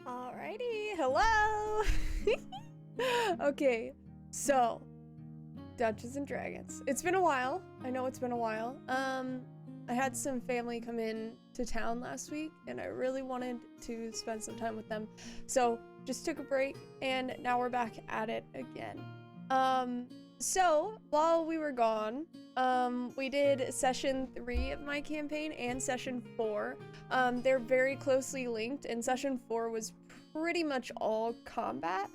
Alrighty, hello! Okay, so, Dungeons and Dragons. It's been a while. I know it's been a while. I had some family come in to town last week, and I really wanted to spend some time with them. So, just took a break, and now we're back at it again. So, while we were gone, we did session 3 of my campaign and session 4. They're very closely linked, and session 4 was pretty much all combat.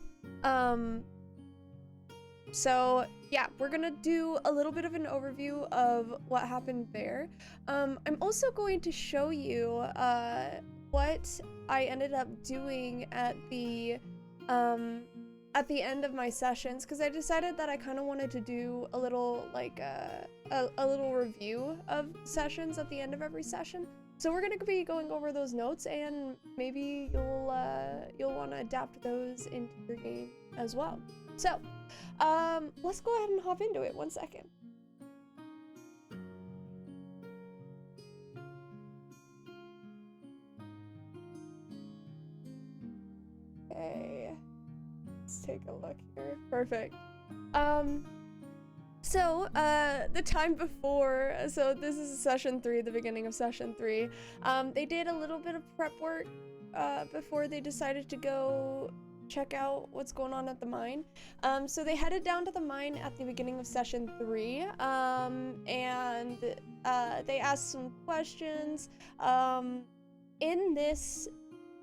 So yeah, we're gonna do a little bit of an overview of what happened there. I'm also going to show you what I ended up doing at the end of my sessions, because I decided that I kind of wanted to do a little like a little review of sessions at the end of every session. So we're gonna be going over those notes, and maybe you'll want to adapt those into your game as well. So let's go ahead and hop into it. 1 second. Okay, let's take a look here. Perfect. So, the time before, so this is session 3, the beginning of session 3, they did a little bit of prep work, before they decided to go check out what's going on at the mine. So they headed down to the mine at the beginning of session 3, and, they asked some questions. In this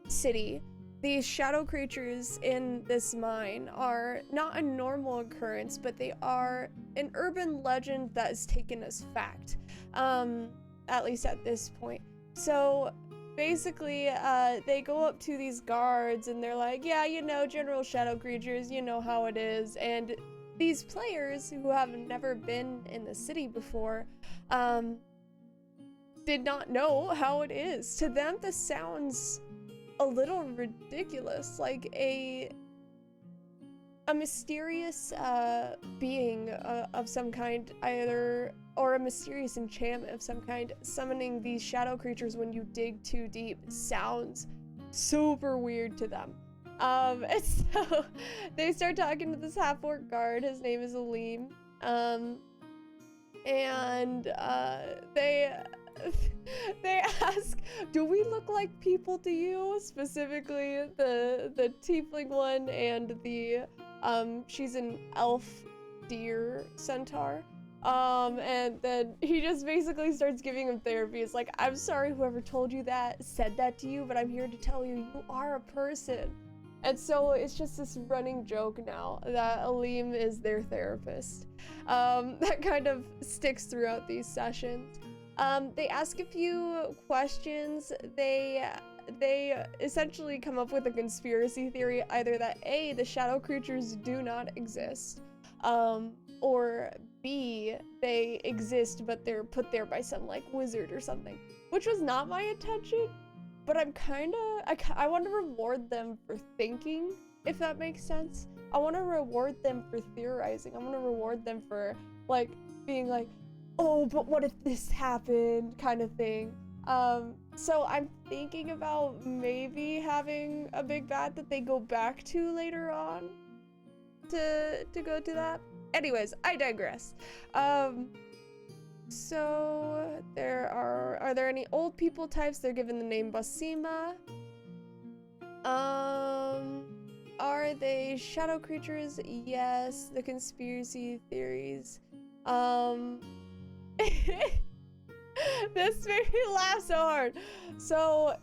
city, these shadow creatures in this mine are not a normal occurrence, but they are an urban legend that is taken as fact, at least at this point. So basically, they go up to these guards and they're like, yeah, you know, general shadow creatures, you know how it is. And these players who have never been in the city before, did not know how it is. To them, this sounds a little ridiculous, like a mysterious being of some kind, or a mysterious enchantment of some kind summoning these shadow creatures when you dig too deep sounds super weird to them. And so they start talking to this half-orc guard. His name is Aleem. And they ask, do we look like people to you? Specifically the tiefling one and the she's an elf deer centaur. And then he just basically starts giving him therapy. It's like, I'm sorry whoever told you that, said that to you, but I'm here to tell you, you are a person. And so it's just this running joke now that Aleem is their therapist. That kind of sticks throughout these sessions. They ask a few questions. They essentially come up with a conspiracy theory, either that A, the shadow creatures do not exist, or B, they exist but they're put there by some like wizard or something, which was not my intention, but I want to reward them for thinking, if that makes sense. I want to reward them for theorizing. I want to reward them for like being like, oh, but what if this happened, kind of thing. So I'm thinking about maybe having a big bad that they go back to later on to go to that. Anyways, I digress. So there are there any old people types? They're given the name Basima. Are they shadow creatures? Yes. The conspiracy theories. This made me laugh so hard. So,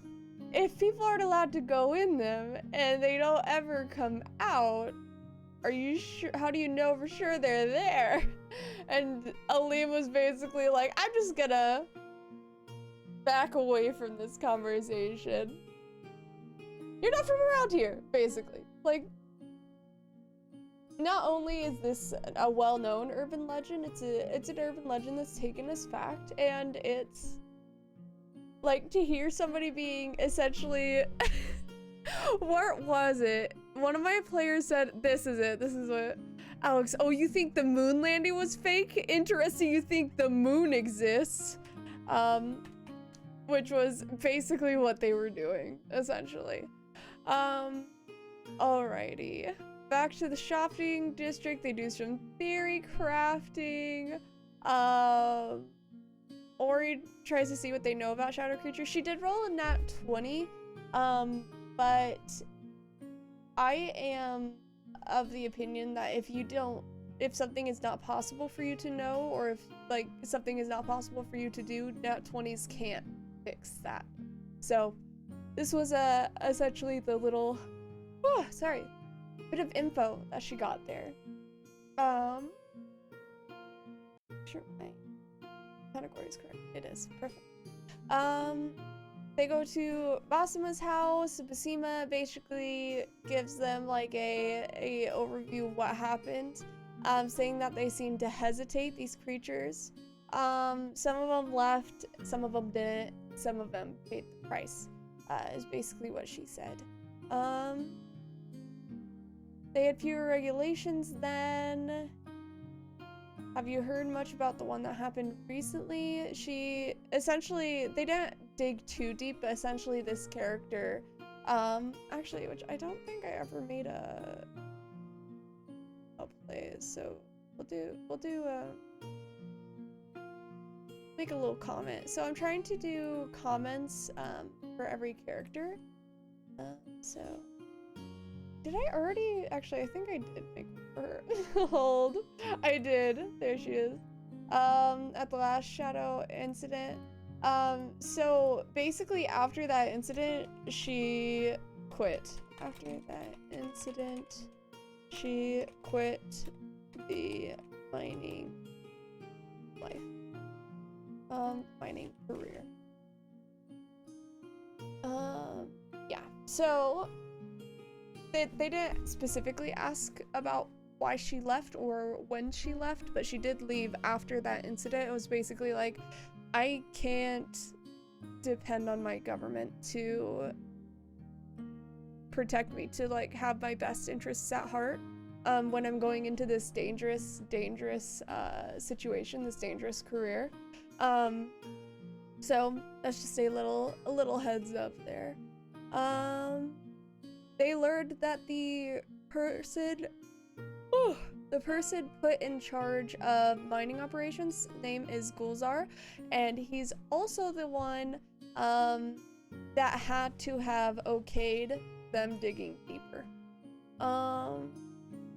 if people aren't allowed to go in them and they don't ever come out, are you sure? How do you know for sure they're there? And Aleem was basically like, I'm just gonna back away from this conversation. You're not from around here, basically. Like, not only is this a well-known urban legend, it's an urban legend that's taken as fact, and it's like to hear somebody being essentially what was it? One of my players said, this is it. This is what Alex, oh, you think the moon landing was fake? Interesting, you think the moon exists. Which was basically what they were doing, essentially. Alrighty. Back to the shopping district. They do some theory crafting. Ori tries to see what they know about shadow creatures. She did roll a nat 20. But I am of the opinion that if something is not possible for you to know, or if like something is not possible for you to do, nat 20s can't fix that. So this was essentially the little bit of info that she got there. Sure, my category is correct. It is perfect. They go to Basima's house. Basima basically gives them like a overview of what happened, saying that they seem to hesitate, these creatures. Some of them left, some of them didn't, some of them paid the price, is basically what she said. They had fewer regulations then. Have you heard much about the one that happened recently? They didn't dig too deep, but essentially this character, actually, which I don't think I ever made a play, so make a little comment. So I'm trying to do comments, for every character, so. Did I already? Actually, I think I did make her. Hold. I did. There she is. At the last shadow incident. So basically after that incident, she quit. After that incident, she quit the mining life. Mining career. Yeah. So they didn't specifically ask about why she left or when she left, but she did leave after that incident. It was basically like, I can't depend on my government to protect me, to like have my best interests at heart, when I'm going into this dangerous situation, this dangerous career. So that's just a little heads up there. They learned that the person put in charge of mining operations' name is Gulzar, and he's also the one that had to have okayed them digging deeper.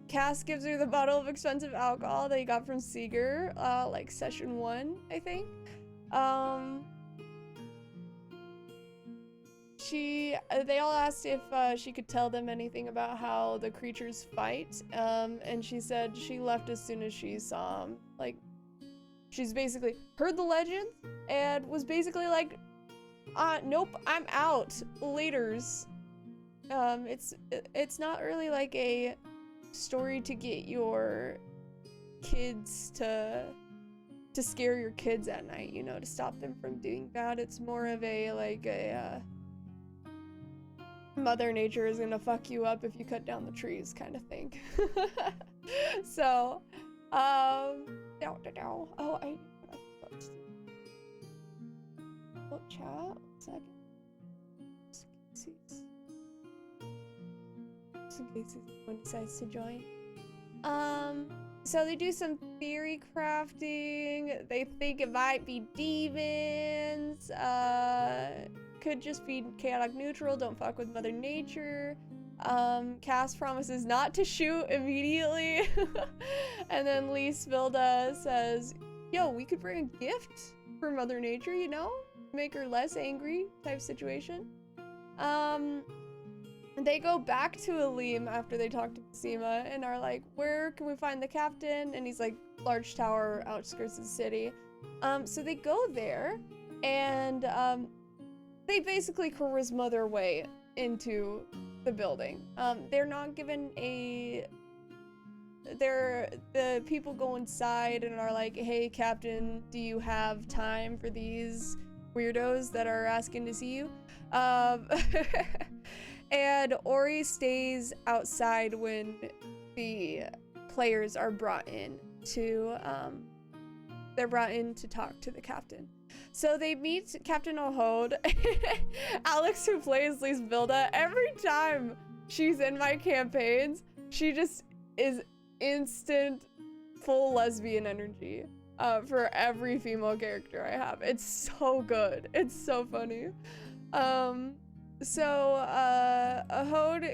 Cass gives her the bottle of expensive alcohol that he got from Seeger, like session 1, I think. They all asked if she could tell them anything about how the creatures fight, and she said she left as soon as she saw them. Like, she's basically heard the legend and was basically like, nope, I'm out, laters. It's not really like a story to get your kids to scare your kids at night, you know, to stop them from doing bad. It's more of a Mother Nature is gonna fuck you up if you cut down the trees kind of thing. So, oh, chat, second. Just in case anyone decides to join. So they do some theory crafting. They think it might be demons. Could just be chaotic neutral. Don't fuck with Mother Nature. Cass promises not to shoot immediately. And then Lee Svilda says, yo, we could bring a gift for Mother Nature, you know? Make her less angry type situation. They go back to Aleem after they talk to Basima and are like, where can we find the captain? And he's like, large tower, outskirts of the city. So they go there and they basically charisma their way into the building. They're not given the people go inside and are like, hey, Captain, do you have time for these weirdos that are asking to see you? And Ori stays outside when the players are brought in to, they're brought in to talk to the captain. So they meet Captain Ohode. Alex, who plays Lisbilda, every time she's in my campaigns, she just is instant full lesbian energy for every female character I have. It's so good. It's so funny. Ohode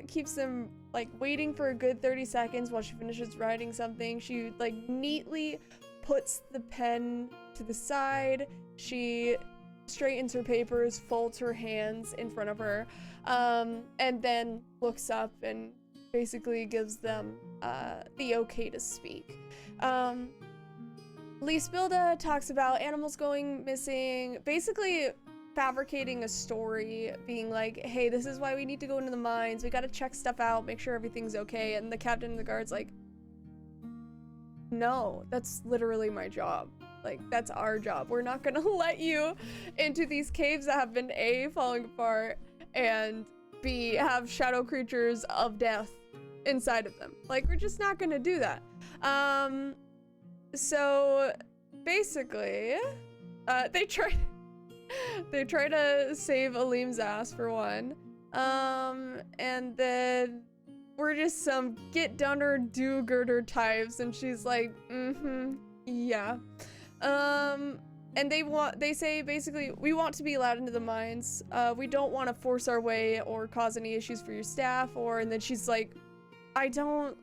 keeps them like waiting for a good 30 seconds while she finishes writing something. She like neatly puts the pen to the side. She straightens her papers, folds her hands in front of her, and then looks up and basically gives them the okay to speak. Lisbilda talks about animals going missing, basically fabricating a story, being like, hey, this is why we need to go into the mines, we gotta check stuff out, make sure everything's okay, and the captain of the guard's like, no, that's literally my job. Like, that's our job. We're not gonna let you into these caves that have been A, falling apart, and B, have shadow creatures of death inside of them. Like, we're just not gonna do that. So basically, they try to save Aleem's ass for one. And then we're just some get-doner, do-gooder types, and she's like, yeah. And they say basically, we want to be allowed into the mines. We don't want to force our way or cause any issues for your staff, and then she's like, I don't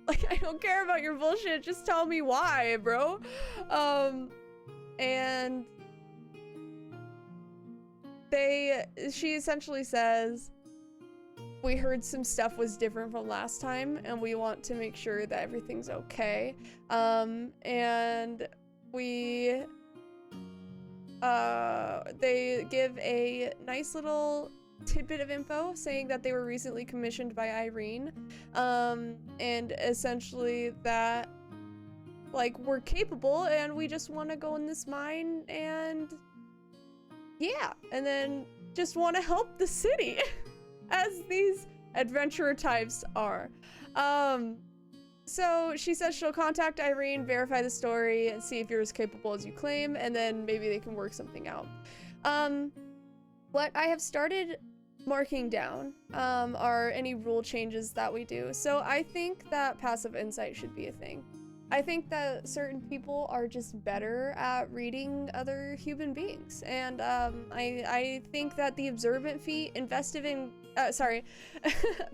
care about your bullshit, just tell me why, bro. And she essentially says, we heard some stuff was different from last time, and we want to make sure that everything's okay. And they give a nice little tidbit of info saying that they were recently commissioned by Irene, and essentially that, like, we're capable and we just want to go in this mine and yeah, and then just want to help the city as these adventurer types are. So she says she'll contact Irene, verify the story, and see if you're as capable as you claim, and then maybe they can work something out. What I have started marking down are any rule changes that we do. So I think that passive insight should be a thing. I think that certain people are just better at reading other human beings, and I think that the observant feat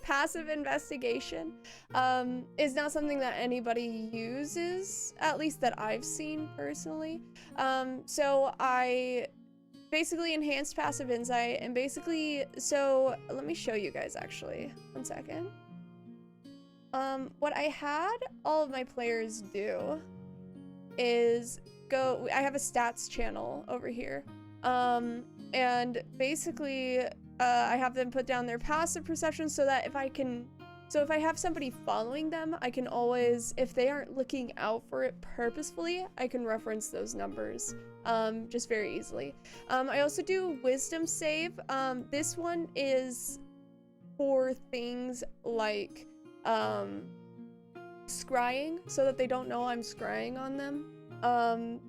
passive investigation is not something that anybody uses, at least that I've seen personally. So I basically enhanced passive insight, and basically, so let me show you guys actually, 1 second. What I had all of my players do is I have a stats channel over here, and basically I have them put down their passive perception so that if I have somebody following them, I can always, if they aren't looking out for it purposefully, I can reference those numbers just very easily. I also do wisdom save. This one is for things like scrying, so that they don't know I'm scrying on them.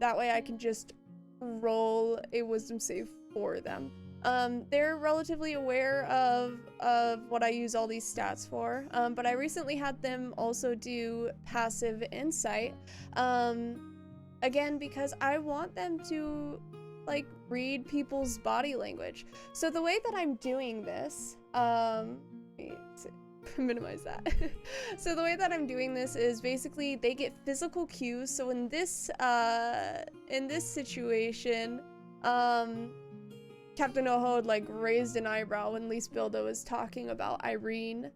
That way I can just roll a wisdom save for them. They're relatively aware of what I use all these stats for, but I recently had them also do passive insight, again, because I want them to, like, read people's body language. So the way that I'm doing this, minimize that. So the way that I'm doing this is basically they get physical cues. So in this situation, Captain Ohode like raised an eyebrow when Lisbilda was talking about Irene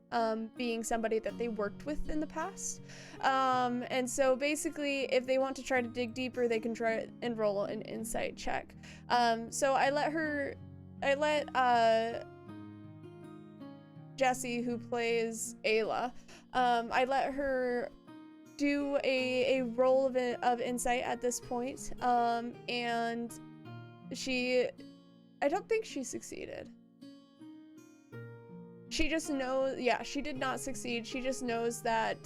being somebody that they worked with in the past. And so basically if they want to try to dig deeper, they can try and roll an insight check. So I let Jessie, who plays Ayla, I let her do a roll of insight at this point, and I don't think she succeeded. She just knows, yeah, she did not succeed. She just knows that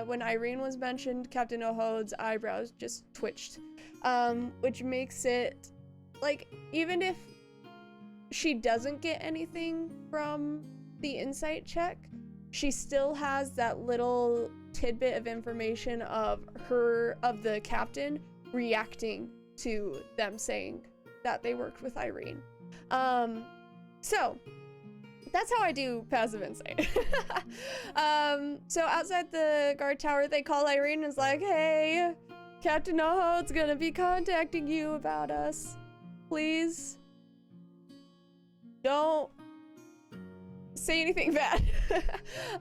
when Irene was mentioned, Captain Ohode's eyebrows just twitched, which makes it like, even if she doesn't get anything from the insight check, she still has that little tidbit of information of the captain reacting to them saying that they worked with Irene. So that's how I do passive insight. So outside the guard tower, they call Irene and is like, hey, Captain Aho's gonna be contacting you about us. Please don't say anything bad.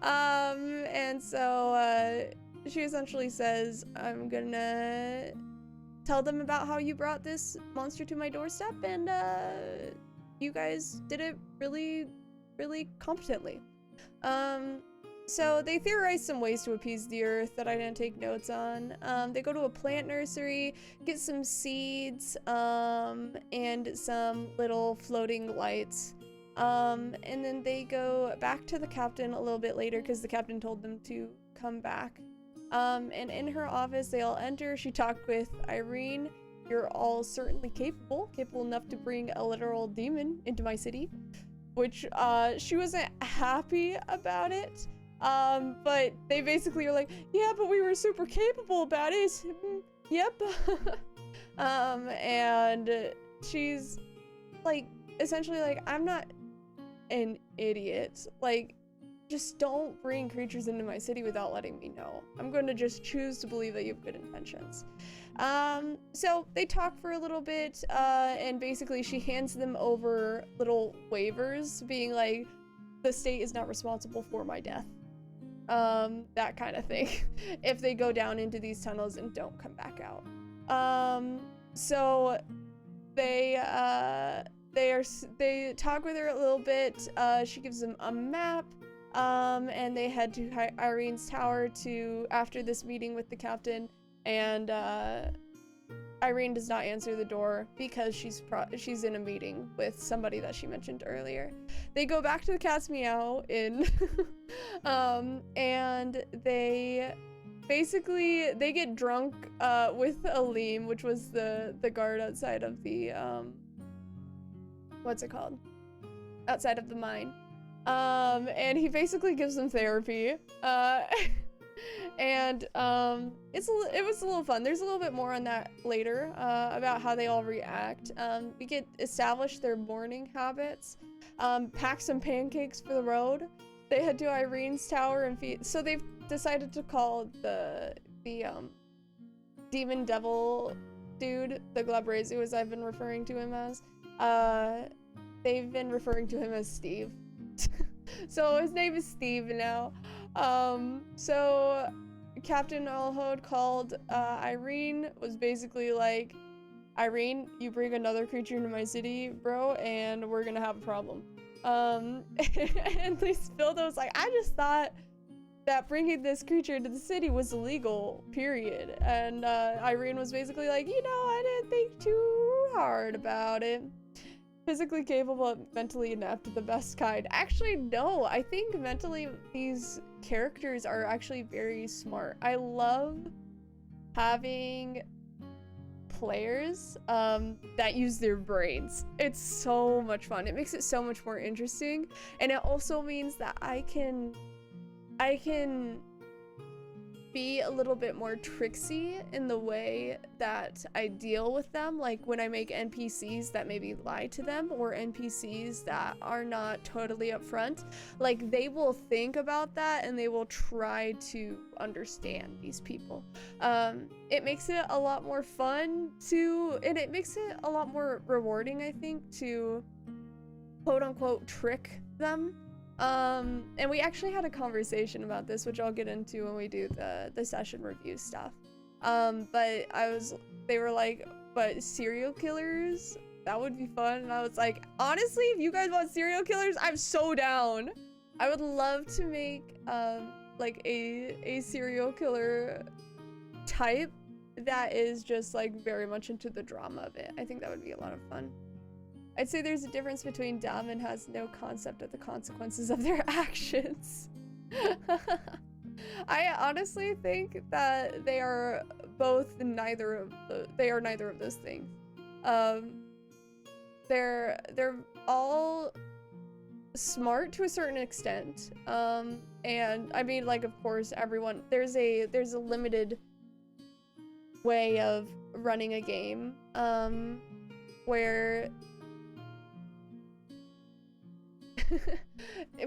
And so she essentially says, I'm gonna tell them about how you brought this monster to my doorstep, and you guys did it really, really competently. So they theorize some ways to appease the earth that I didn't take notes on. They go to a plant nursery, get some seeds, and some little floating lights. And then they go back to the captain a little bit later because the captain told them to come back. And in her office, they all enter. She talked with Irene. You're all certainly capable enough to bring a literal demon into my city, which she wasn't happy about it. But they basically are like, yeah, but we were super capable about it. Yep. And she's like, essentially like, I'm not an idiot. Like, just don't bring creatures into my city without letting me know. I'm going to just choose to believe that you have good intentions. So they talk for a little bit, and basically she hands them over little waivers being like, the state is not responsible for my death. That kind of thing. If they go down into these tunnels and don't come back out. So they talk with her a little bit. She gives them a map. And they head to Irene's tower after this meeting with the captain, and Irene does not answer the door because she's in a meeting with somebody that she mentioned earlier. They go back to the Cat's Meow Inn, and they get drunk with Aleem, which was the guard outside of the what's it called? Outside of the mine. And he basically gives them therapy, and it was a little fun. There's a little bit more on that later, about how they all react. We get established their morning habits, pack some pancakes for the road. They head to Irene's tower and feed. So they've decided to call the demon devil dude, the Glabrezu, as I've been referring to him as. They've been referring to him as Steve. So his name is Steve now. So Captain Alhode called Irene, was basically like, Irene, you bring another creature into my city, bro, and we're gonna have a problem. And Lisbilda was like, I just thought that bringing this creature into the city was illegal, period. And Irene was basically like, I didn't think too hard about it. Physically capable, mentally inept, the best kind. Actually, no, I think mentally these characters are actually very smart. I love having players that use their brains. It's so much fun. It makes it so much more interesting, and it also means that I can be a little bit more tricksy in the way that I deal with them, like when I make NPCs that maybe lie to them, or NPCs that are not totally upfront. Like, they will think about that and they will try to understand these people. It makes it a lot more fun and it makes it a lot more rewarding, I think, to quote unquote trick them. And we actually had a conversation about this, which I'll get into when we do the session review stuff. But they were like, but serial killers, that would be fun. And I was like, honestly, if you guys want serial killers, I'm so down. I would love to make, like a serial killer type that is just like very much into the drama of it. I think that would be a lot of fun. I'd say there's a difference between dumb and has no concept of the consequences of their actions. I honestly think that they are neither of those things. they're all smart to a certain extent. And I mean, like, of course, everyone, there's a limited way of running a game, where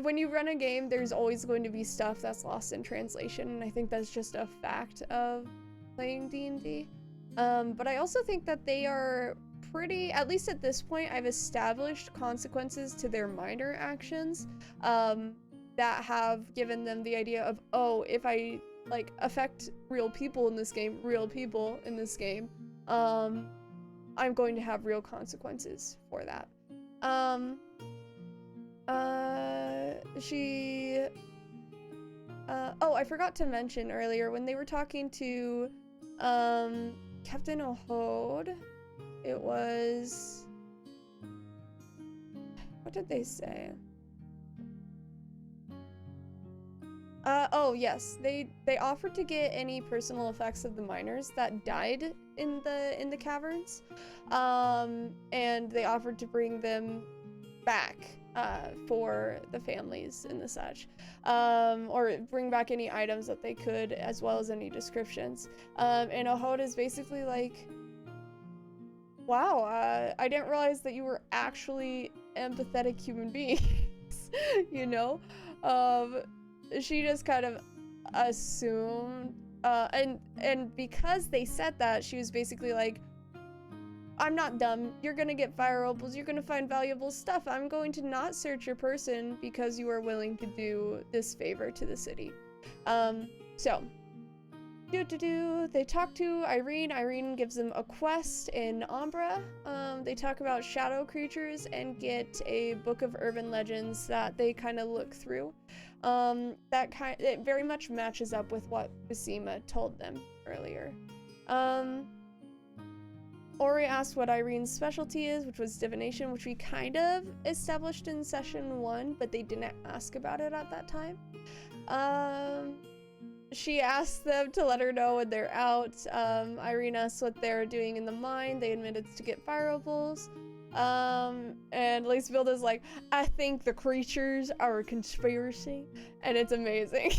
when you run a game, there's always going to be stuff that's lost in translation, and I think that's just a fact of playing D&D. But I also think that they are pretty, at least at this point, I've established consequences to their minor actions, that have given them the idea of, oh, if I, like, affect real people in this game, I'm going to have real consequences for that. Oh, I forgot to mention earlier, when they were talking to, Captain Ohode, it was, what did they say? Oh yes, they offered to get any personal effects of the miners that died in the caverns, and they offered to bring them back for the families and the such, or bring back any items that they could, as well as any descriptions. And Ohode is basically like, wow, I didn't realize that you were actually empathetic human beings, you know? She just kind of assumed, and because they said that, she was basically like, I'm not dumb, you're gonna get fire opals, you're gonna find valuable stuff, I'm going to not search your person because you are willing to do this favor to the city. So, they talk to Irene gives them a quest in Umbra. They talk about shadow creatures and get a book of urban legends that they kind of look through. It very much matches up with what Basima told them earlier. Ori asked what Irene's specialty is, which was divination, which we kind of established in session 1, but they didn't ask about it at that time. She asked them to let her know when they're out. Irene asked what they're doing in the mine. They admitted to get fire opals. And Lacefield is like, I think the creatures are a conspiracy, and it's amazing.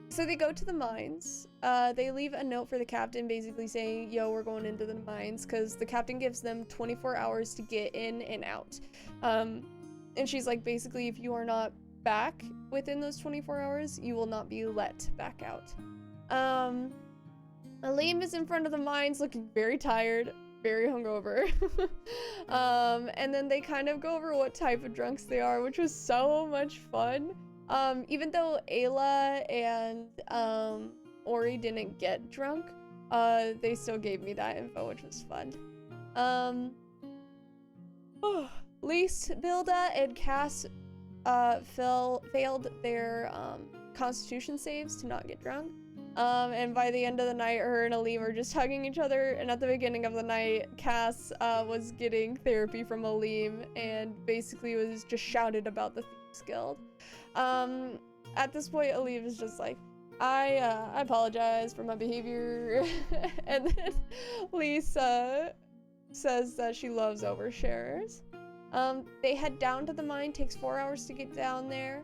So they go to the mines. They leave a note for the captain basically saying, yo, we're going into the mines, because the captain gives them 24 hours to get in and out. And she's like, basically, if you are not back within those 24 hours, you will not be let back out. Aleem is in front of the mines looking very tired, very hungover. And then they kind of go over what type of drunks they are, which was so much fun. Even though Ayla and Ori didn't get drunk, they still gave me that info, which was fun. Lise, Bilda, and Cass failed their constitution saves to not get drunk. And by the end of the night, her and Aleem were just hugging each other, and at the beginning of the night, Cass was getting therapy from Aleem, and basically was just shouted about the Thieves Guild. At this point, Aleem is just like, I apologize for my behavior. And then Lisa says that she loves oversharers. They head down to the mine, takes 4 hours to get down there.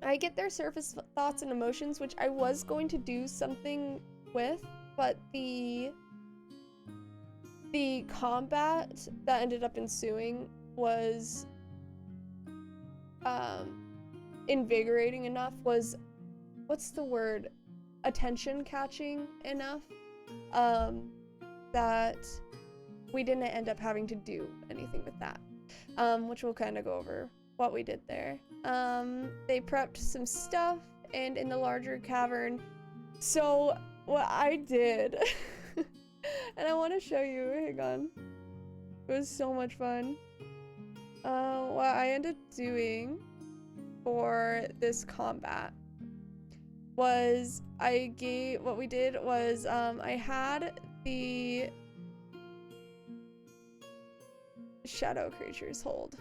I get their surface thoughts and emotions, which I was going to do something with, but the combat that ended up ensuing was invigorating enough, was, what's the word, attention catching enough, that we didn't end up having to do anything with that, which we'll kind of go over what we did there. They prepped some stuff, and in the larger cavern, so what I did, and I want to show you, hang on, it was so much fun. What I ended up doing for this combat was, I had the shadow creatures hold.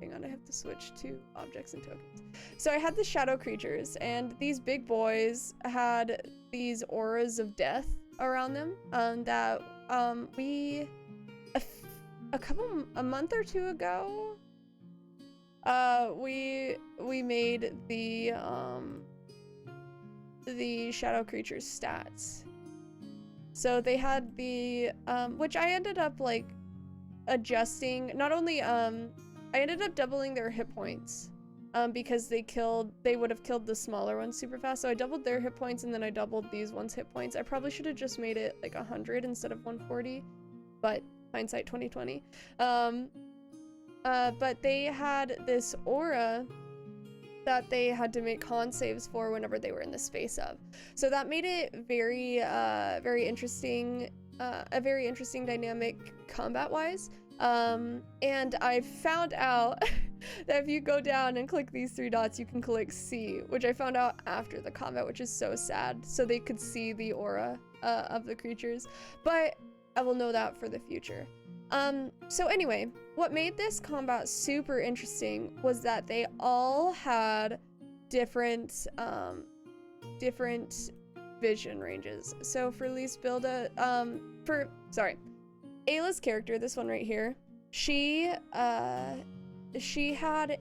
Hang on, I have to switch to objects and tokens. So I had the shadow creatures, and these big boys had these auras of death around them, that we a month or two ago, we made the shadow creatures stats. So they had the which I ended up like adjusting. Not only I ended up doubling their hit points because they would have killed the smaller ones super fast. So I doubled their hit points and then I doubled these ones' hit points. I probably should have just made it like 100 instead of 140, but hindsight 2020. But they had this aura that they had to make con saves for whenever they were in the space of. So that made it very interesting, a very interesting dynamic combat-wise. And I found out that if you go down and click these 3 dots, you can click C, which I found out after the combat, which is so sad. So they could see the aura of the creatures, but I will know that for the future. So anyway, what made this combat super interesting was that they all had different vision ranges. So for Lisbilda, Ayla's character, this one right here, she had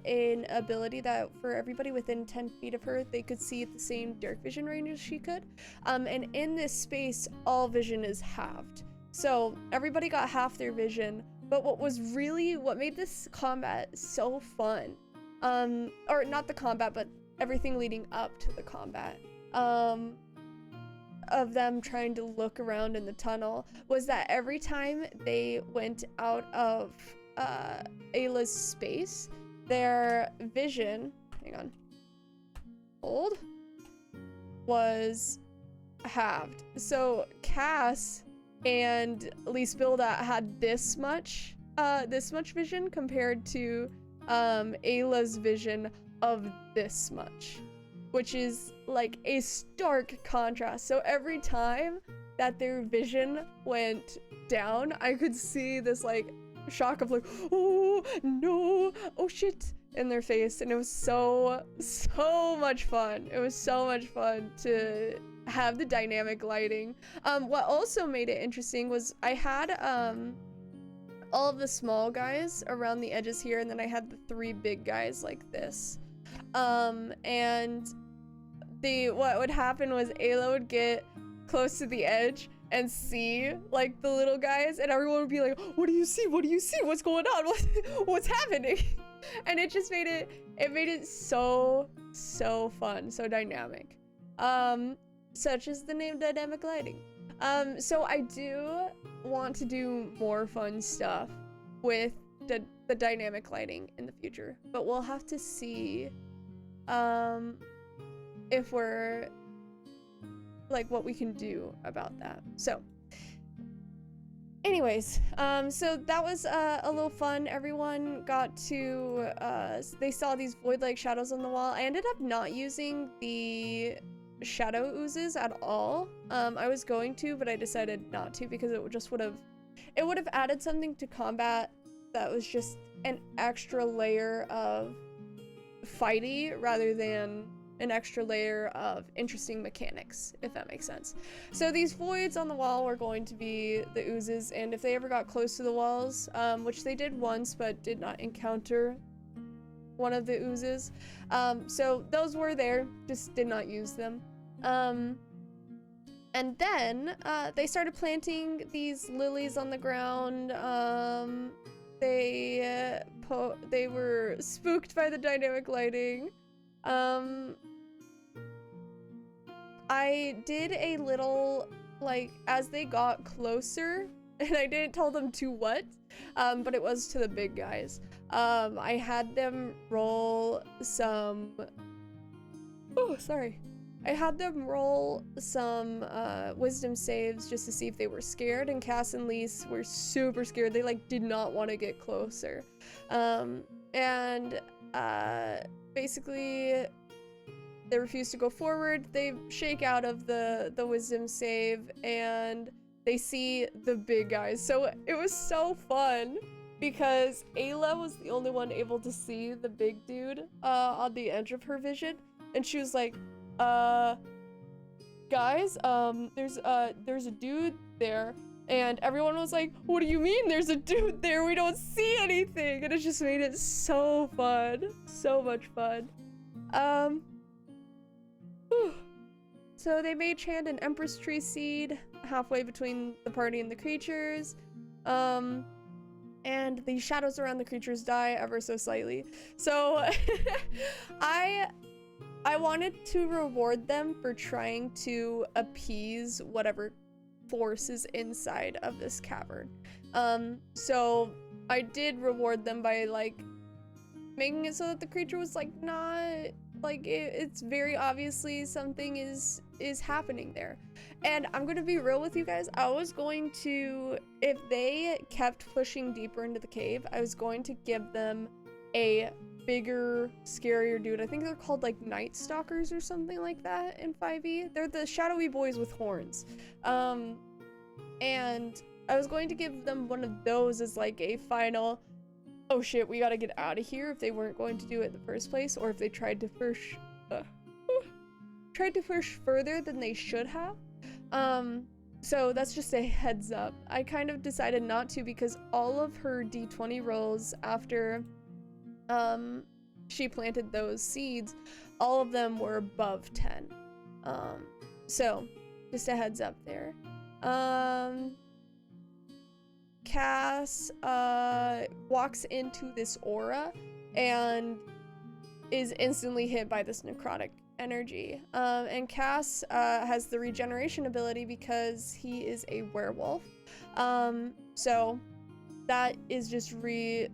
an ability that for everybody within 10 feet of her, they could see at the same dark vision range as she could. And in this space, all vision is halved. So everybody got half their vision, but what made this combat so fun, or not the combat, but everything leading up to the combat, of them trying to look around in the tunnel, was that every time they went out of Ayla's space, their vision, was halved. So Cass and Lisbilda had this much vision compared to Ayla's vision of this much, which is like a stark contrast. So every time that their vision went down, I could see this like shock of like, oh no, oh shit, in their face, and it was so much fun. It was so much fun to have the dynamic lighting. What also made it interesting was I had all of the small guys around the edges here, and then I had the 3 big guys like this. And what would happen was Ayla would get close to the edge and see like the little guys, and everyone would be like, what do you see, what's going on, what's happening? And it just made it so fun, so dynamic. Such is the name, dynamic lighting. So I do want to do more fun stuff with the dynamic lighting in the future, but we'll have to see if we're like what we can do about that. So anyways, so that was a little fun. Everyone got to they saw these void-like shadows on the wall. I ended up not using the shadow oozes at all. I was going to, but I decided not to because it would have added something to combat that was just an extra layer of fighty rather than an extra layer of interesting mechanics, if that makes sense. So these voids on the wall were going to be the oozes, and if they ever got close to the walls, which they did once but did not encounter one of the oozes, so those were there, just did not use them. And then they started planting these lilies on the ground. They were spooked by the dynamic lighting. I did a little, like, as they got closer, and I didn't tell them to what, but it was to the big guys. I had them roll some, I had them roll some wisdom saves just to see if they were scared, and Cass and Lise were super scared. They like did not want to get closer. Basically they refuse to go forward. They shake out of the wisdom save and they see the big guys. So it was so fun because Ayla was the only one able to see the big dude on the edge of her vision, and she was like, guys, there's a dude there, And everyone was like, what do you mean there's a dude there? We don't see anything. And it just made it so fun. So much fun. So they made Chand an Empress Tree seed halfway between the party and the creatures. And the shadows around the creatures die ever so slightly. So I wanted to reward them for trying to appease whatever force is inside of this cavern. So I did reward them by like making it so that the creature was like not like it's very obviously something is happening there. And I'm gonna be real with you guys, I was going to, if they kept pushing deeper into the cave, I was going to give them a bigger, scarier dude. I think they're called like Night Stalkers or something like that in 5e. They're the shadowy boys with horns. And I was going to give them one of those as like a final, oh shit, we gotta get out of here, if they weren't going to do it in the first place, or if they tried to push further than they should have. So that's just a heads up. I kind of decided not to because all of her d20 rolls after she planted those seeds, all of them were above 10. So just a heads up there. Cass walks into this aura and is instantly hit by this necrotic energy. And Cass has the regeneration ability because he is a werewolf. So that is just my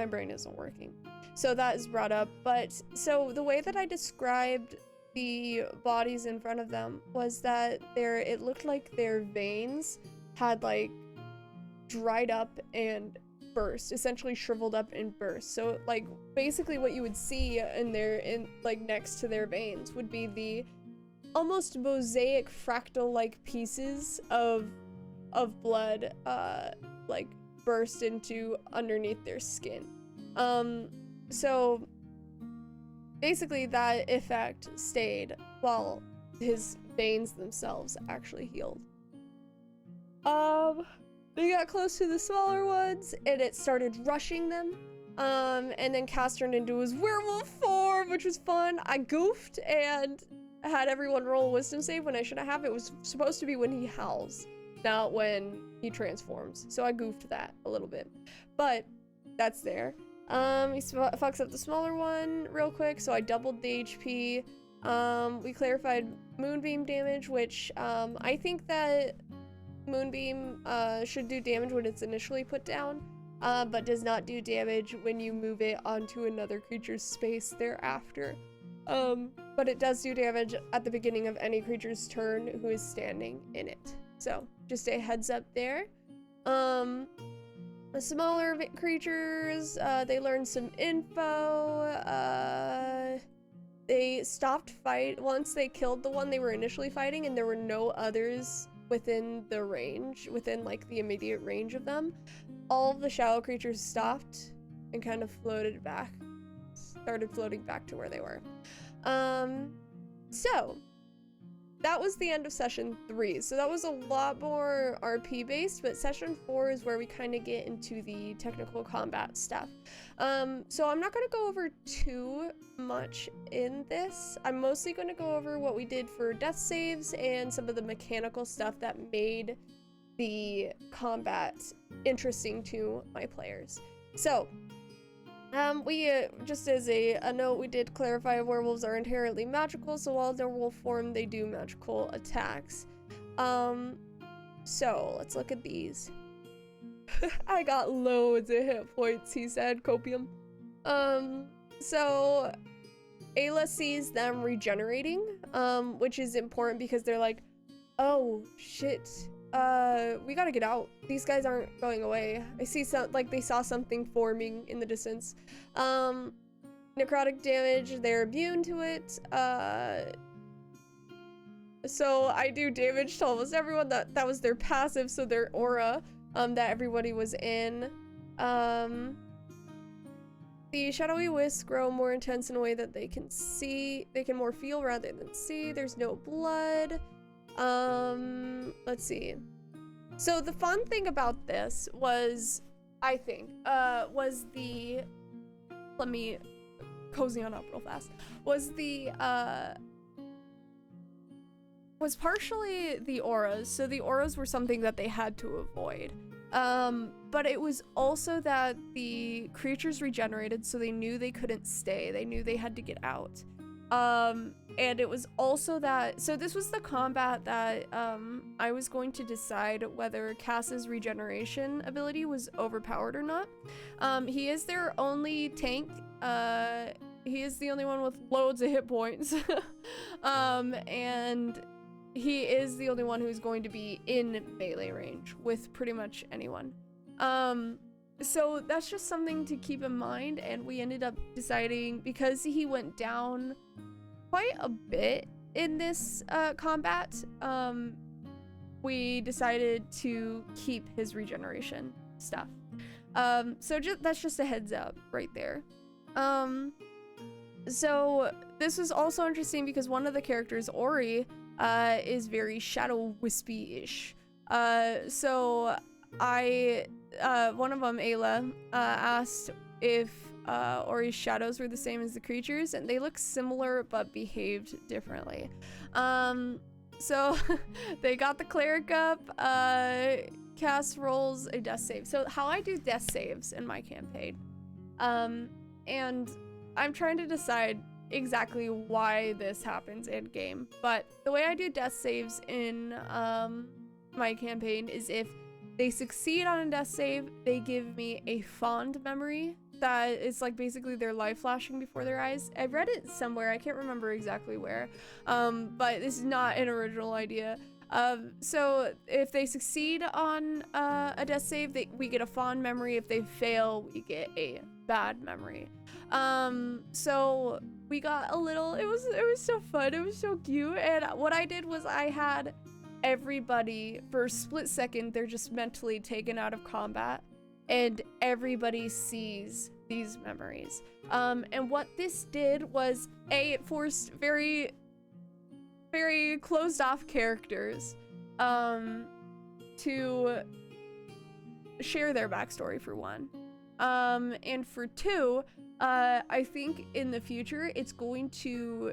brain isn't working. So that is brought up. But so the way that I described the bodies in front of them was that it looked like their veins had like dried up and burst, essentially shriveled up and burst. So like basically what you would see in like next to their veins would be the almost mosaic fractal like pieces of blood like burst into underneath their skin. So basically that effect stayed while his veins themselves actually healed. They got close to the smaller ones and it started rushing them. And then Cass turned into his werewolf form, which was fun. I goofed and had everyone roll a wisdom save when I shouldn't have. It was supposed to be when he howls, not when he transforms. So I goofed that a little bit, but that's there. He fucks up the smaller one real quick, so I doubled the HP. We clarified Moonbeam damage, which I think that Moonbeam should do damage when it's initially put down, but does not do damage when you move it onto another creature's space thereafter. But it does do damage at the beginning of any creature's turn who is standing in it. So just a heads up there. The smaller creatures, they learned some info. They stopped once they killed the one they were initially fighting and there were no others within the range, within like the immediate range of them. All of the shallow creatures stopped and kind of started floating back to where they were. So that was the end of session 3. So that was a lot more RP based, but session 4 is where we kind of get into the technical combat stuff. So I'm not going to go over too much in this. I'm mostly going to go over what we did for death saves and some of the mechanical stuff that made the combat interesting to my players. So we just as a note, we did clarify werewolves are inherently magical, so while they're wolf form, they do magical attacks. So let's look at these. I got loads of hit points, he said, copium. So Ayla sees them regenerating, which is important because they're like, oh shit, we gotta get out. These guys aren't going away. I see they saw something forming in the distance. Necrotic damage, they're immune to it. So I do damage to almost everyone. That was their passive, so their aura, that everybody was in. The shadowy wisps grow more intense in a way that they can more feel rather than see. There's no blood. Let's see. So the fun thing about this was, I think, was the, let me cozy on up real fast, was partially the auras. So the auras were something that they had to avoid. But it was also that the creatures regenerated, so they knew they couldn't stay. They knew they had to get out. And it was also that, so this was the combat that I was going to decide whether Cass's regeneration ability was overpowered or not. He is their only tank. He is the only one with loads of hit points. And he is the only one who's going to be in melee range with pretty much anyone. So that's just something to keep in mind, and we ended up deciding, because he went down quite a bit in this combat, we decided to keep his regeneration stuff. So that's just a heads up right there. So this was also interesting because one of the characters, Ori, is very shadow wispy-ish. So one of them, Ayla, asked if Ori's shadows were the same as the creatures, and they look similar but behaved differently. So they got the cleric up. Cass rolls a death save. So how I do death saves in my campaign, and I'm trying to decide exactly why this happens in game, but the way I do death saves in my campaign is if they succeed on a death save, they give me a fond memory that is like basically their life flashing before their eyes. I read it somewhere, I can't remember exactly where, but this is not an original idea. So if they succeed on a death save, we get a fond memory. If they fail, we get a bad memory. So we got a little, it was so fun, it was so cute, and what I did was I had everybody, for a split second, they're just mentally taken out of combat, and everybody sees these memories. And what this did was, it forced very closed off characters to share their backstory, for one. And for two, I think in the future it's going to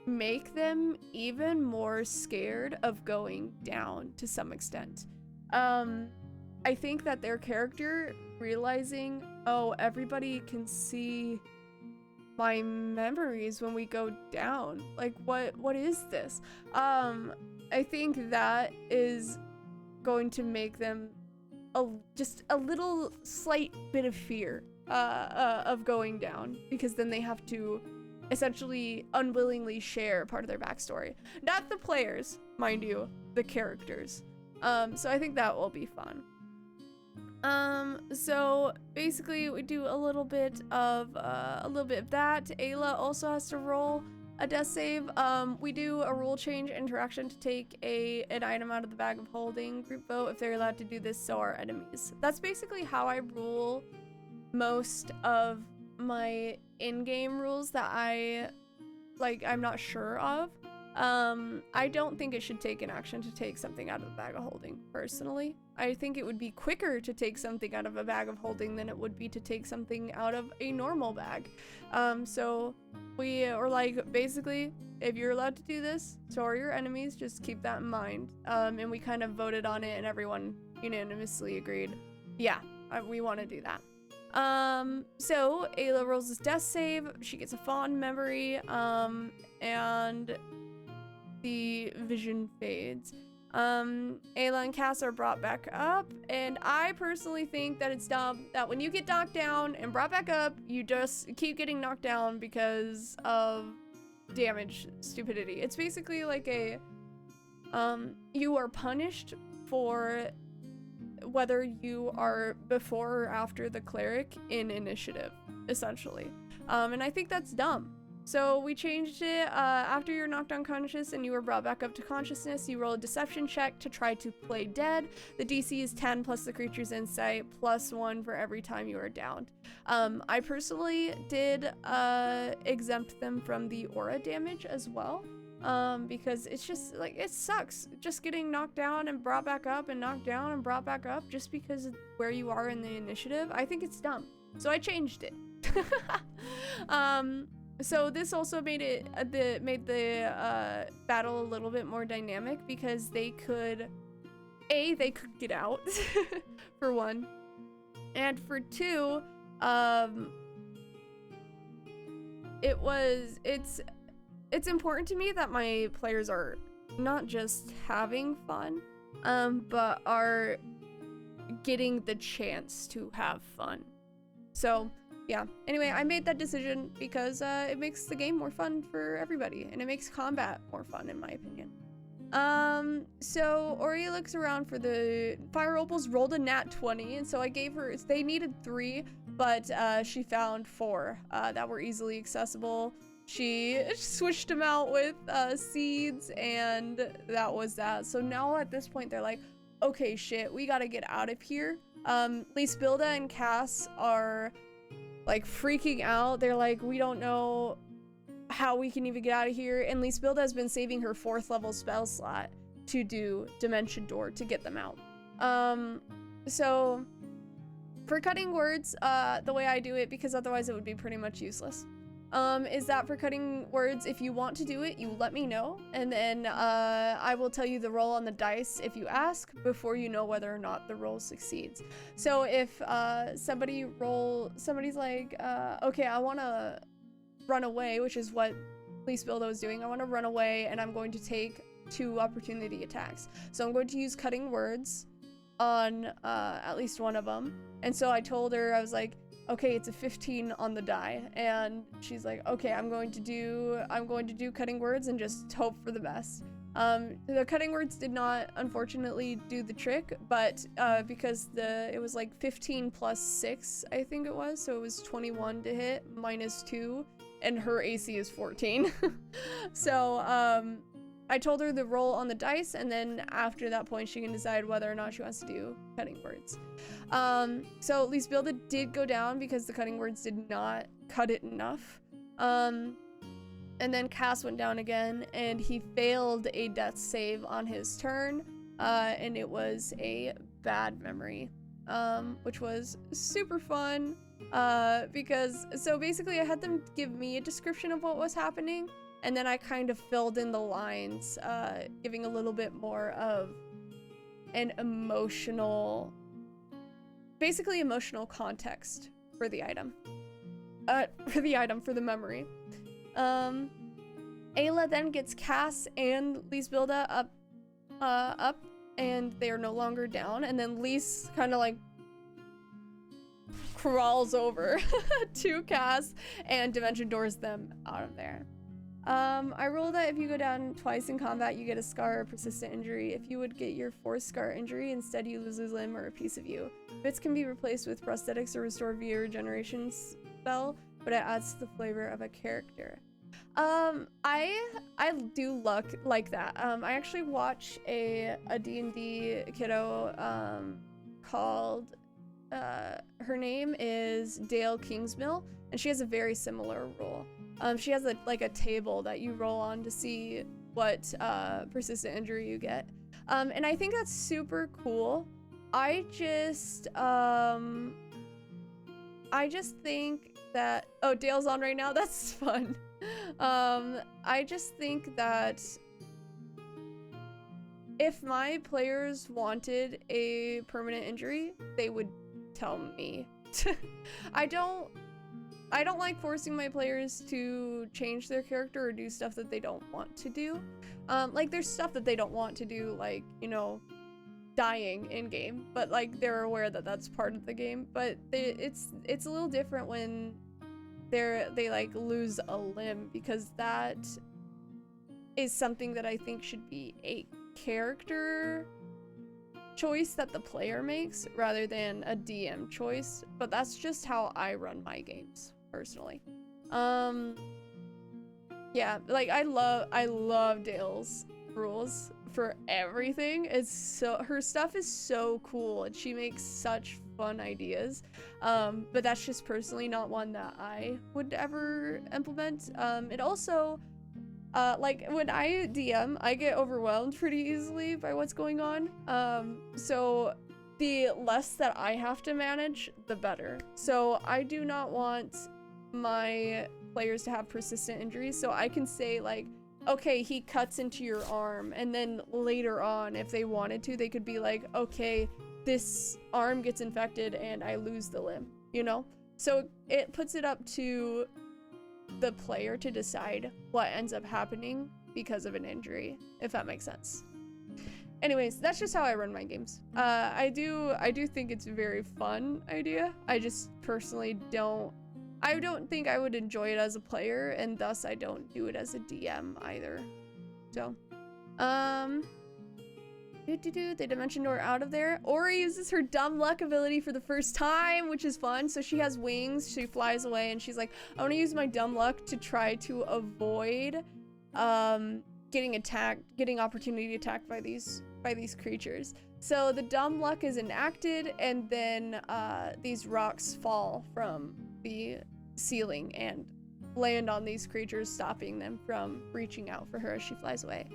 make them even more scared of going down to some extent. I think that their character realizing, oh, everybody can see my memories when we go down, like what is this? I think that is going to make them just a little slight bit of fear of going down, because then they have to essentially unwillingly share part of their backstory. Not the players, mind you, the characters. So I think that will be fun. So basically we do a little bit of that. Ayla also has to roll a death save. We do a rule change interaction to take an item out of the bag of holding. Group vote if they're allowed to do this, so are enemies. That's basically how I rule most of my in-game rules that I'm not sure of. I don't think it should take an action to take something out of the bag of holding, personally. I think it would be quicker to take something out of a bag of holding than it would be to take something out of a normal bag. So we are like, basically, if you're allowed to do this, so are your enemies, just keep that in mind. And we kind of voted on it and everyone unanimously agreed, yeah, we want to do that. So Ayla rolls this death save, she gets a fond memory, and the vision fades. Ayla and Cass are brought back up, and I personally think that it's dumb that when you get knocked down and brought back up, you just keep getting knocked down because of damage stupidity. It's basically like you are punished for whether you are before or after the cleric in initiative, essentially. And I think that's dumb. So we changed it. After you're knocked unconscious and you were brought back up to consciousness, you roll a deception check to try to play dead. The DC is 10 plus the creature's insight plus 1 for every time you are downed. I personally did exempt them from the aura damage as well. Because it's just like, it sucks just getting knocked down and brought back up and knocked down and brought back up just because of where you are in the initiative. I think it's dumb. So I changed it. So this also made the battle a little bit more dynamic because they could get out for one, and for two, it's important to me that my players are not just having fun, but are getting the chance to have fun. So yeah, anyway, I made that decision because it makes the game more fun for everybody, and it makes combat more fun, in my opinion. So Ori looks around for the fire opals, rolled a nat 20, and so I gave her, they needed 3, but she found 4 that were easily accessible. She switched them out with seeds, and that was that. So now at this point, they're like, okay, shit, we gotta get out of here. Lisbilda and Cass are like freaking out. They're like, we don't know how we can even get out of here. And Lisbilda has been saving her 4th level spell slot to do Dimension Door to get them out. So for cutting words, the way I do it, because otherwise it would be pretty much useless, is that for cutting words, if you want to do it, you let me know, and then I will tell you the roll on the dice if you ask before you know whether or not the roll succeeds. So if somebody's like, okay, I want to run away, which is what Lisbilda was doing. I want to run away, and I'm going to take 2 opportunity attacks. So I'm going to use cutting words on at least one of them. And so I told her, I was like, okay, it's a 15 on the die, and she's like, okay, I'm going to do cutting words and just hope for the best. The cutting words did not unfortunately do the trick, but because it was like 15 plus 6, I think it was, so it was 21 to hit minus 2, and her AC is 14. So I told her the roll on the dice, and then after that point she can decide whether or not she wants to do cutting words. So Lisbilda did go down because the cutting words did not cut it enough. And then Cass went down again, and he failed a death save on his turn, and it was a bad memory, which was super fun, because, so basically I had them give me a description of what was happening, and then I kind of filled in the lines, giving a little bit more of an emotional context for the item. For the memory. Ayla then gets Cass and Lisbilda up, and they are no longer down, and then Lys kind of like crawls over to Cass and Dimension Doors them out of there. I rolled that if you go down twice in combat, you get a scar or persistent injury. If you would get your 4th scar injury, instead you lose a limb or a piece of you. Bits can be replaced with prosthetics or restore via regeneration spell, but it adds to the flavor of a character. I do like that. I actually watch a D&D kiddo, called, her name is Dale Kingsmill, and she has a very similar rule. She has like a table that you roll on to see what persistent injury you get. And I think that's super cool. I just think that, oh, Dale's on right now, that's fun. I just think that if my players wanted a permanent injury, they would tell me. I don't like forcing my players to change their character or do stuff that they don't want to do. Like, there's stuff that they don't want to do, like, you know, dying in game, but like they're aware that that's part of the game. But it's a little different when they like lose a limb, because that is something that I think should be a character choice that the player makes rather than a DM choice. But that's just how I run my games personally. Yeah, like I love Dale's rules for everything. Her stuff is so cool and she makes such fun ideas. But that's just personally not one that I would ever implement. It also like when I DM, I get overwhelmed pretty easily by what's going on. So the less that I have to manage, the better. So I do not want my players to have persistent injuries, so I can say like, okay, he cuts into your arm, and then later on, if they wanted to, they could be like, okay, this arm gets infected and I lose the limb, you know? So it puts it up to the player to decide what ends up happening because of an injury, if that makes sense. Anyways, that's just how I run my games. I do think it's a very fun idea. I just personally don't think I would enjoy it as a player, and thus I don't do it as a DM either. So, they dimension door out of there. Ori uses her dumb luck ability for the first time, which is fun. So she has wings, she flies away, and she's like, I want to use my dumb luck to try to avoid getting opportunity attacked by these creatures. So the dumb luck is enacted, and then these rocks fall from the ceiling and land on these creatures, stopping them from reaching out for her as she flies away.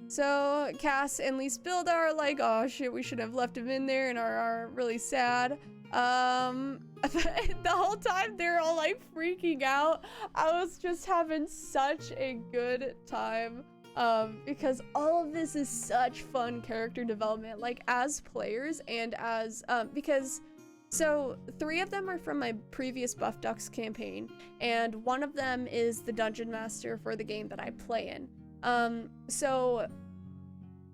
So Cass and Lisbilda are like, oh shit, we should have left him in there, and are really sad. The whole time they're all like freaking out. I was just having such a good time, because all of this is such fun character development, like as players and as because so 3 of them are from my previous Buff Ducks campaign, and one of them is the dungeon master for the game that I play in. So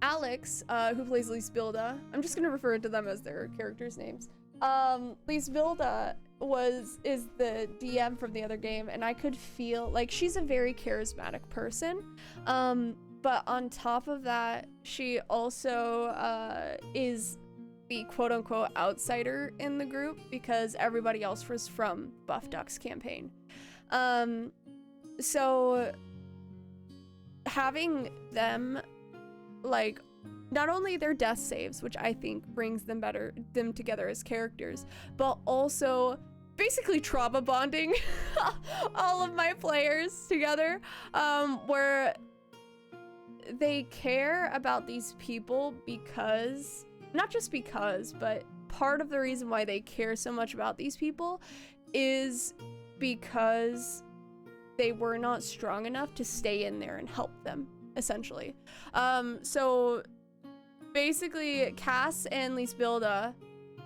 Alex, who plays Lisbilda, I'm just gonna refer to them as their characters' names. Lisbilda is the DM from the other game, and I could feel like she's a very charismatic person. But on top of that, she also is the quote-unquote outsider in the group because everybody else was from Buff Ducks campaign. So having them, like, not only their death saves, which I think brings them together as characters, but also basically trauma bonding all of my players together, where they care about these people because, not just because, but part of the reason why they care so much about these people is because they were not strong enough to stay in there and help them, essentially. So basically Cass and Lisbilda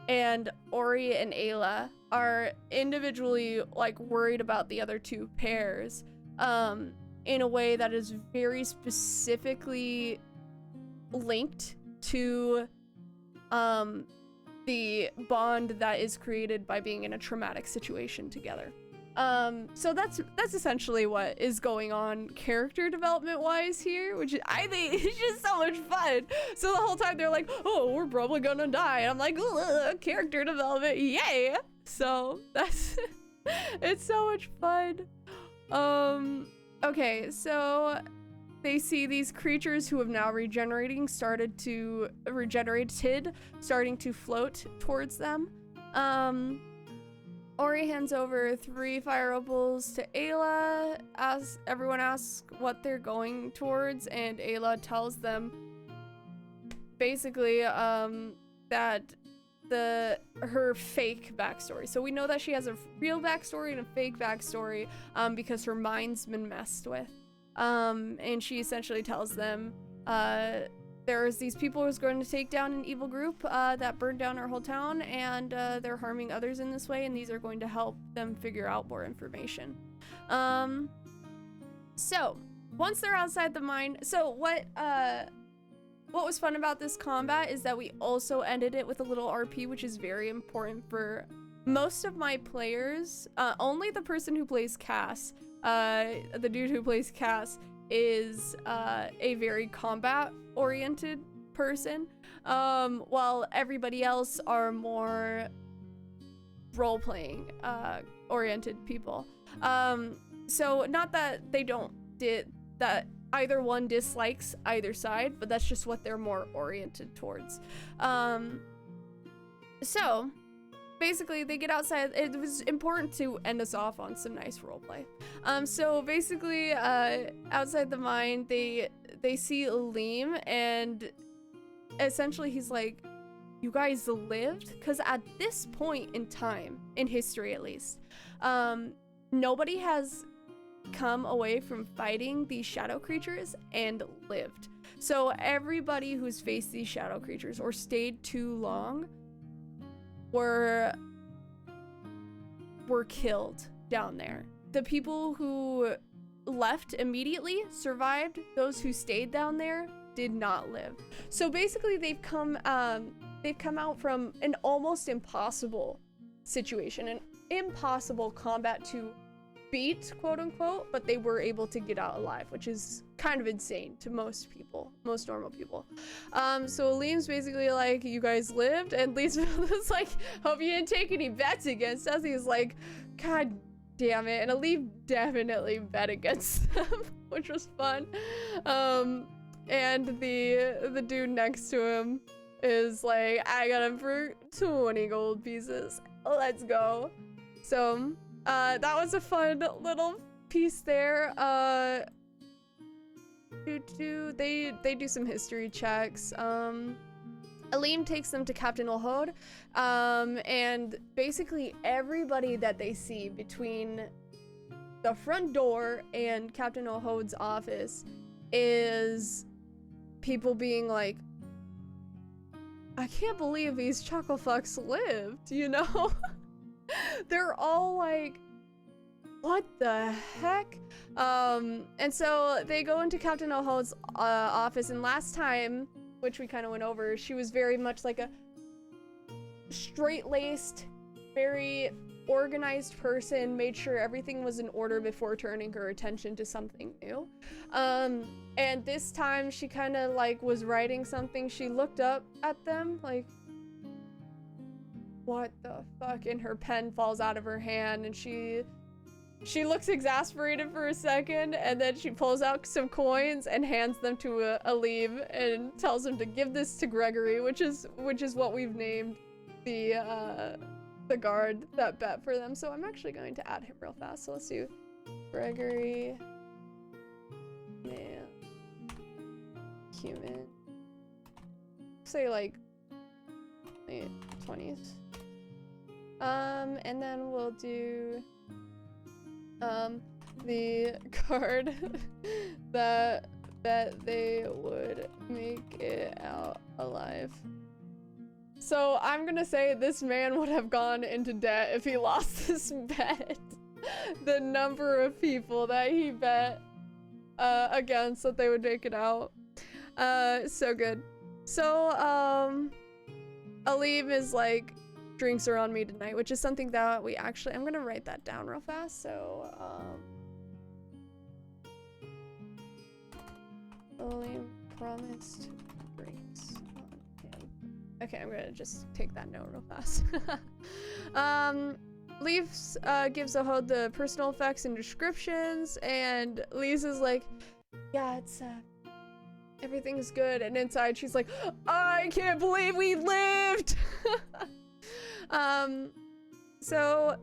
and Ori and Ayla are individually like worried about the other 2 pairs in a way that is very specifically linked to the bond that is created by being in a traumatic situation together. So that's essentially what is going on character development wise here, which I think is just so much fun. So the whole time they're like, oh, we're probably gonna die, and I'm like, character development, yay! So that's it's so much fun. Okay, so they see these creatures who have now starting to float towards them. Ori hands over 3 fire opals to Ayla, as everyone asks what they're going towards, and Ayla tells them basically that her fake backstory. So we know that she has a real backstory and a fake backstory because her mind's been messed with. And she essentially tells them there's these people who's going to take down an evil group that burned down our whole town, and they're harming others in this way, and these are going to help them figure out more information. So once they're outside the mine, so what was fun about this combat is that we also ended it with a little RP, which is very important for most of my players. Only the person who plays Cass, the dude who plays Cass, is a very combat oriented person, while everybody else are more role-playing oriented people. So not that they don't did that either one dislikes either side, but that's just what they're more oriented towards. So basically they get outside. It was important to end us off on some nice roleplay. So basically outside the mine they see Aleem, and essentially he's like, you guys lived? Because at this point in time, in history at least, nobody has come away from fighting these shadow creatures and lived. So everybody who's faced these shadow creatures or stayed too long were killed down there. The people who left immediately survived. Those who stayed down there did not live. So basically they've come out from an almost impossible situation, an impossible combat to beat, quote unquote, but they were able to get out alive, which is kind of insane to most people, most normal people. So Aleem's basically like, you guys lived, and Leesville like, hope you didn't take any bets against us. He's like, god damn it, and Aleem definitely bet against them, which was fun. And the dude next to him is like, I got him for 20 gold pieces. Let's go. So that was a fun little piece there. They do some history checks. Aleem takes them to Captain Olhod, and basically everybody that they see between the front door and Captain Olhod's office is people being like, I can't believe these chucklefucks lived, you know? They're all like, what the heck? And so they go into Captain Olhod's office, and last time, which we kind of went over, she was very much like a straight-laced, very organized person, made sure everything was in order before turning her attention to something new. And this time she kind of like was writing something. She looked up at them like, what the fuck? And her pen falls out of her hand, and she looks exasperated for a second, and then she pulls out some coins and hands them to Aleem and tells him to give this to Gregory, which is what we've named the guard that bet for them. So I'm actually going to add him real fast. So let's do Gregory, man, human. Say like 20s. And then we'll do the card that they would make it out alive. So I'm gonna say this man would have gone into debt if he lost this bet. The number of people that he bet against that they would make it out. So good. So Aleem is like, drinks are on me tonight, which is something that we actually, I'm gonna write that down real fast. So Aleem promised drinks on him. Okay, I'm gonna just take that note real fast. Leaves gives Olhod the personal effects and descriptions, and Lisa's like, yeah, it's everything's good, and inside she's like, I can't believe we lived. So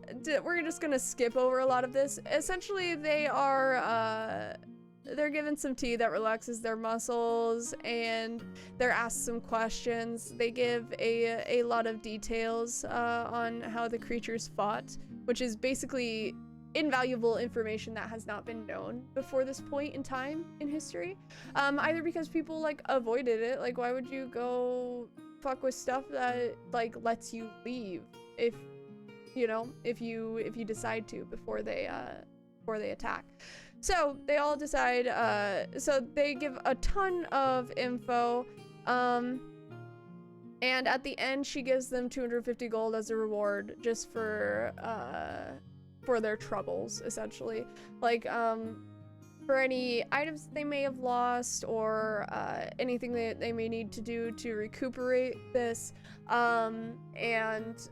we're just gonna skip over a lot of this. Essentially, they are they're given some tea that relaxes their muscles, and they're asked some questions. They give a lot of details on how the creatures fought, which is basically invaluable information that has not been known before this point in time in history. Either because people like avoided it, like why would you go fuck with stuff that like lets you leave if you know, if you decide to before they attack. So they all decide, so they give a ton of info, and at the end she gives them 250 gold as a reward just for their troubles, essentially. Like, for any items they may have lost, or anything that they may need to do to recuperate this, and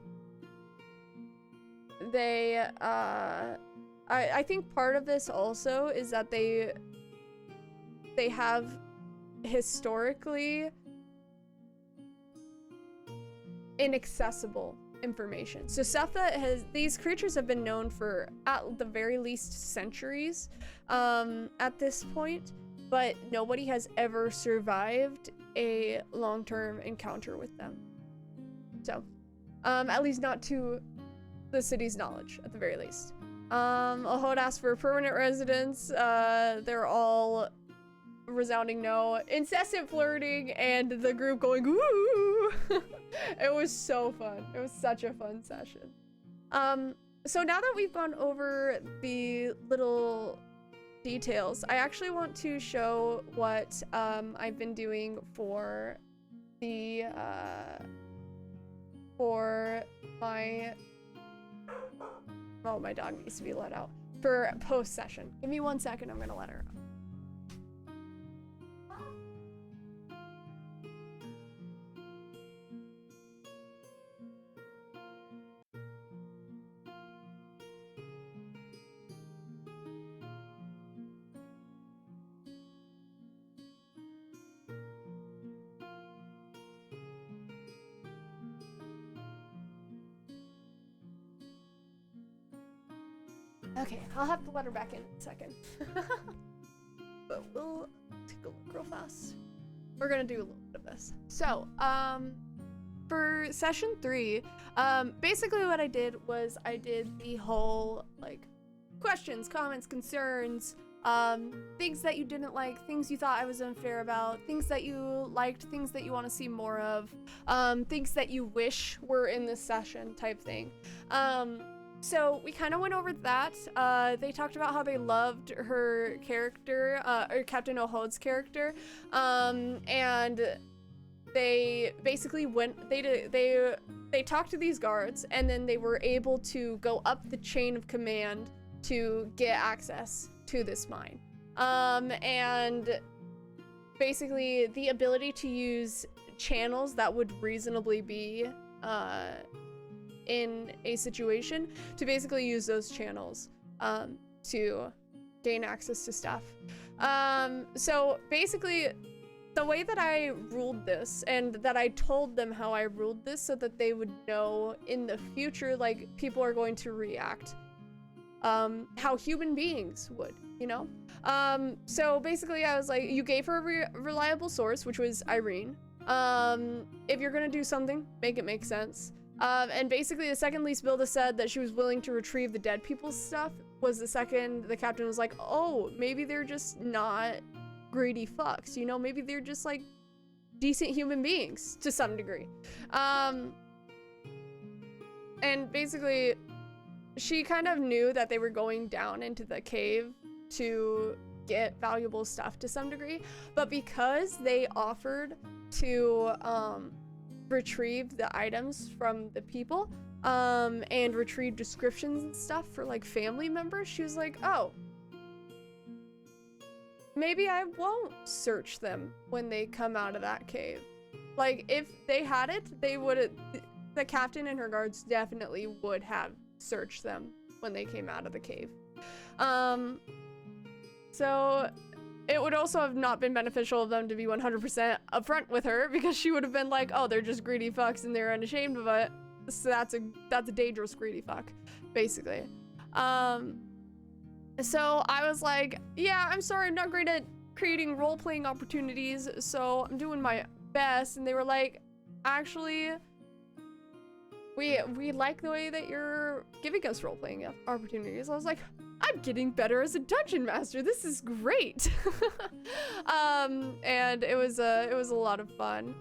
they I think part of this also is that they have historically inaccessible information. So stuff that these creatures have been known for at the very least centuries at this point, but nobody has ever survived a long-term encounter with them. So, at least not to the city's knowledge, at the very least. Ahod asked for permanent residents. They're all resounding no. Incessant flirting and the group going, ooh! It was so fun. It was such a fun session. So now that we've gone over the little details, I actually want to show what I've been doing for the for my my dog needs to be let out for post session. Give me 1 second, I'm gonna let her out. Okay, I'll have to let her back in a second. But we'll take a look real fast. We're gonna do a little bit of this. So, for session 3, basically what I did was I did the whole, like, questions, comments, concerns, things that you didn't like, things you thought I was unfair about, things that you liked, things that you want to see more of, things that you wish were in this session type thing. So we kind of went over that. They talked about how they loved her character, or Captain Ohod's character, and they basically they talked to these guards, and then they were able to go up the chain of command to get access to this mine. And basically the ability to use channels that would reasonably be in a situation, to basically use those channels to gain access to stuff. So basically the way that I ruled this, and that I told them how I ruled this so that they would know in the future, like, people are going to react how human beings would, you know? So basically I was like, you gave her a reliable source, which was Irene. If you're gonna do something, make it make sense. And basically the second Lisbilda said that she was willing to retrieve the dead people's stuff was the second the captain was like, oh, maybe they're just not greedy fucks, you know? Maybe they're just, like, decent human beings to some degree. And basically she kind of knew that they were going down into the cave to get valuable stuff to some degree, but because they offered to retrieve the items from the people and retrieve descriptions and stuff for, like, family members, she was like, oh, maybe I won't search them when they come out of that cave. Like, if they had it, they would, the captain and her guards definitely would have searched them when they came out of the cave. So it would also have not been beneficial of them to be 100% upfront with her, because she would have been like, oh, they're just greedy fucks and they're unashamed of it. So that's a dangerous greedy fuck, basically. So I was like, yeah, I'm sorry, I'm not great at creating role-playing opportunities, so I'm doing my best. And they were like, actually, we like the way that you're giving us role-playing opportunities. I was like, I'm getting better as a dungeon master. This is great. And it was a lot of fun.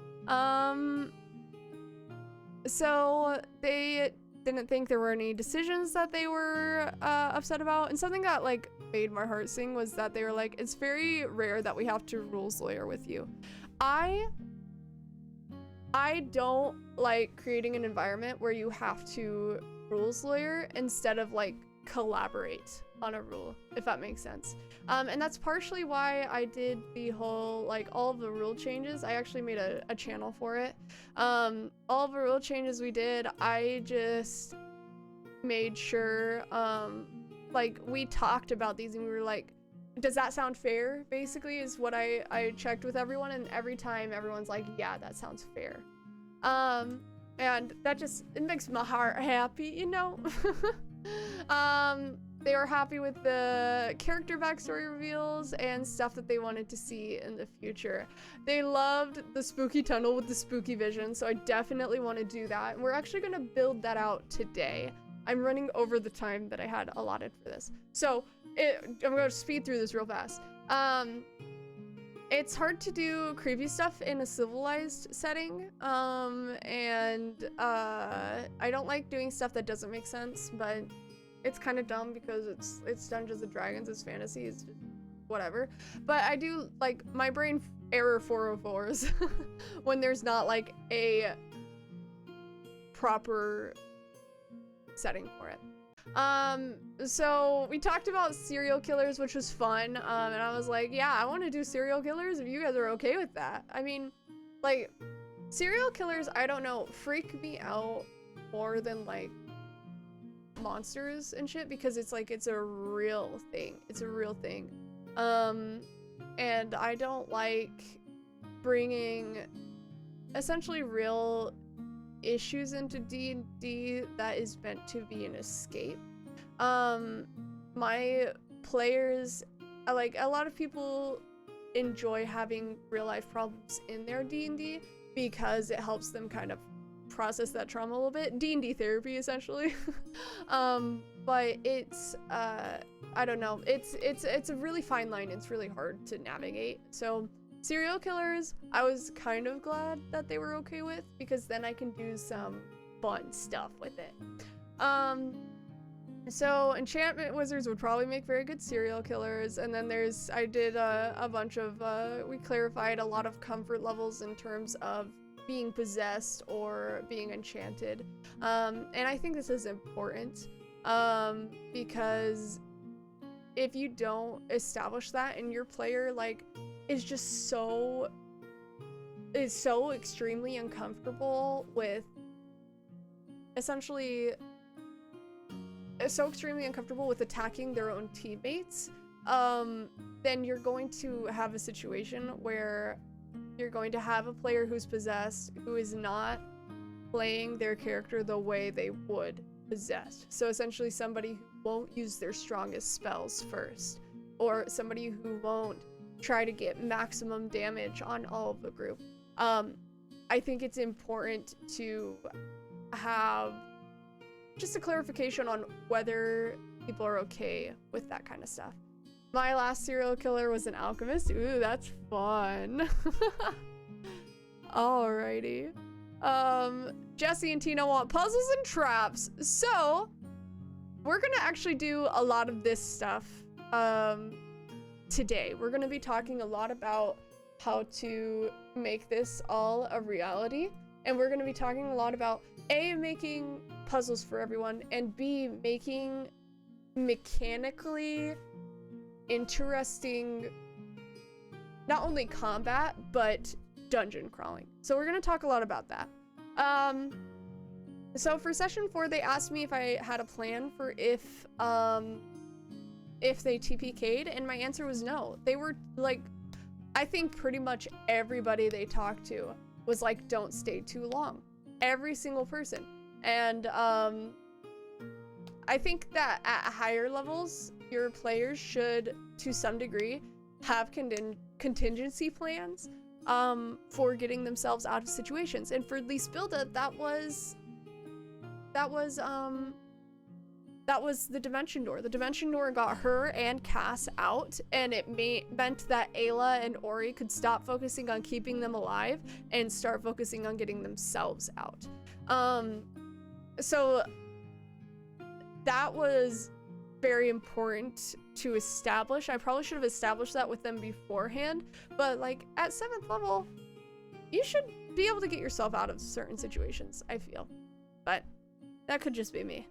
So they didn't think there were any decisions that they were upset about. And something that, like, made my heart sing was that they were like, it's very rare that we have to rules lawyer with you. I don't like creating an environment where you have to rules lawyer instead of, like, collaborate on a rule, if that makes sense. And that's partially why I did the whole, like, all of the rule changes. I actually made a channel for it. All of the rule changes we did, I just made sure like, we talked about these and we were like, does that sound fair? Basically, is what I checked with everyone, and every time everyone's like, yeah, that sounds fair. And that just, it makes my heart happy, you know? They were happy with the character backstory reveals and stuff that they wanted to see in the future. They loved the spooky tunnel with the spooky vision, so I definitely want to do that. And we're actually going to build that out today. I'm running over the time that I had allotted for this. So I'm going to speed through this real fast. It's hard to do creepy stuff in a civilized setting, and I don't like doing stuff that doesn't make sense, but it's kind of dumb because it's Dungeons and Dragons, it's fantasy, it's just whatever. But I do, like, my brain error 404s when there's not like a proper setting for it. So we talked about serial killers, which was fun, and I was like, yeah, I want to do serial killers if you guys are okay with that. I mean, like, serial killers, I don't know, freak me out more than like monsters and shit, because it's like, it's a real thing. It's a real thing. And I don't like bringing essentially real issues into D&D that is meant to be an escape. My players, like, a lot of people enjoy having real life problems in their D&D because it helps them kind of process that trauma a little bit. D&D therapy, essentially. But it's I don't know, it's a really fine line. It's really hard to navigate. So serial killers, I was kind of glad that they were okay with, because then I can do some fun stuff with it. So enchantment wizards would probably make very good serial killers, and then I did a bunch of we clarified a lot of comfort levels in terms of being possessed or being enchanted, and I think this is important, because if you don't establish that and your player like is so extremely uncomfortable with attacking their own teammates, then you're going to have a situation where you're going to have a player who's possessed who is not playing their character the way they would possessed. So essentially somebody who won't use their strongest spells first, or somebody who won't try to get maximum damage on all of the group. I think it's important to have just a clarification on whether people are okay with that kind of stuff. My last serial killer was an alchemist. Ooh, that's fun. Alrighty. Jesse and Tina want puzzles and traps. So we're gonna actually do a lot of this stuff today. We're gonna be talking a lot about how to make this all a reality. And we're gonna be talking a lot about A, making puzzles for everyone, and B, making mechanically interesting not only combat but dungeon crawling. So we're gonna talk a lot about that. So for session 4, they asked me if I had a plan for if they TPK'd, and my answer was no. They were like, I think pretty much everybody they talked to was like, don't stay too long. Every single person. And I think that at higher levels, your players should, to some degree, have contingency plans for getting themselves out of situations. And for Lisbilda, that was the dimension door. The dimension door got her and Cass out, and it meant that Ayla and Ori could stop focusing on keeping them alive and start focusing on getting themselves out. So that was very important to establish. I probably should have established that with them beforehand, but like at 7th level, you should be able to get yourself out of certain situations, I feel. But that could just be me.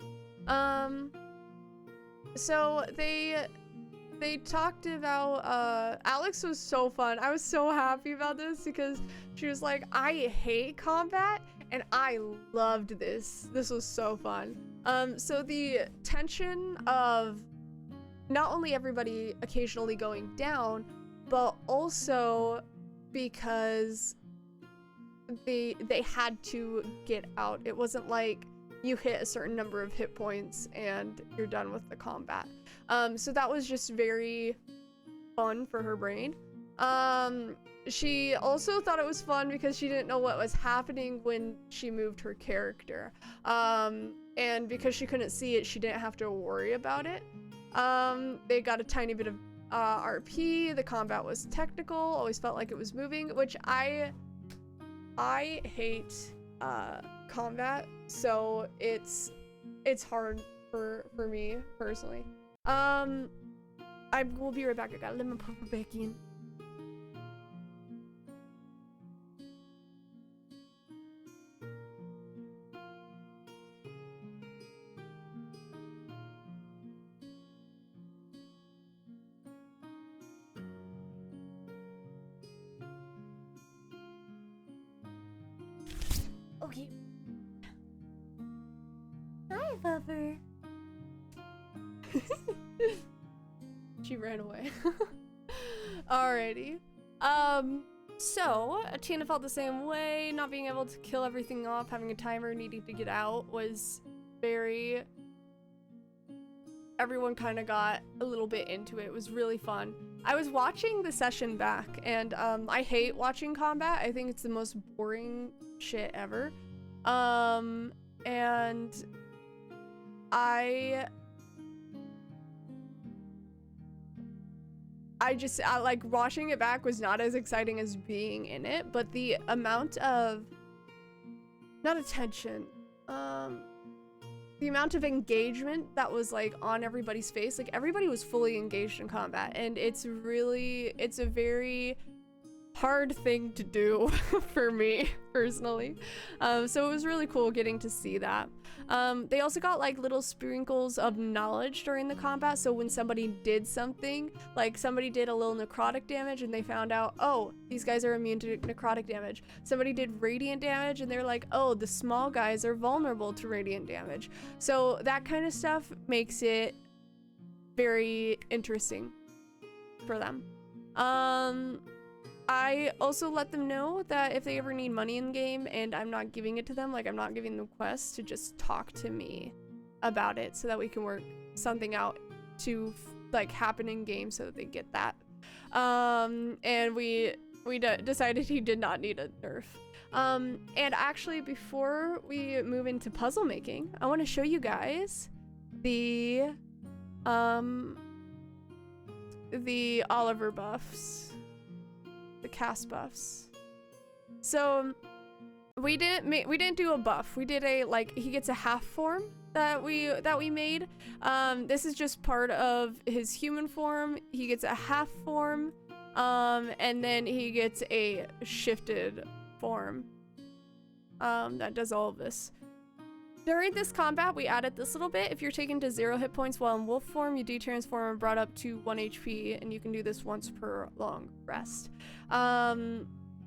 So they talked about, Alex was so fun. I was so happy about this because she was like, I hate combat and I loved this. This was so fun. So the tension of not only everybody occasionally going down, but also because they had to get out. It wasn't like you hit a certain number of hit points and you're done with the combat. So that was just very fun for her brain. She also thought it was fun because she didn't know what was happening when she moved her character. And because she couldn't see it, she didn't have to worry about it. They got a tiny bit of RP. The combat was technical, always felt like it was moving, which I hate combat, so it's hard for me personally. I will be right back. I gotta let my puffer back in. Okay. Hi, Puffer. She ran away. Alrighty. So Tina felt the same way. Not being able to kill everything off, having a timer, needing to get out was very... Everyone kind of got a little bit into it. It was really fun. I was watching the session back, and I hate watching combat. I think it's the most boring shit ever. And I like watching it back was not as exciting as being in it, but the amount of not attention, the amount of engagement that was like on everybody's face, like everybody was fully engaged in combat, and it's a very hard thing to do for me personally. So it was really cool getting to see that. They also got like little sprinkles of knowledge during the combat, so when somebody did something, like somebody did a little necrotic damage and they found out, oh, these guys are immune to necrotic damage. Somebody did radiant damage and they're like, oh, the small guys are vulnerable to radiant damage. So that kind of stuff makes it very interesting for them. I also let them know that if they ever need money in game and I'm not giving it to them, like I'm not giving them quests, to just talk to me about it so that we can work something out to like happen in game so that they get that. And we decided he did not need a nerf. And actually, before we move into puzzle making, I want to show you guys the Oliver buffs. The cast buffs. So we didn't do a buff. We did a, like, he gets a half form that we made. This is just part of his human form. He gets a half form, and then he gets a shifted form that does all of this. During this combat, we added this little bit. If you're taken to 0 hit points while in wolf form, you detransform and brought up to 1 HP, and you can do this once per long rest.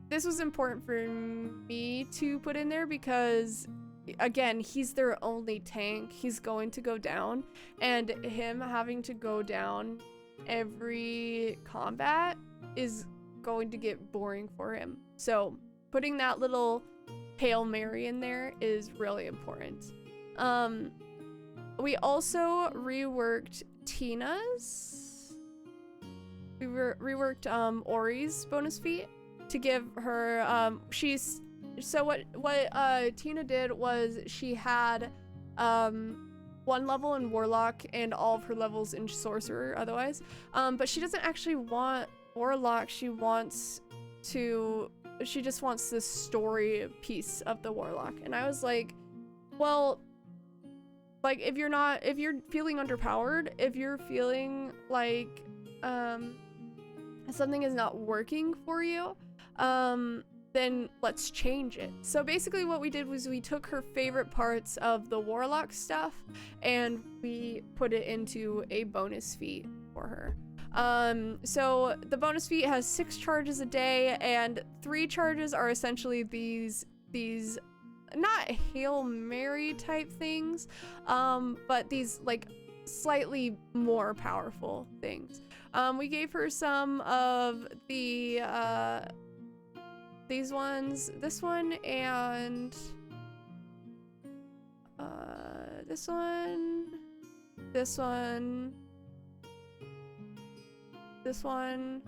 This was important for me to put in there because, again, he's their only tank. He's going to go down, and him having to go down every combat is going to get boring for him. So putting that little Hail Mary in there is really important. We also reworked Tina's. We reworked Ori's bonus feat to give her so what Tina did was she had 1 level in Warlock and all of her levels in Sorcerer otherwise. But she doesn't actually want Warlock. She just wants this story piece of the Warlock. And I was like, well, like if you're feeling underpowered, if you're feeling like something is not working for you, then let's change it. So basically what we did was we took her favorite parts of the Warlock stuff and we put it into a bonus feat for her. So the bonus feat has 6 charges a day, and 3 charges are essentially these not Hail Mary type things, but these like slightly more powerful things. We gave her some of the these ones, this one, and this one, this one, this one,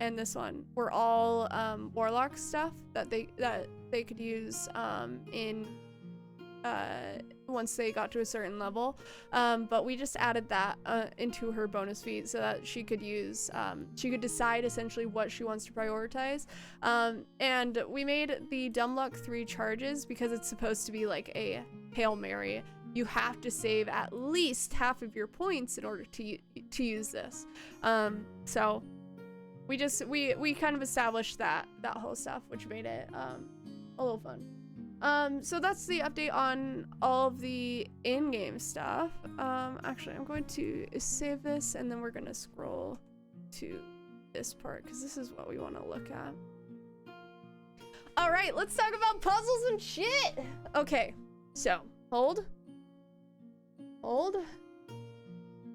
and this one were all warlock stuff that they could use in once they got to a certain level, but we just added that into her bonus feat so that she could use she could decide essentially what she wants to prioritize, and we made the dumb luck 3 charges because it's supposed to be like a Hail Mary. You have to save at least half of your points in order to use this, so we kind of established that whole stuff, which made it a little fun. So that's the update on all of the in-game stuff. Actually, I'm going to save this and then we're gonna scroll to this part because this is what we want to look at. All right, let's talk about puzzles and shit. Okay, so hold,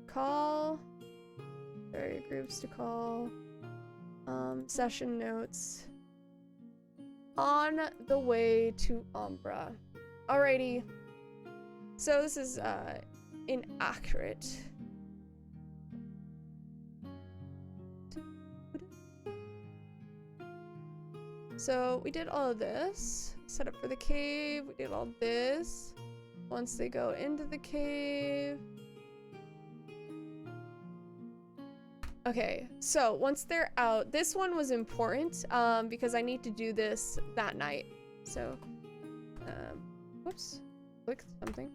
call, area groups to call, session notes. On the way to Umbra. Alrighty. So this is inaccurate. So we did all of this. Set up for the cave. We did all this. Once they go into the cave. Okay, so once they're out, this one was important because I need to do this that night. So, whoops, click something.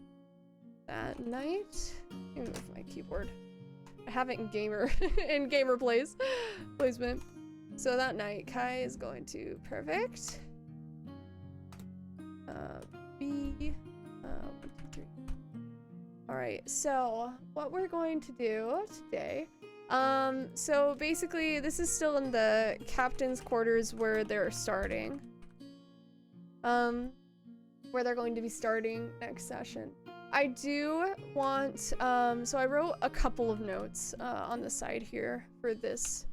That night, let me move my keyboard. I have it in gamer placement. So that night, Kai is going to perfect. B, 1, 2, 3. All right, so what we're going to do today. So basically this is still in the captain's quarters where they're starting. Where they're going to be starting next session. I do want, so I wrote a couple of notes, on the side here for this.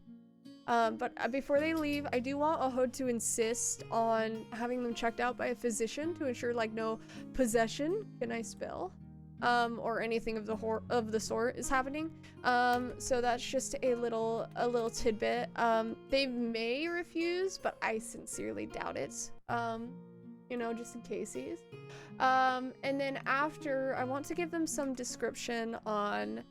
But before they leave, I do want Ahod to insist on having them checked out by a physician to ensure like no possession, can I spell? Or anything of the sort is happening. So that's just a little tidbit. They may refuse, but I sincerely doubt it. You know, just in cases. And then after, I want to give them some description on,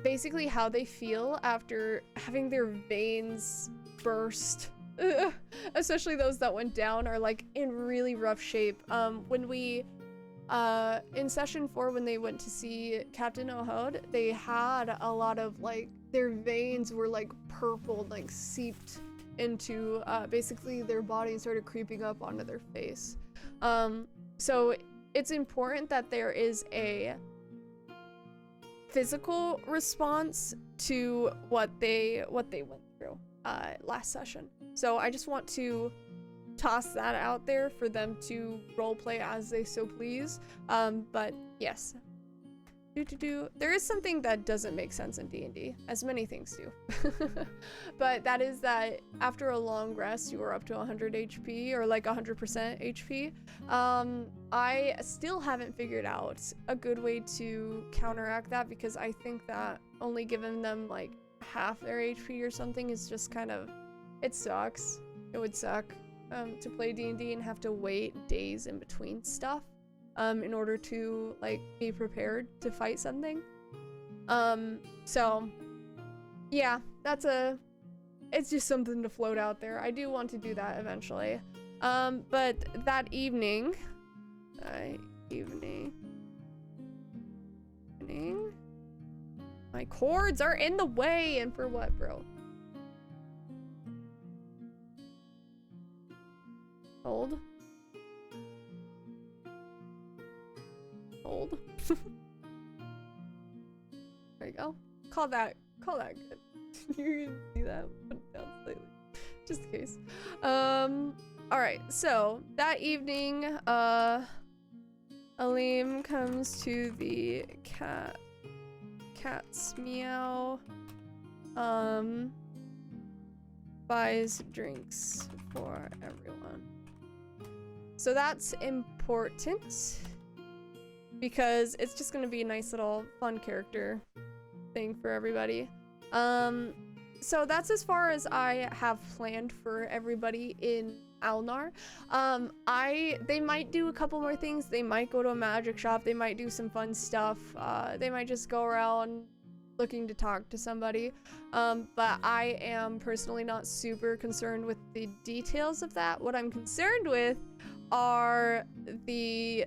basically how they feel after having their veins burst. Especially those that went down are like in really rough shape. When we in session 4, when they went to see Captain Ahod, they had a lot of like their veins were like purple, like seeped into basically their body, started creeping up onto their face. So it's important that there is a physical response to what they went through last session. So I just want to toss that out there for them to roleplay as they so please. But yes, there is something that doesn't make sense in D&D, as many things do. But that is that after a long rest, you are up to 100 HP or like 100% HP. I still haven't figured out a good way to counteract that because I think that only giving them like half their HP or something is just kind of, it sucks. It would suck to play D&D and have to wait days in between stuff. In order to like be prepared to fight something. So yeah, it's just something to float out there. I do want to do that eventually. But that evening, my cords are in the way, and for what, bro? Hold. There you go. Call that good. You can see that. Put it down slightly. Just in case. Alright, so that evening, Aleem comes to the cat's meow, buys drinks for everyone. So that's important because it's just gonna be a nice little fun character thing for everybody. So that's as far as I have planned for everybody in Alnar. They might do a couple more things. They might go to a magic shop. They might do some fun stuff. They might just go around looking to talk to somebody. But I am personally not super concerned with the details of that. What I'm concerned with are the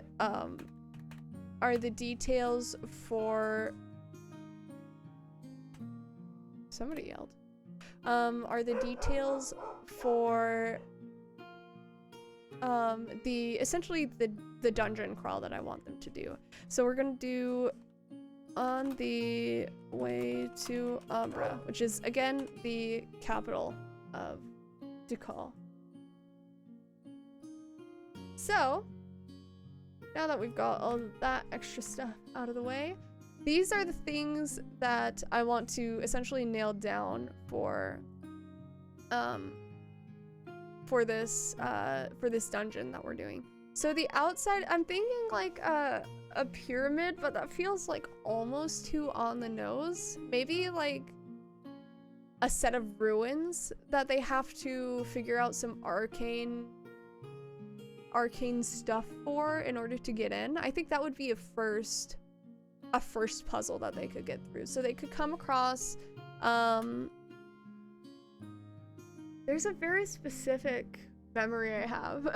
details for... Somebody yelled. Are the details for essentially the dungeon crawl that I want them to do. So we're gonna do on the way to Umbra, which is again the capital of Ducal. So now that we've got all that extra stuff out of the way, these are the things that I want to essentially nail down for this dungeon that we're doing. So the outside, I'm thinking like a pyramid, but that feels like almost too on the nose. Maybe like a set of ruins that they have to figure out some arcane stuff for in order to get in. I think that would be a first puzzle that they could get through. So they could come across, there's a very specific memory I have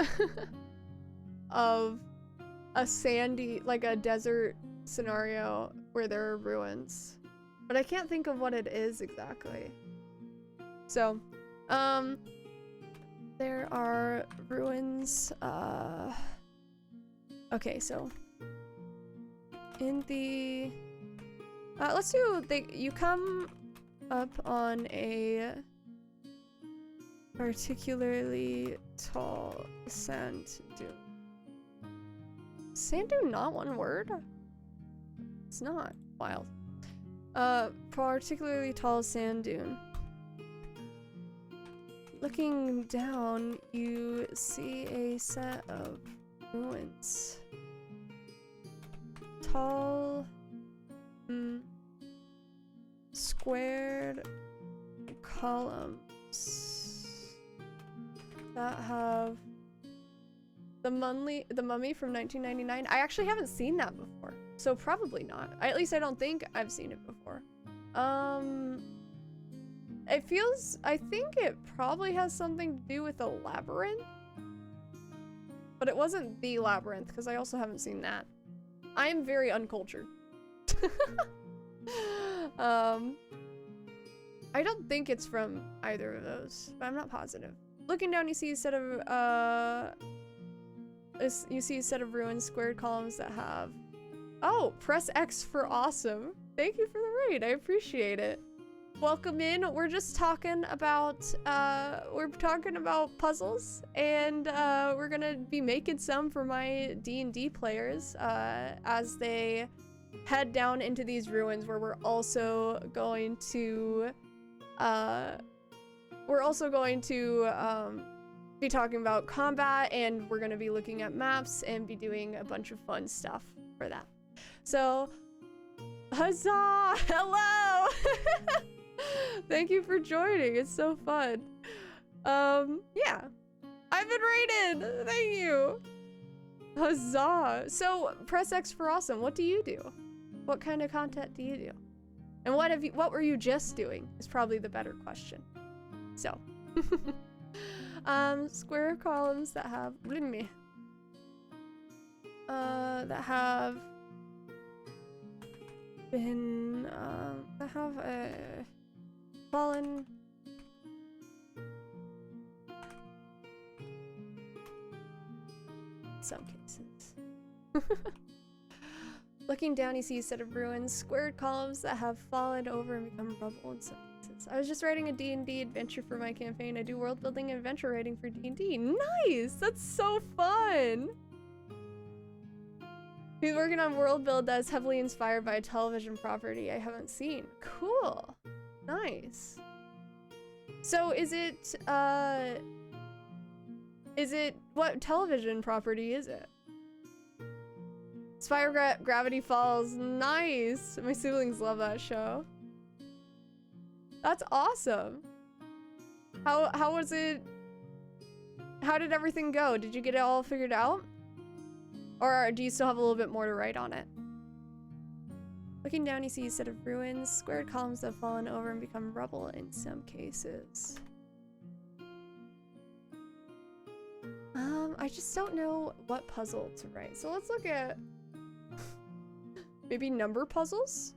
of a sandy, like a desert scenario where there are ruins, but I can't think of what it is exactly. So, there are ruins, okay, so in the let's do you come up on a particularly tall sand dune. Sand dune, not one word? It's not. Wild. Particularly tall sand dune. Looking down, you see a set of ruins. Tall, squared columns that have the mummy from 1999. I actually haven't seen that before, so probably not. At least I don't think I've seen it before. It feels, I think it probably has something to do with the labyrinth, but it wasn't the labyrinth because I also haven't seen that. I am very uncultured. I don't think it's from either of those, but I'm not positive. Looking down, you see a set of ruined squared columns that have... Oh, press X for awesome. Thank you for the raid. I appreciate it. Welcome in. We're just talking about puzzles, and we're gonna be making some for my D&D players as they head down into these ruins, where we're also going to be talking about combat, and we're gonna be looking at maps and be doing a bunch of fun stuff for that. So, huzzah! Hello! Thank you for joining. It's so fun. Yeah. I've been rated. Thank you. Huzzah. So, press X for awesome. What do you do? What kind of content do you do? And what were you just doing is probably the better question. So, square columns that have been that have fallen in some cases. Looking down, you see a set of ruins, squared columns that have fallen over and become rubble in some cases. I was just writing a D&D adventure for my campaign. I do world building and adventure writing for D&D. Nice! That's so fun! He's working on world build that's heavily inspired by a television property I haven't seen. Cool. Nice. So is it what television property is it? Spire Gravity Falls. Nice. My siblings love that show. That's awesome. How was it? How did everything go? Did you get it all figured out? Or do you still have a little bit more to write on it? Looking down, you see a set of ruins, squared columns that have fallen over and become rubble in some cases. I just don't know what puzzle to write. So let's look at maybe number puzzles?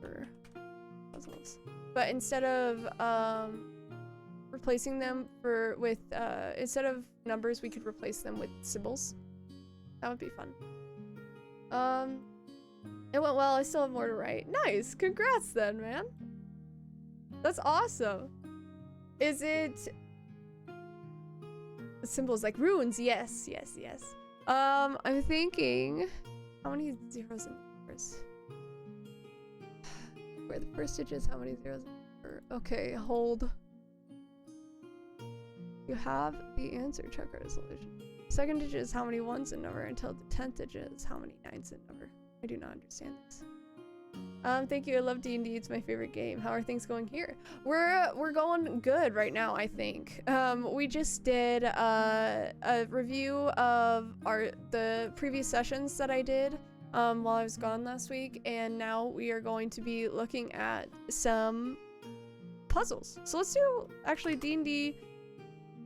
Or puzzles. But instead of replacing them with instead of numbers, we could replace them with symbols. That would be fun. It went well. I still have more to write. Nice. Congrats then, man. That's awesome. Is it symbols like runes? Yes, yes, yes. I'm thinking how many zeros and numbers? Where the first digits, how many zeros and numbers? Okay, hold. You have the answer. Check our solution. Second digit is how many ones in number until the 10th digit is how many nines in number. I do not understand this. Thank you. I love D&D. It's my favorite game. How are things going here? We're going good right now, I think. We just did a review of the previous sessions that I did while I was gone last week, and now we are going to be looking at some puzzles. So let's do actually D&D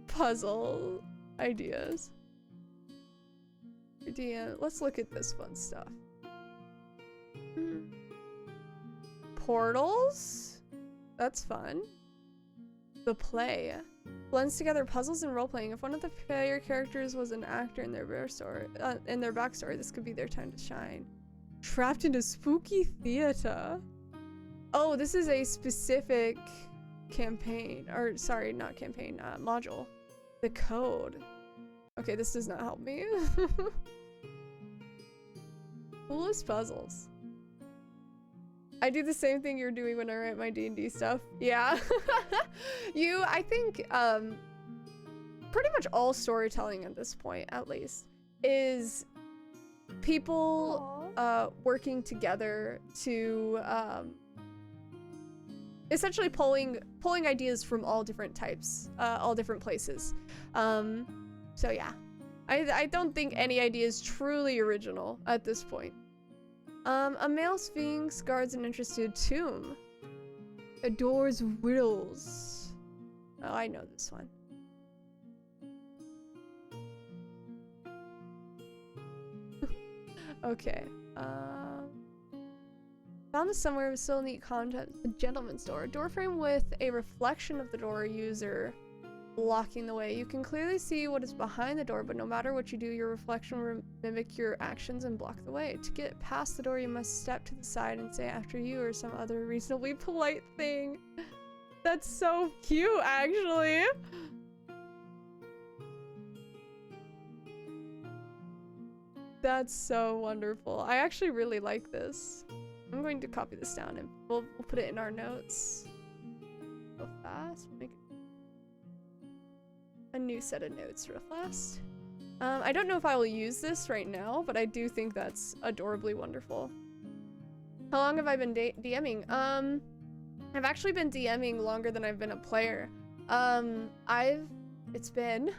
puzzle ideas. Let's look at this fun stuff. Portals? That's fun. The play. Blends together puzzles and role-playing. If one of the player characters was an actor in their backstory, this could be their time to shine. Trapped into spooky theater. Oh, this is a specific campaign. Or, sorry, not campaign, module. The code. Okay, this does not help me. Coolest puzzles. I do the same thing you're doing when I write my D&D stuff. Yeah. I think, pretty much all storytelling at this point, at least, is people working together to essentially pulling ideas from all different types, all different places. So yeah, I don't think any idea is truly original at this point. A male sphinx guards an interested tomb. Adores riddles. Oh, I know this one. Okay. Found this somewhere with still neat content. The gentleman's door. A door frame with a reflection of the door user blocking the way. You can clearly see what is behind the door, but no matter what you do, your reflection will mimic your actions and block the way. To get past the door, you must step to the side and say after you or some other reasonably polite thing. That's so cute, actually. That's so wonderful. I actually really like this. I'm going to copy this down and we'll put it in our notes. Go fast. Make a new set of notes real fast. I don't know if I will use this right now, but I do think that's adorably wonderful. How long have I been DMing? I've actually been DMing longer than I've been a player. It's been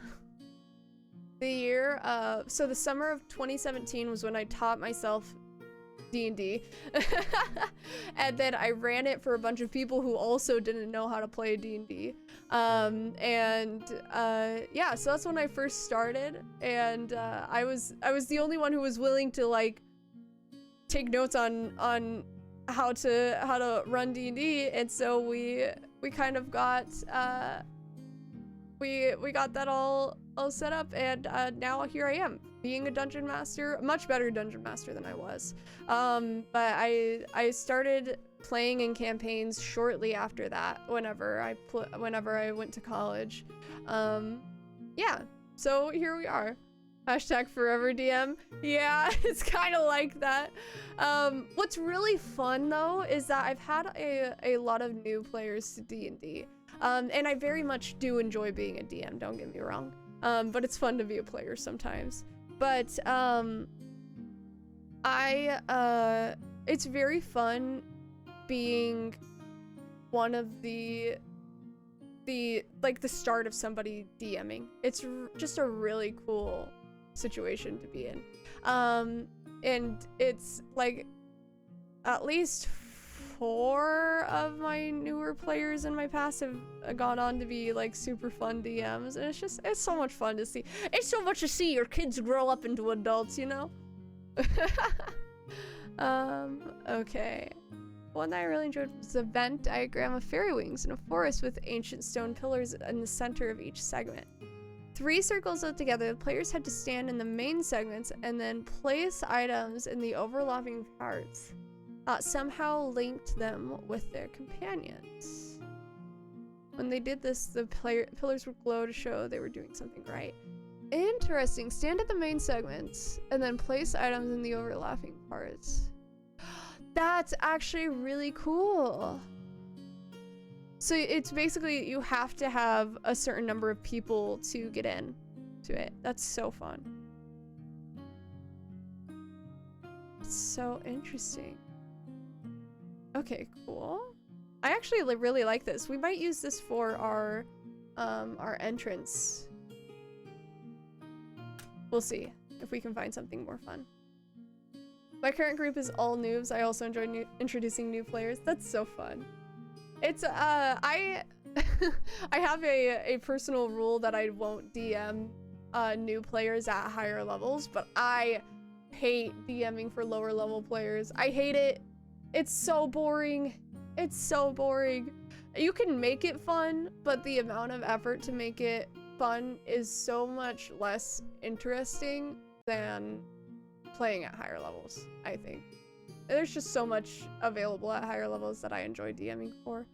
the year, so the summer of 2017 was when I taught myself D&D. And then I ran it for a bunch of people who also didn't know how to play D&D. Yeah, so that's when I first started, and I was the only one who was willing to like take notes on how to run D&D, and so we kind of got we got that all set up, and now here I am being a dungeon master, a much better dungeon master than I was. But I started playing in campaigns shortly after that, whenever I went to college. Yeah, so here we are. Hashtag forever DM. Yeah, it's kind of like that. What's really fun though is that I've had a lot of new players to D&D. And I very much do enjoy being a DM, don't get me wrong. But it's fun to be a player sometimes. But it's very fun being one of the start of somebody DMing. It's just a really cool situation to be in. And it's like at least 4 of my newer players in my past have gone on to be like super fun DMs, and it's so much fun to see. It's so much to see your kids grow up into adults, you know? Okay. One that I really enjoyed was the Venn diagram of fairy wings in a forest with ancient stone pillars in the center of each segment. 3 circles out together, the players had to stand in the main segments and then place items in the overlapping parts that somehow linked them with their companions. When they did this, the pillars would glow to show they were doing something right. Interesting. Stand at the main segments and then place items in the overlapping parts. That's actually really cool. So it's basically you have to have a certain number of people to get in to it. That's so fun. It's so interesting. Okay, cool. I actually really like this. We might use this for our entrance. We'll see if we can find something more fun. My current group is all noobs. I also enjoy introducing new players. That's so fun. It's I I have a personal rule that I won't DM new players at higher levels, but I hate DMing for lower level players. I hate it. It's so boring. It's so boring. You can make it fun, but the amount of effort to make it fun is so much less interesting than playing at higher levels, I think. There's just so much available at higher levels that I enjoy DMing for.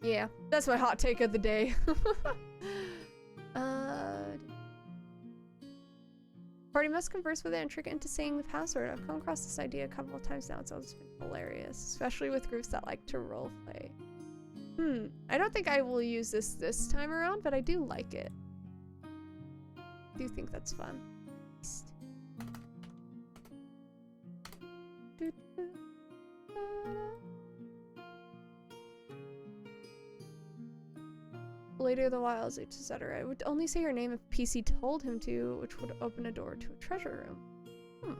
Yeah, that's my hot take of the day. Party must converse with it and trick it into saying the password. I've come across this idea a couple of times now, so it's been hilarious, especially with groups that like to roleplay. I don't think I will use this time around, but I do like it. I do think that's fun. Later the wilds, etc. I would only say her name if PC told him to, which would open a door to a treasure room.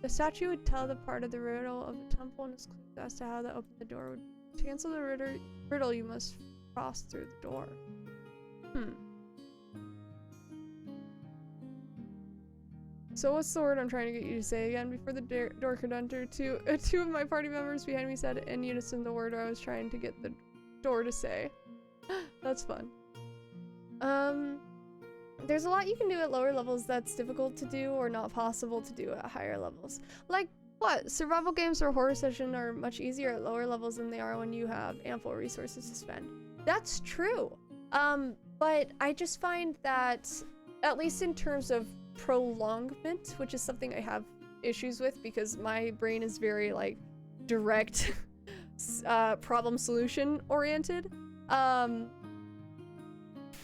The statue would tell the part of the riddle of the temple and is clues as to how to open the door would be. To answer the riddle, you must cross through the door. So what's the word I'm trying to get you to say again? Before the door could enter, two of my party members behind me said in unison the word I was trying to get the door to say. That's fun. There's a lot you can do at lower levels that's difficult to do or not possible to do at higher levels. Like what? Survival games or horror session are much easier at lower levels than they are when you have ample resources to spend. That's true. But I just find that, at least in terms of prolongment, which is something I have issues with because my brain is very like direct problem solution oriented.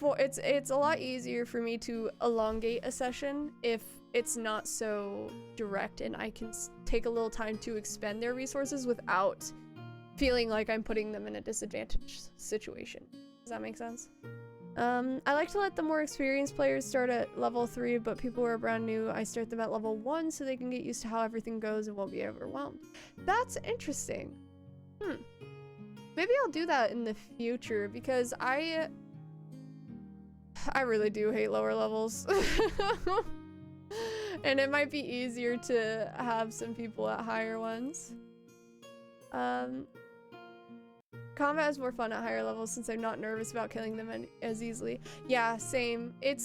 It's a lot easier for me to elongate a session if it's not so direct and I can take a little time to expend their resources without feeling like I'm putting them in a disadvantaged situation. Does that make sense? I like to let the more experienced players start at level 3, but people who are brand new, I start them at level 1 so they can get used to how everything goes and won't be overwhelmed. That's interesting. Maybe I'll do that in the future because I really do hate lower levels. And it might be easier to have some people at higher ones. Combat is more fun at higher levels since I'm not nervous about killing them as easily. Yeah, same. I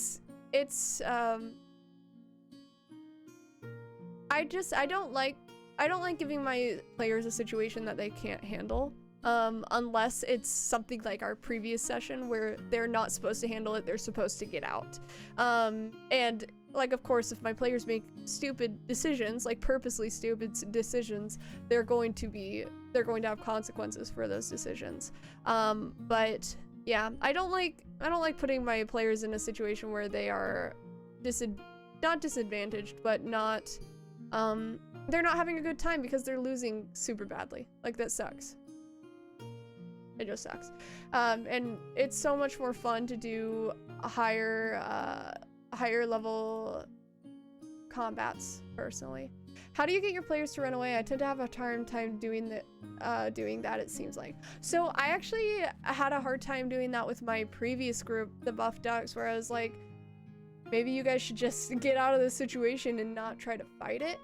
don't like giving my players a situation that they can't handle. unless it's something like our previous session where they're not supposed to handle it, they're supposed to get out. And like, of course, if my players make stupid decisions, like purposely stupid decisions, they're going to have consequences for those decisions. But yeah, I don't like putting my players in a situation where they are not disadvantaged, but not, they're not having a good time because they're losing super badly. Like, that sucks. It just sucks. And it's so much more fun to do a higher level combats, personally. How do you get your players to run away? I tend to have a hard time doing that, it seems like. So I actually had a hard time doing that with my previous group, the Buff Ducks, where I was like, maybe you guys should just get out of this situation and not try to fight it.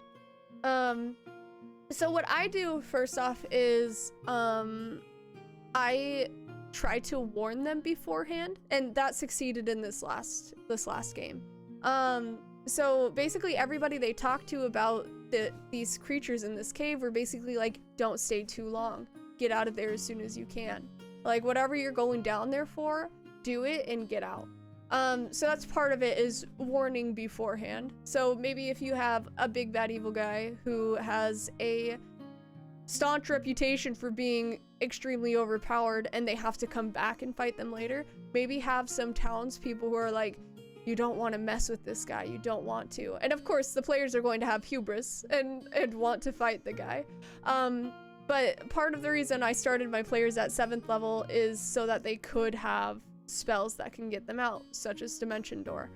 So what I do first off is, I try to warn them beforehand, and that succeeded in this last game. So basically everybody they talk to about these creatures in this cave were basically like, don't stay too long. Get out of there as soon as you can. Like, whatever you're going down there for, do it and get out. So that's part of it, is warning beforehand. So maybe if you have a big bad evil guy who has a staunch reputation for being extremely overpowered and they have to come back and fight them later, maybe have some townspeople who are like, you don't want to mess with this guy, you don't want to. And of course the players are going to have hubris and want to fight the guy. But part of the reason I started my players at 7th level is so that they could have spells that can get them out, such as Dimension Door.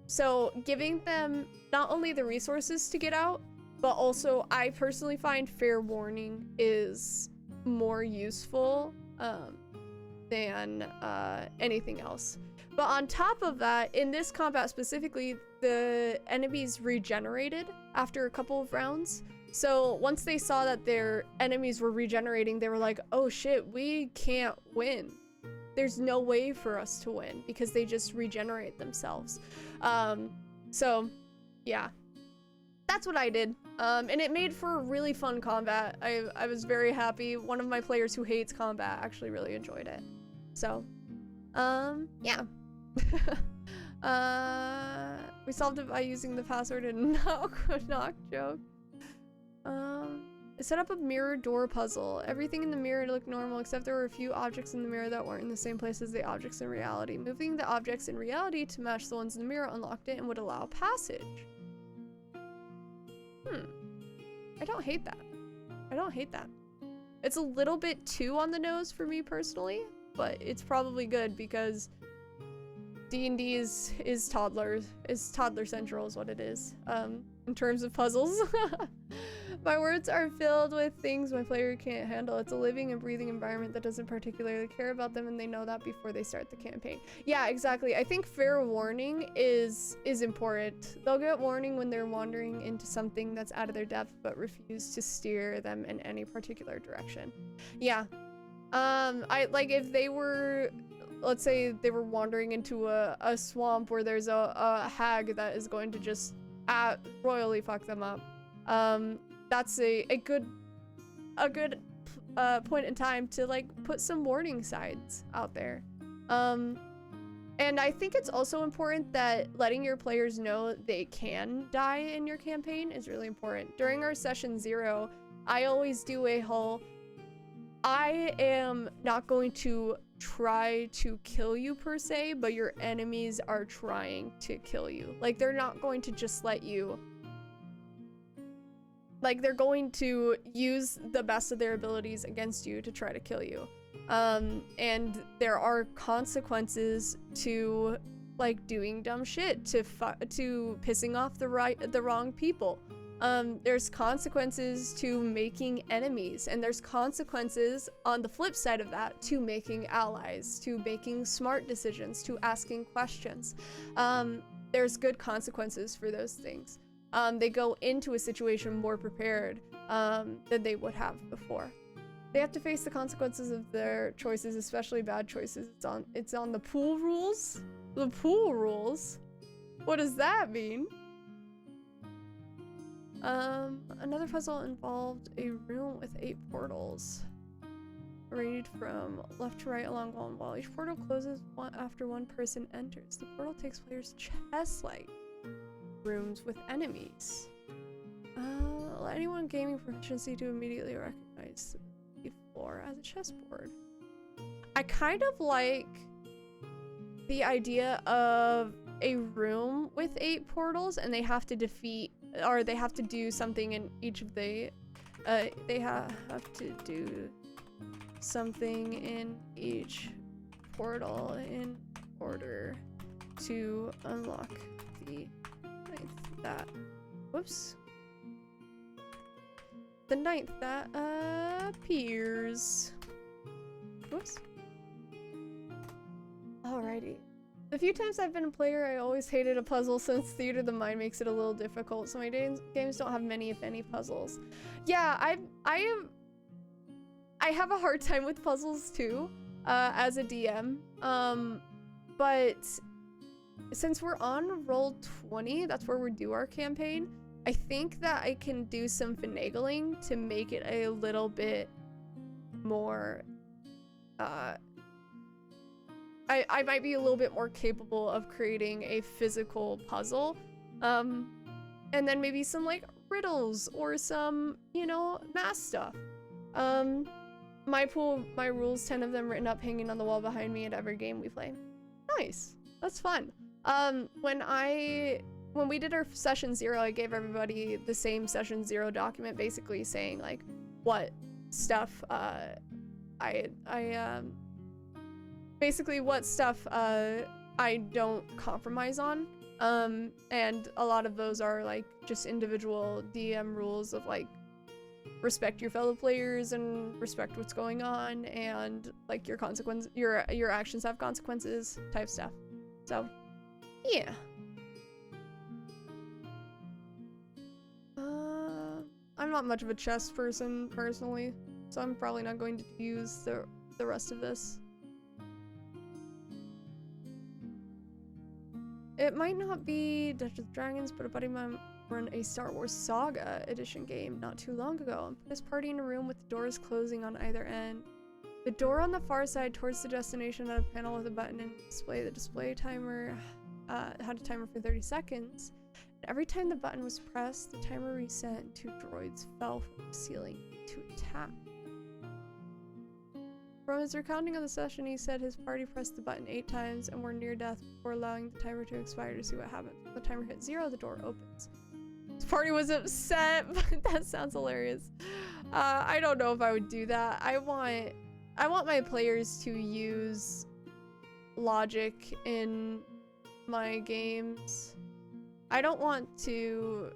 So giving them not only the resources to get out, but also I personally find fair warning is more useful than anything else. But on top of that, in this combat specifically, the enemies regenerated after a couple of rounds. So once they saw that their enemies were regenerating, they were like, oh shit, we can't win. There's no way for us to win because they just regenerate themselves. So yeah, that's what I did. And it made for a really fun combat. I was very happy. One of my players who hates combat actually really enjoyed it. So, yeah. We solved it by using the password and knock joke. Set up a mirror door puzzle. Everything in the mirror looked normal except there were a few objects in the mirror that weren't in the same place as the objects in reality. Moving the objects in reality to match the ones in the mirror unlocked it and would allow passage. I don't hate that. I don't hate that. It's a little bit too on the nose for me personally, but it's probably good because D&D is Toddler Central is what it is, in terms of puzzles. My words are filled with things my player can't handle. It's a living and breathing environment that doesn't particularly care about them, and they know that before they start the campaign. Yeah, exactly. I think fair warning is important. They'll get warning when they're wandering into something that's out of their depth, but refuse to steer them in any particular direction. Yeah. I like if they were, let's say they were wandering into a swamp where there's a hag that is going to just royally fuck them up. That's a good point in time to like put some warning signs out there. And I think it's also important that letting your players know they can die in your campaign is really important. During our session 0, I always do a whole, I am not going to try to kill you per se, but your enemies are trying to kill you. Like, they're not going to just let you, like, they're going to use the best of their abilities against you to try to kill you. And there are consequences to like doing dumb shit, to pissing off the wrong people. There's consequences to making enemies, and there's consequences on the flip side of that to making allies, to making smart decisions, to asking questions. There's good consequences for those things. They go into a situation more prepared than they would have before. They have to face the consequences of their choices, especially bad choices. It's on the pool rules? The pool rules? What does that mean? Another puzzle involved a room with 8 portals. arranged from left to right along one wall. Each portal closes after one person enters. The portal takes players' chest-like rooms with enemies. Let anyone gaming proficiency to immediately recognize the floor as a chessboard. I kind of like the idea of a room with 8 portals, and they have to defeat, or they have to do something in each of the, they have to do something in each portal in order to unlock the ninth that, whoops. The ninth that appears. Whoops. Alrighty. The few times I've been a player, I always hated a puzzle since Theater of the Mind makes it a little difficult, so my games don't have many, if any, puzzles. Yeah, I have a hard time with puzzles too, as a DM. But since we're on roll 20, that's where we do our campaign, I think that I can do some finagling to make it a little bit more, I might be a little bit more capable of creating a physical puzzle. And then maybe some like riddles or some, you know, math stuff. My rules, 10 of them written up hanging on the wall behind me at every game we play. Nice. That's fun. When we did our session 0, I gave everybody the same session 0 document, basically saying like what stuff basically what stuff I don't compromise on. And a lot of those are like just individual DM rules of like respect your fellow players and respect what's going on, and like your actions have consequences type stuff. So yeah. I'm not much of a chess person personally, so I'm probably not going to use the rest of this. It might not be Dungeons and Dragons, but a buddy of mine run a Star Wars Saga edition game not too long ago and put his party in a room with the doors closing on either end. The door on the far side towards the destination had a panel with a button and display. The display timer had a timer for 30 seconds. And every time the button was pressed, the timer reset and 2 droids fell from the ceiling to attack. From his recounting of the session, he said his party pressed the button 8 times and were near death before allowing the timer to expire to see what happens. When the timer hit 0, the door opens. His party was upset, but that sounds hilarious. I don't know if I would do that. I want my players to use logic in my games. I don't want to...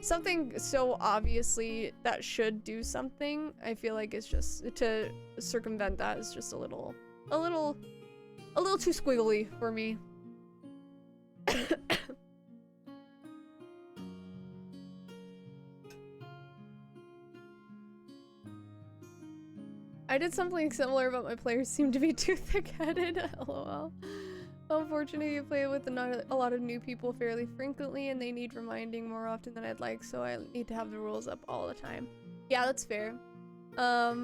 Something so obviously that should do something, I feel like it's just, to circumvent that is just a little too squiggly for me. I did something similar, but my players seem to be too thick-headed. LOL. Unfortunately, you play with a lot of new people fairly frequently, and they need reminding more often than I'd like, so I need to have the rules up all the time. Yeah, that's fair. I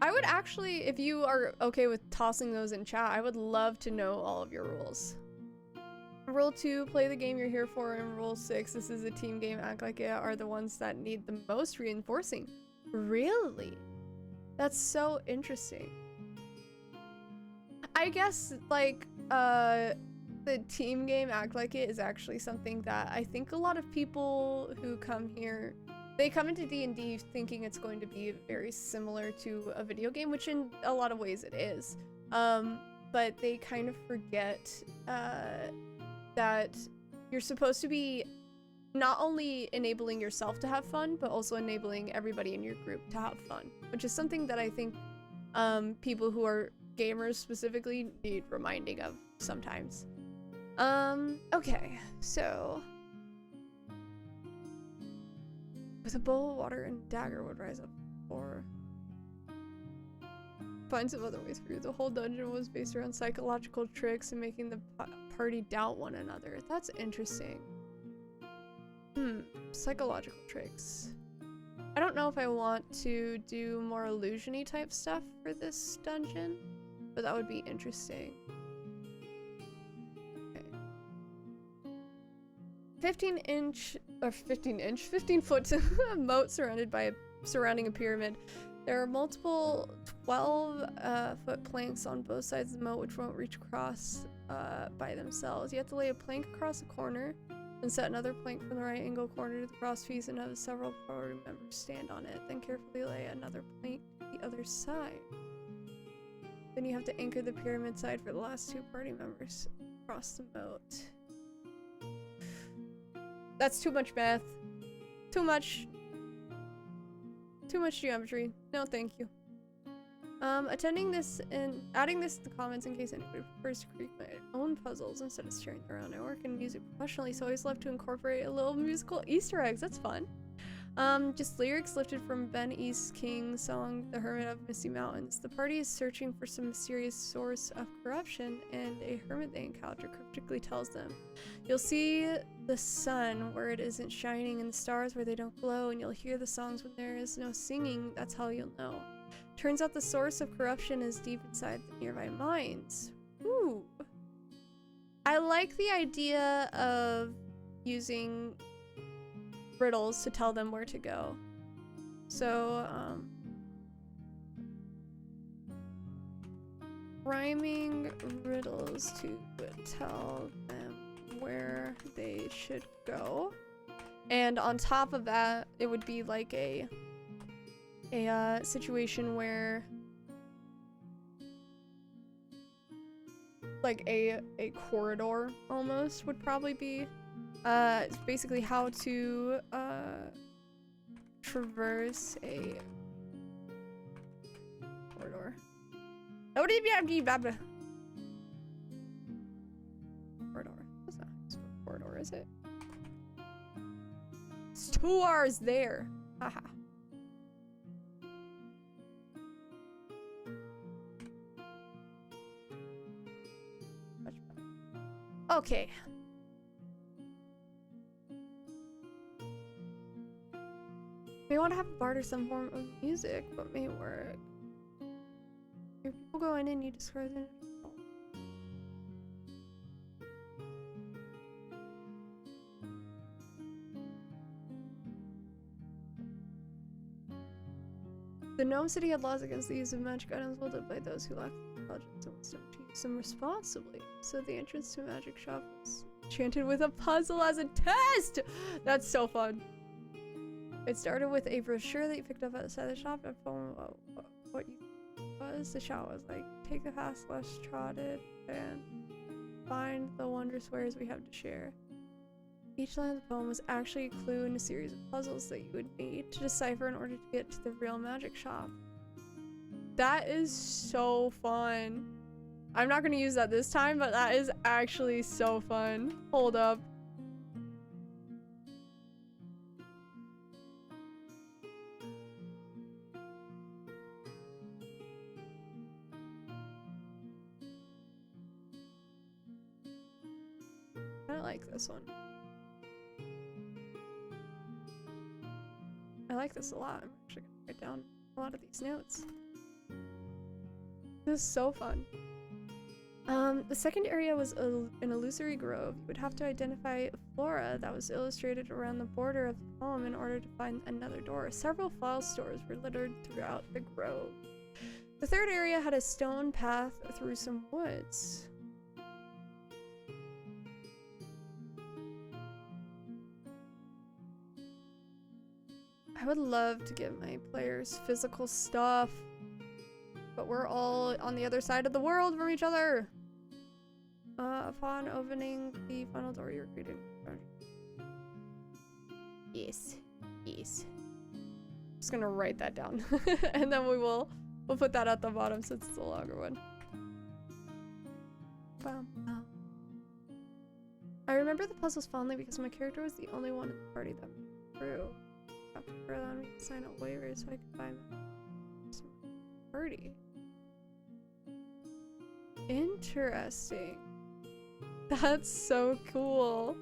would actually, if you are okay with tossing those in chat, I would love to know all of your rules. Rule 2, play the game you're here for, and Rule 6, this is a team game, act like it, are the ones that need the most reinforcing. Really? That's so interesting. I guess, like, the team game Act Like It is actually something that I think a lot of people who come here, they come into D&D thinking it's going to be very similar to a video game, which in a lot of ways it is. But they kind of forget that you're supposed to be not only enabling yourself to have fun, but also enabling everybody in your group to have fun, which is something that I think people who are gamers specifically need reminding of sometimes. Okay, so with a bowl of water and dagger would rise up, or find some other ways through. The whole dungeon was based around psychological tricks and making the party doubt one another. That's interesting. Psychological tricks. I don't know if I want to do more illusion-y type stuff for this dungeon, but that would be interesting. Okay. 15 foot moat surrounding a pyramid. There are multiple 12-foot planks on both sides of the moat which won't reach across by themselves. You have to lay a plank across the corner and set another plank from the right angle corner to the cross piece and have several party members stand on it. Then carefully lay another plank to the other side. Then you have to anchor the pyramid side for the last 2 party members across the moat. That's too much math. Too much geometry. No, thank you. Attending this and adding this to the comments in case anybody prefers to create my own puzzles instead of sharing their own. I work in music professionally, so I always love to incorporate a little musical Easter eggs. That's fun. Just lyrics lifted from Ben East King's song, The Hermit of Misty Mountains. The party is searching for some mysterious source of corruption, and a hermit they encounter cryptically tells them, "You'll see the sun where it isn't shining and the stars where they don't glow, and you'll hear the songs when there is no singing. That's how you'll know." Turns out the source of corruption is deep inside the nearby mines. Ooh. I like the idea of using riddles to tell them where to go. So, rhyming riddles to tell them where they should go. And on top of that, it would be like a situation where like a corridor almost would probably be it's basically how to traverse a corridor. Corridor. That's not a corridor, is it? It's 2 hours there. Haha. Okay. We want to have barter some form of music, but may work. Your people go in and you describe them. The Gnome City had laws against the use of magic items wielded by those who lacked intelligence and wisdom to use them responsibly. So the entrance to a magic shop was enchanted with a puzzle as a test! That's so fun. It started with a brochure that you picked up outside the shop and told what you was. The shop was like, take the path less trodden and find the wondrous wares we have to share. Each line of the poem was actually a clue in a series of puzzles that you would need to decipher in order to get to the real magic shop. That is so fun. I'm not gonna use that this time, but that is actually so fun. Hold up. I like this one. I like this a lot. I'm actually gonna write down a lot of these notes. This is so fun. The second area was an illusory grove. You would have to identify a flora that was illustrated around the border of the poem in order to find another door. Several file stores were littered throughout the grove. The third area had a stone path through some woods. I would love to give my players physical stuff, but we're all on the other side of the world from each other. Upon opening the final door, you're greeted. Yes. Just gonna write that down, and then we'll put that at the bottom since it's a longer one. Wow. I remember the puzzles fondly because my character was the only one in the party that made it through. For allowing me to sign out waivers so I could buy some party. Interesting. That's so cool.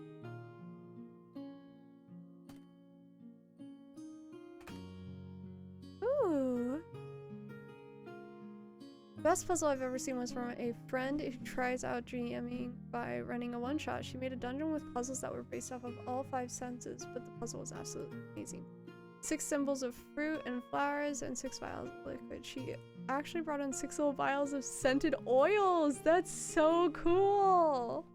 best puzzle I've ever seen was from a friend who tries out GMing by running a one-shot. She made a dungeon with puzzles that were based off of all 5 senses, but the puzzle was absolutely amazing. 6 symbols of fruit and flowers and 6 vials of liquid. She actually brought in 6 little vials of scented oils. That's so cool.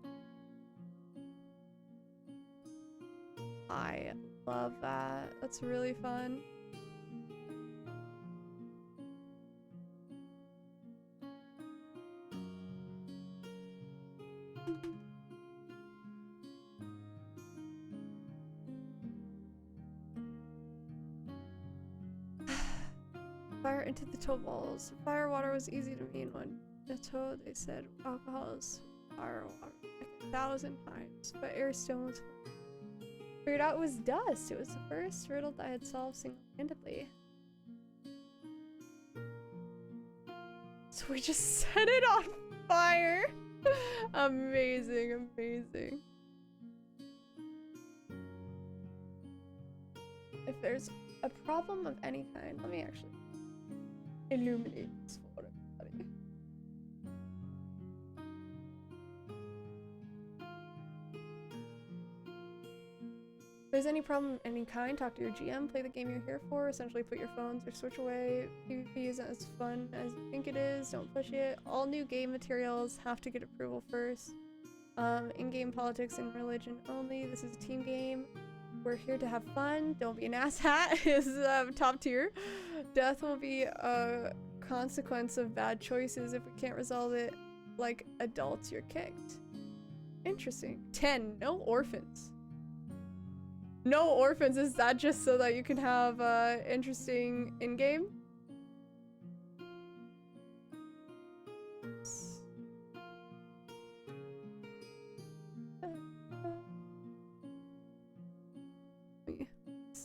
I love that. That's really fun. Fire into the toe balls. Fire water was easy to me in one toe. They said alcohol is fire water like 1,000 times, but air stone was fun. Figured out it was dust. It was the first riddle that I had solved single-handedly. So we just set it on fire. Amazing, amazing. If there's a problem of any kind, let me actually illuminate this for everybody. If there's any problem of any kind, talk to your GM, play the game you're here for, essentially put your phones or switch away. PvP isn't as fun as you think it is, don't push it. All new game materials have to get approval first. In-game politics and religion only. This is a team game. We're here to have fun. Don't be an asshat is top tier. Death will be a consequence of bad choices. If we can't resolve it like adults, you're kicked. Interesting. 10. No orphans. No orphans. Is that just so that you can have interesting in-game?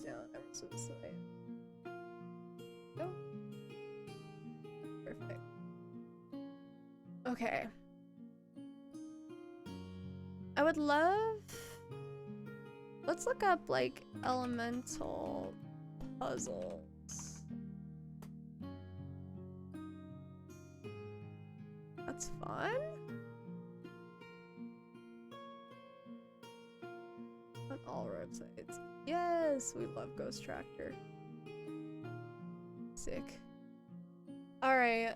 Down ever so slightly. Go. Perfect. Okay. I would love... Let's look up, like, elemental puzzles. That's fun. On all websites. Yes, we love Ghost Tractor. Sick. Alright.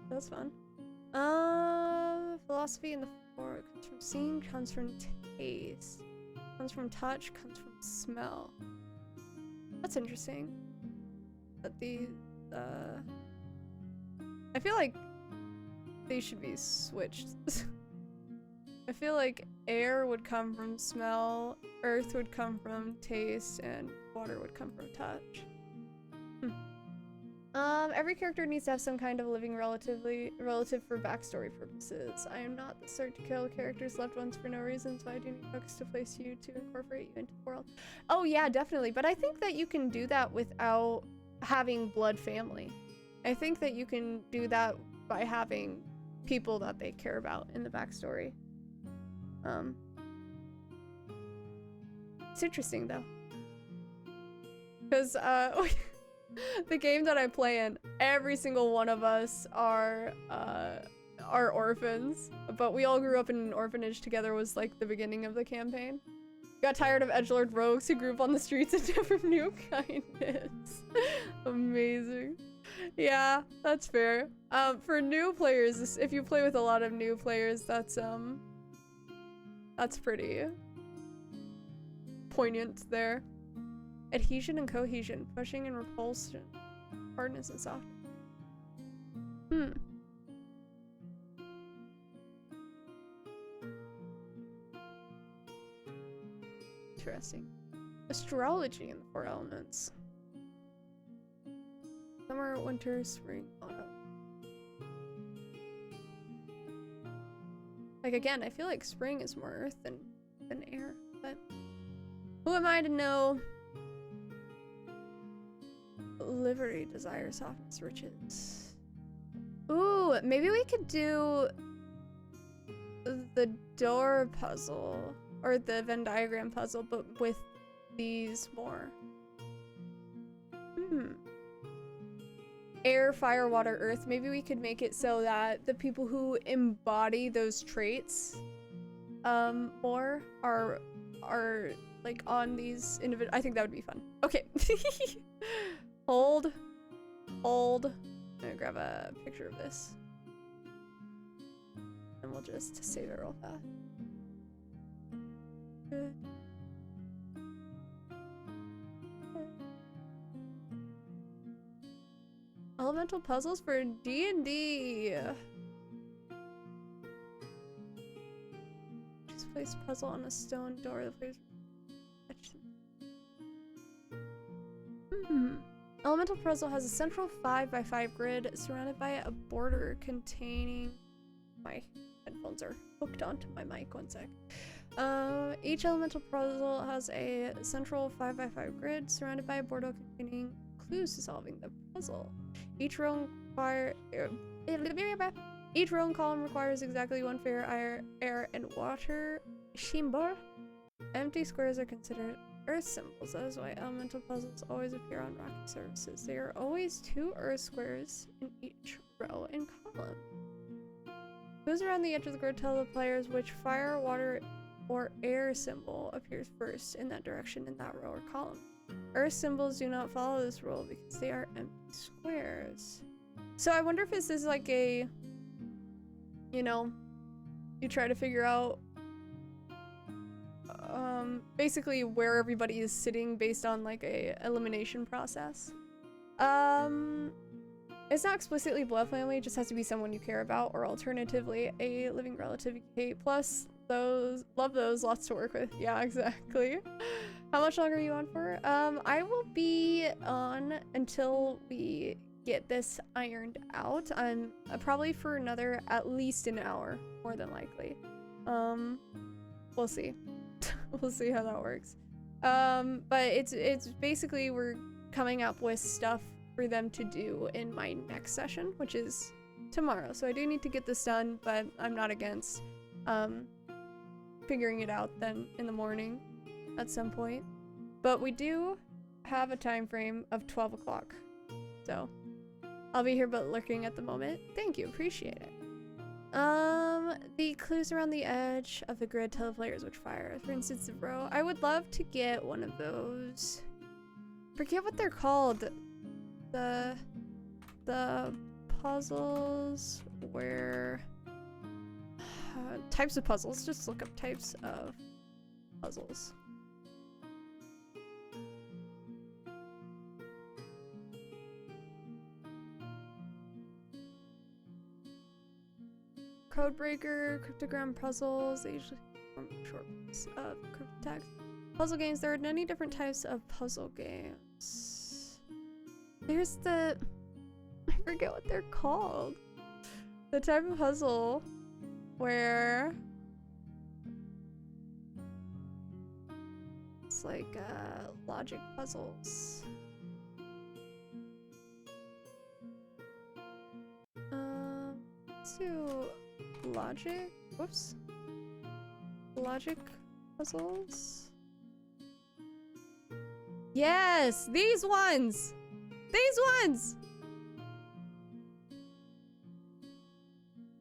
That's fun. Philosophy in the four comes from seeing, comes from taste, comes from touch, comes from smell. That's interesting. But the I feel like they should be switched. I feel like air would come from smell, earth would come from taste, and water would come from touch. Every character needs to have some kind of living relative for backstory purposes. I am not the sort to kill characters' loved ones for no reason, so I do need books to place you to incorporate you into the world. Oh yeah, definitely. But I think that you can do that without having blood family. I think that you can do that by having people that they care about in the backstory. It's interesting though. Because the game that I play in, every single one of us are orphans, but we all grew up in an orphanage together was like the beginning of the campaign. Got tired of edgelord rogues who grew up on the streets and never knew kindness. Amazing. Yeah, that's fair. For new players, if you play with a lot of new players, that's pretty poignant there. Adhesion and cohesion, pushing and repulsion, hardness and softness. Interesting. Astrology in the 4 elements. Summer, winter, spring, autumn. Like again, I feel like spring is more earth than air, but who am I to know? Livery, desire, softness, riches. Ooh, maybe we could do the door puzzle or the Venn diagram puzzle, but with these more. Hmm. Air, fire, water, earth. Maybe we could make it so that the people who embody those traits more are like on these individual. I think that would be fun. Okay. Hold. I'm gonna grab a picture of this. And we'll just save it real fast. Good. Elemental puzzles for D&D. Just place puzzle on a stone door. The players. Elemental puzzle has a central 5x5 grid surrounded by a border containing. My headphones are hooked onto my mic. 1 sec. Each elemental puzzle has a central 5x5 grid surrounded by a border containing clues to solving the puzzle. Each row and column requires exactly 1 fire, air, and water symbol. Empty squares are considered earth symbols. That is why elemental puzzles always appear on rocky surfaces. There are always 2 earth squares in each row and column. Moves around the edge of the grid tell the players which fire, water, or air symbol appears first in that direction in that row or column. Earth symbols do not follow this rule because they are empty squares. So I wonder if this is like a, you know, you try to figure out basically where everybody is sitting based on like a elimination process. It's not explicitly blood family, it just has to be someone you care about, or alternatively a living relative. Plus those, love those, lots to work with. Yeah, exactly. How much longer are you on for? I will be on until we get this ironed out. I'm probably for another at least an hour, more than likely. We'll see. We'll see how that works. But it's basically we're coming up with stuff for them to do in my next session, which is tomorrow. So I do need to get this done, but I'm not against figuring it out then in the morning at some point. But we do have a time frame of 12 o'clock. So I'll be here but lurking at the moment. Thank you, appreciate it. The clues around the edge of the grid tell the players which fire. For instance, the row. I would love to get one of those. Forget what they're called. The puzzles where types of puzzles. Just look up types of puzzles. Codebreaker, cryptogram puzzles, they usually form short piece of cryptotext. Puzzle games, there are many different types of puzzle games. There's the, I forget what they're called. The type of puzzle where it's like logic puzzles. Let's do logic. Whoops. Logic puzzles. Yes, these ones. These ones.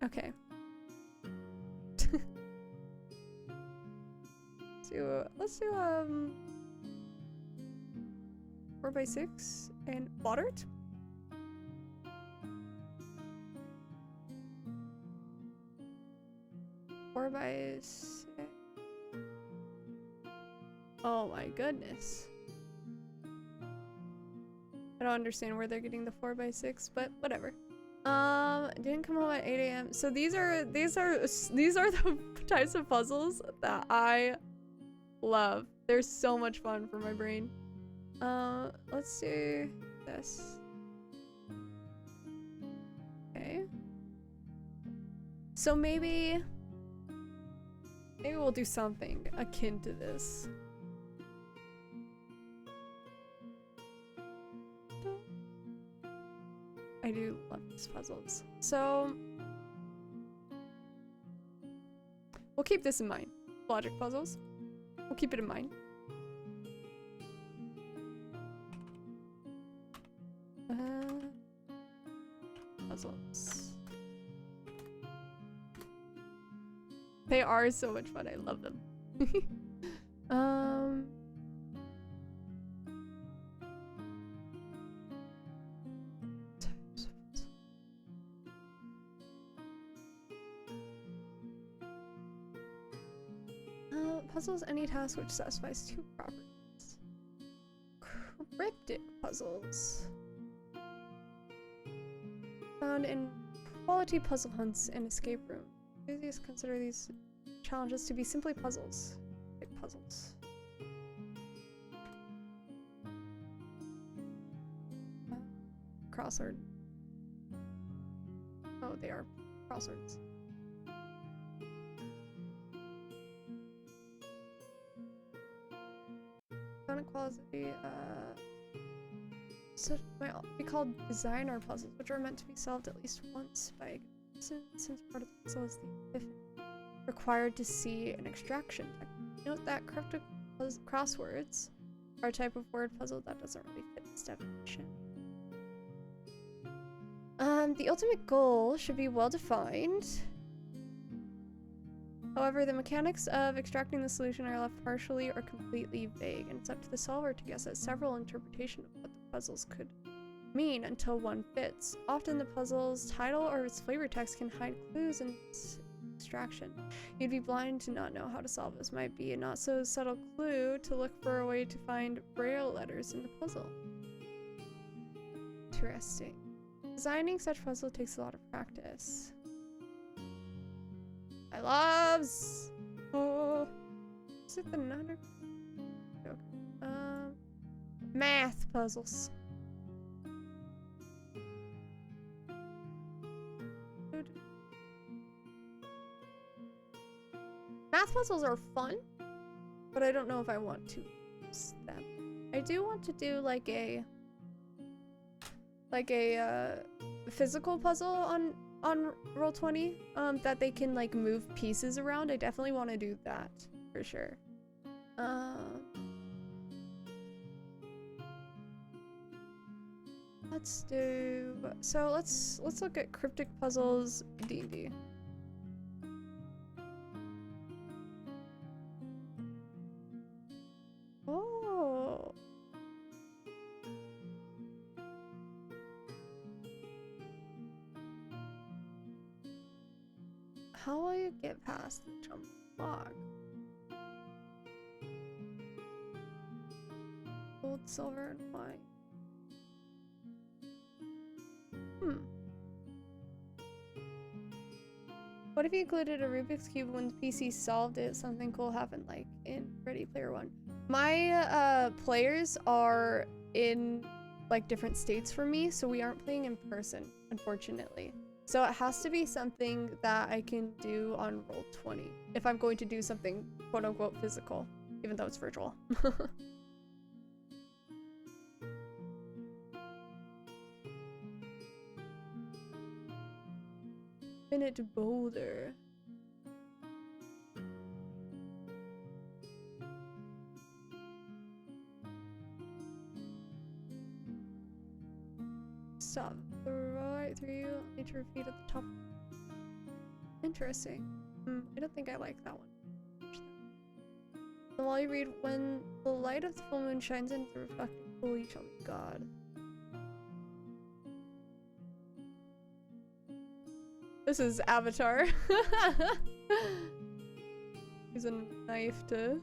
Okay. Let's do 4x6 and water it. Oh my goodness. I don't understand where they're getting the 4x6, but whatever. Didn't come home at 8 a.m. So these are the types of puzzles that I love. They're so much fun for my brain. Let's do this. Okay. So maybe we'll do something akin to this. I do love these puzzles. So we'll keep this in mind. Logic puzzles. We'll keep it in mind. puzzles. They are so much fun. I love them. Puzzles any task which satisfies 2 properties. Cryptic puzzles. Found in quality puzzle hunts and escape rooms. Enthusiasts consider these challenges to be simply puzzles. Big puzzles. Crossword. Oh, they are crosswords. Quality, so might be called designer puzzles, which are meant to be solved at least once by a since part of the puzzle is the epiphany required to see an extraction technique. Note that cryptic crosswords are a type of word puzzle that doesn't really fit this definition. The ultimate goal should be well defined. However, the mechanics of extracting the solution are left partially or completely vague, and it's up to the solver to guess at several interpretations of what the puzzles could mean until one fits. Often the puzzle's title or its flavor text can hide clues in its extraction. You'd be blind to not know how to solve this. Might be a not so subtle clue to look for a way to find braille letters in the puzzle. Interesting. Designing such puzzle takes a lot of practice. I loves. Oh, is it the niner? Okay. Math puzzles. Math puzzles are fun, but I don't know if I want to use them. I do want to do like a physical puzzle on Roll20, that they can like move pieces around. I definitely want to do that for sure. Let's look at cryptic puzzles D&D. Oh. How will you get past the jump block? Gold, silver, and white. What if you included a Rubik's Cube when the PC solved it? Something cool happened, like in Ready Player One. My players are in like different states from me, so we aren't playing in person, unfortunately. So it has to be something that I can do on Roll20 if I'm going to do something quote-unquote physical, even though it's virtual. Infinite boulder. Stop. Right through you. Need to repeat at the top. Interesting. I don't think I like that one. And while you read, when the light of the full moon shines into the reflected pool, you shall be God. This is Avatar. Use a knife to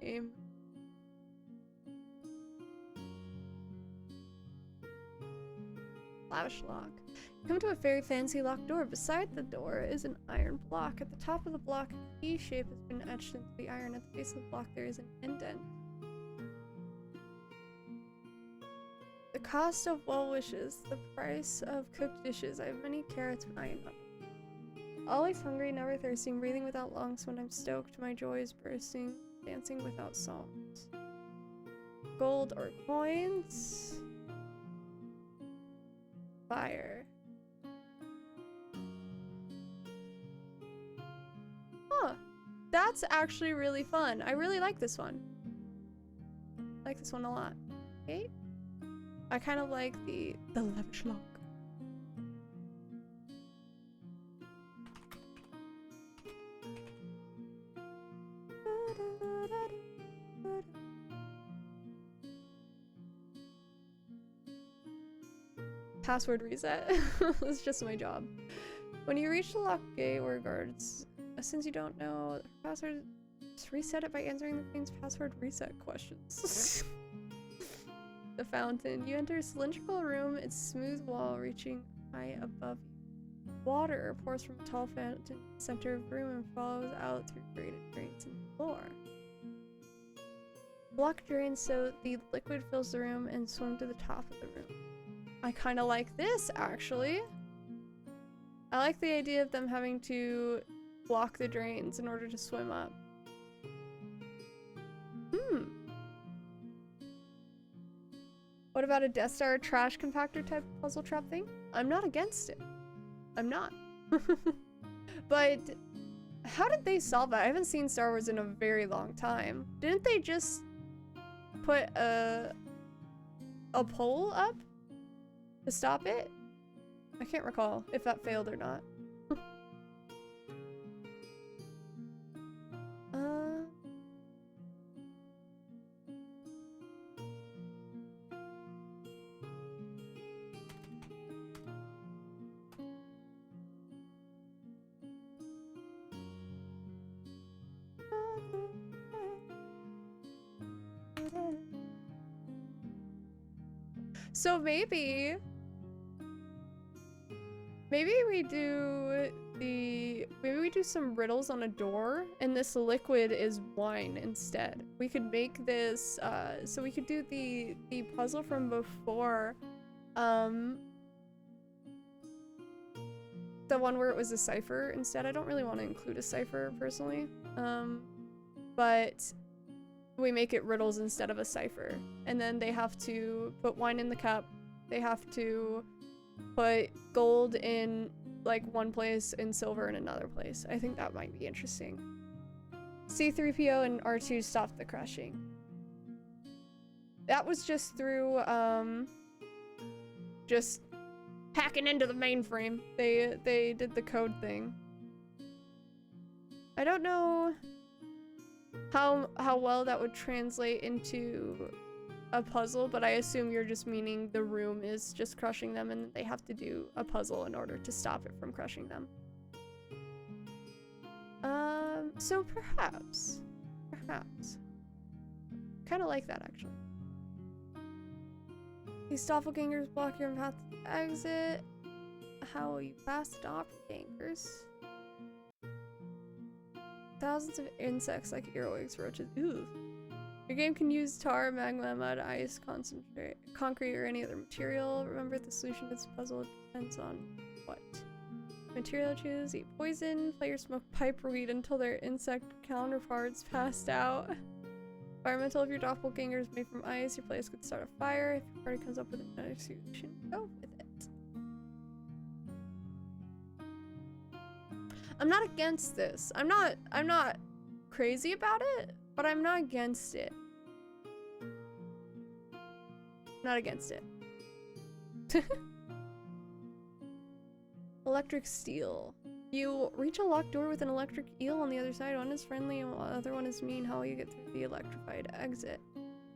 aim. Lavish lock. You come to a very fancy locked door. Beside the door is an iron block. At the top of the block, a key shape has been etched into the iron. At the base of the block, there is an indent. The cost of well wishes, the price of cooked dishes. I have many carrots when I am not. Always hungry, never thirsting, breathing without lungs. When I'm stoked, my joy is bursting, dancing without songs. Gold or coins? Fire. Huh. That's actually really fun. I really like this one. I like this one a lot. Okay. I kind of like the lavish lock. Password reset. It's just my job. When you reach the locked gate or guards, since you don't know the password, just reset it by answering the queen's password reset questions. The fountain. You enter a cylindrical room, its smooth wall reaching high above you. Water pours from a tall fountain in the center of the room and follows out through graded grates in the floor. Block drains so the liquid fills the room and swim to the top of the room. I kind of like this, actually. I like the idea of them having to block the drains in order to swim up. What about a Death Star trash compactor type puzzle trap thing? I'm not against it. I'm not. But how did they solve that? I haven't seen Star Wars in a very long time. Didn't they just put a pole up to stop it? I can't recall if that failed or not. So maybe we do some riddles on a door, and this liquid is wine instead. We could make this, so we could do the puzzle from before, the one where it was a cipher instead. I don't really want to include a cipher personally, but we make it riddles instead of a cipher, and then they have to put wine in the cup. They have to put gold in like one place and silver in another place. I think that might be interesting. C-3PO and R2 stopped the crushing. That was just through just hacking into the mainframe. They did the code thing. I don't know how well that would translate into a puzzle, but I assume you're just meaning the room is just crushing them and they have to do a puzzle in order to stop it from crushing them. So perhaps. Kind of like that, actually. These doppelgangers block your path to the exit. How will you pass the doppelgangers? Thousands of insects like earwigs, roaches. Ooh. Your game can use tar, magma, mud, ice, concentrate, concrete, or any other material. Remember, the solution to this puzzle depends on what material choose. Eat poison. Players smoke pipe weed until their insect counterparts passed out. Environmental. If your doppelganger is made from ice, your players could start a fire. If your party comes up with another solution, go with it. I'm not against this. I'm not crazy about it, but I'm not against it. Not against it. Electric steel. You reach a locked door with an electric eel on the other side. One is friendly and the other one is mean. How will you get through the electrified exit?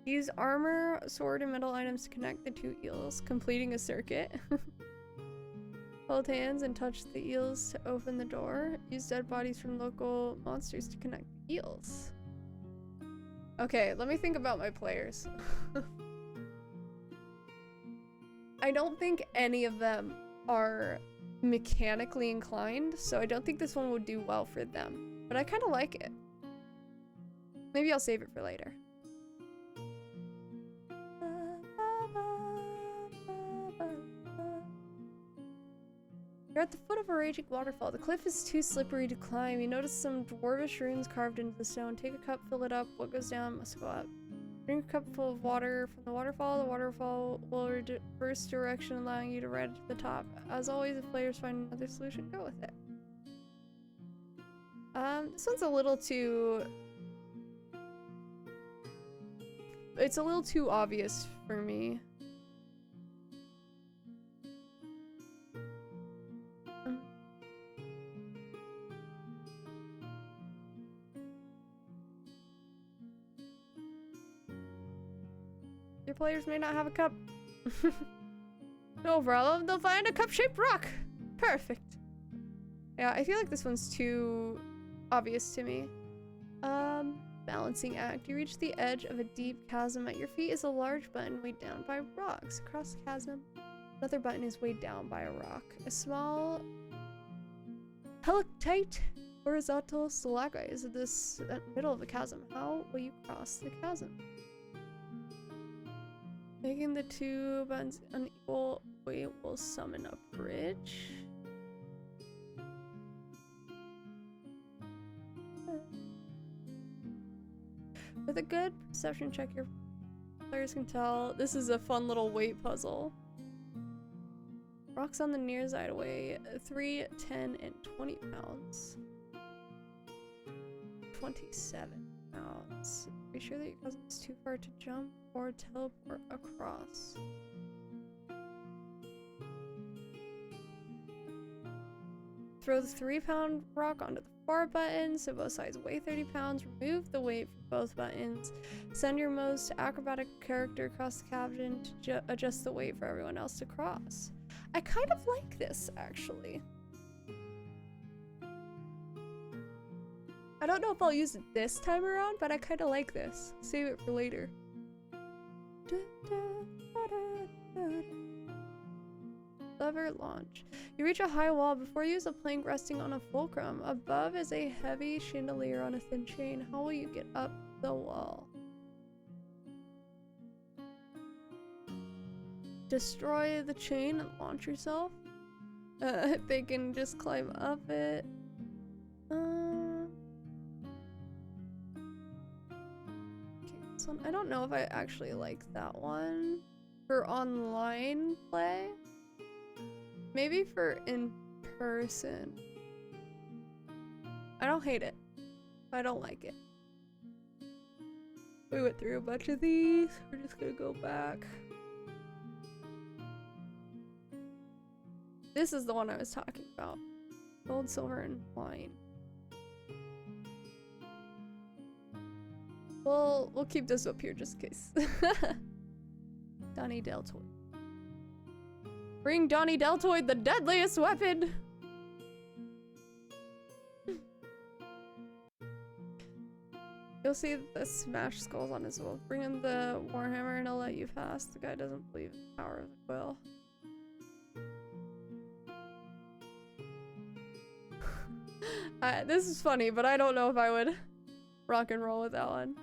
Use armor, sword, and metal items to connect the two eels, completing a circuit. Hold hands and touch the eels to open the door. Use dead bodies from local monsters to connect the eels. Okay, let me think about my players. I don't think any of them are mechanically inclined, so I don't think this one would do well for them. But I kind of like it. Maybe I'll save it for later. You're at the foot of a raging waterfall. The cliff is too slippery to climb. You notice some dwarvish runes carved into the stone. Take a cup, fill it up. What goes down must go up. Drink a cup full of water from the waterfall. The waterfall will reverse direction, allowing you to ride to the top. As always, if players find another solution, go with it. This one's a little too... It's a little too obvious for me. Your players may not have a cup. No problem, they'll find a cup-shaped rock. Perfect. Yeah, I feel like this one's too obvious to me. Balancing act. You reach the edge of a deep chasm. At your feet is a large button weighed down by rocks. Across the chasm, another button is weighed down by a rock. A small helictite horizontal stalagmite is at this middle of the chasm. How will you cross the chasm? Making the two buttons unequal weight will summon a bridge. With a good perception check, your players can tell this is a fun little weight puzzle. Rocks on the near side weigh 3, 10, and 20 pounds. 27 pounds. Be sure that your cousin is too far to jump or teleport across. Throw the 3-pound rock onto the far button so both sides weigh 30 pounds. Remove the weight from both buttons. Send your most acrobatic character across the chasm to adjust the weight for everyone else to cross. I kind of like this, actually. I don't know if I'll use it this time around, but I kind of like this. Save it for later. Lever launch. You reach a high wall. Before you use a plank resting on a fulcrum. Above is a heavy chandelier on a thin chain. How will you get up the wall? Destroy the chain and launch yourself. They can just climb up it. I don't know if I actually like that one for online play. Maybe for in person. I don't hate it. I don't like it. We went through a bunch of these. We're just gonna go back. This is the one I was talking about. Gold, silver, and wine. We'll keep this up here just in case. Donnie Deltoid. Bring Donnie Deltoid, the deadliest weapon! You'll see the smashed skulls on his wall. Bring in the warhammer and I'll let you pass. The guy doesn't believe in the power of the quill. This is funny, but I don't know if I would rock and roll with that one.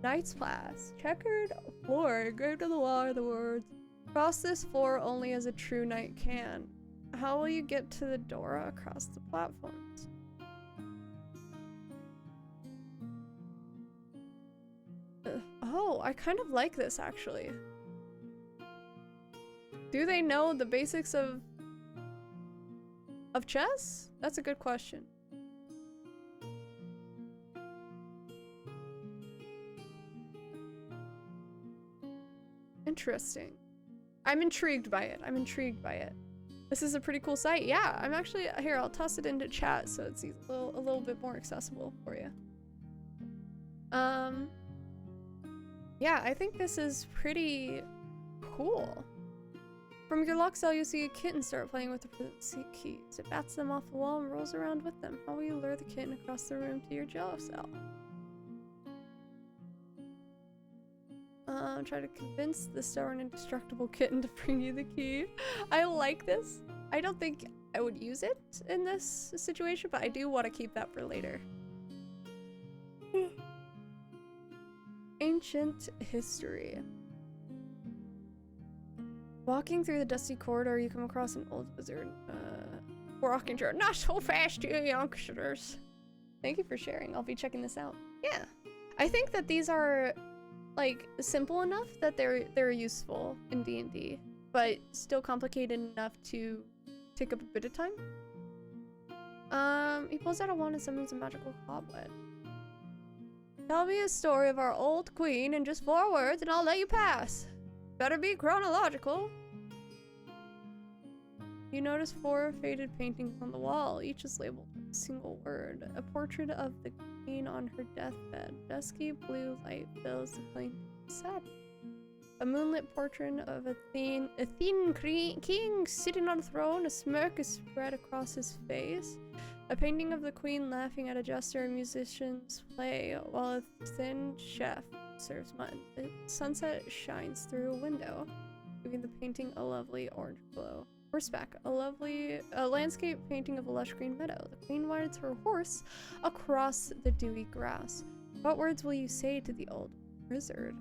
Knight's Pass. Checkered floor. Engraved on the wall are the words, cross this floor only as a true knight can. How will you get to the door across the platforms? Oh, I kind of like this actually. Do they know the basics of chess? That's a good question. Interesting. I'm intrigued by it. I'm intrigued by it. This is a pretty cool site. Yeah, I'm actually here. I'll toss it into chat so it's a little bit more accessible for you. Yeah, I think this is pretty cool. From your lock cell, you see a kitten start playing with the keys. It bats them off the wall and rolls around with them. How will you lure the kitten across the room to your jail cell? Try to convince the stubborn, indestructible kitten to bring you the key. I like this. I don't think I would use it in this situation, but I do want to keep that for later. Ancient history. Walking through the dusty corridor, you come across an old wizard. Rocking chair. Not so fast, you youngsters. Thank you for sharing. I'll be checking this out. Yeah. I think that these are like simple enough that they're useful in D&D, but still complicated enough to take up a bit of time. He pulls out a wand and summons a magical cobweb. Tell me a story of our old queen in just 4 words and I'll let you pass. Better be chronological. You notice 4 faded paintings on the wall. Each is labeled with a single word. A portrait of the queen on her deathbed. Dusky blue light fills the painting with sadness. A moonlit portrait of Athenian king sitting on a throne. A smirk is spread across his face. A painting of the queen laughing at a jester and musicians play while a thin chef serves mutton. The sunset shines through a window, giving the painting a lovely orange glow. Horseback, a landscape painting of a lush green meadow. The queen rides her horse across the dewy grass. What words will you say to the old wizard?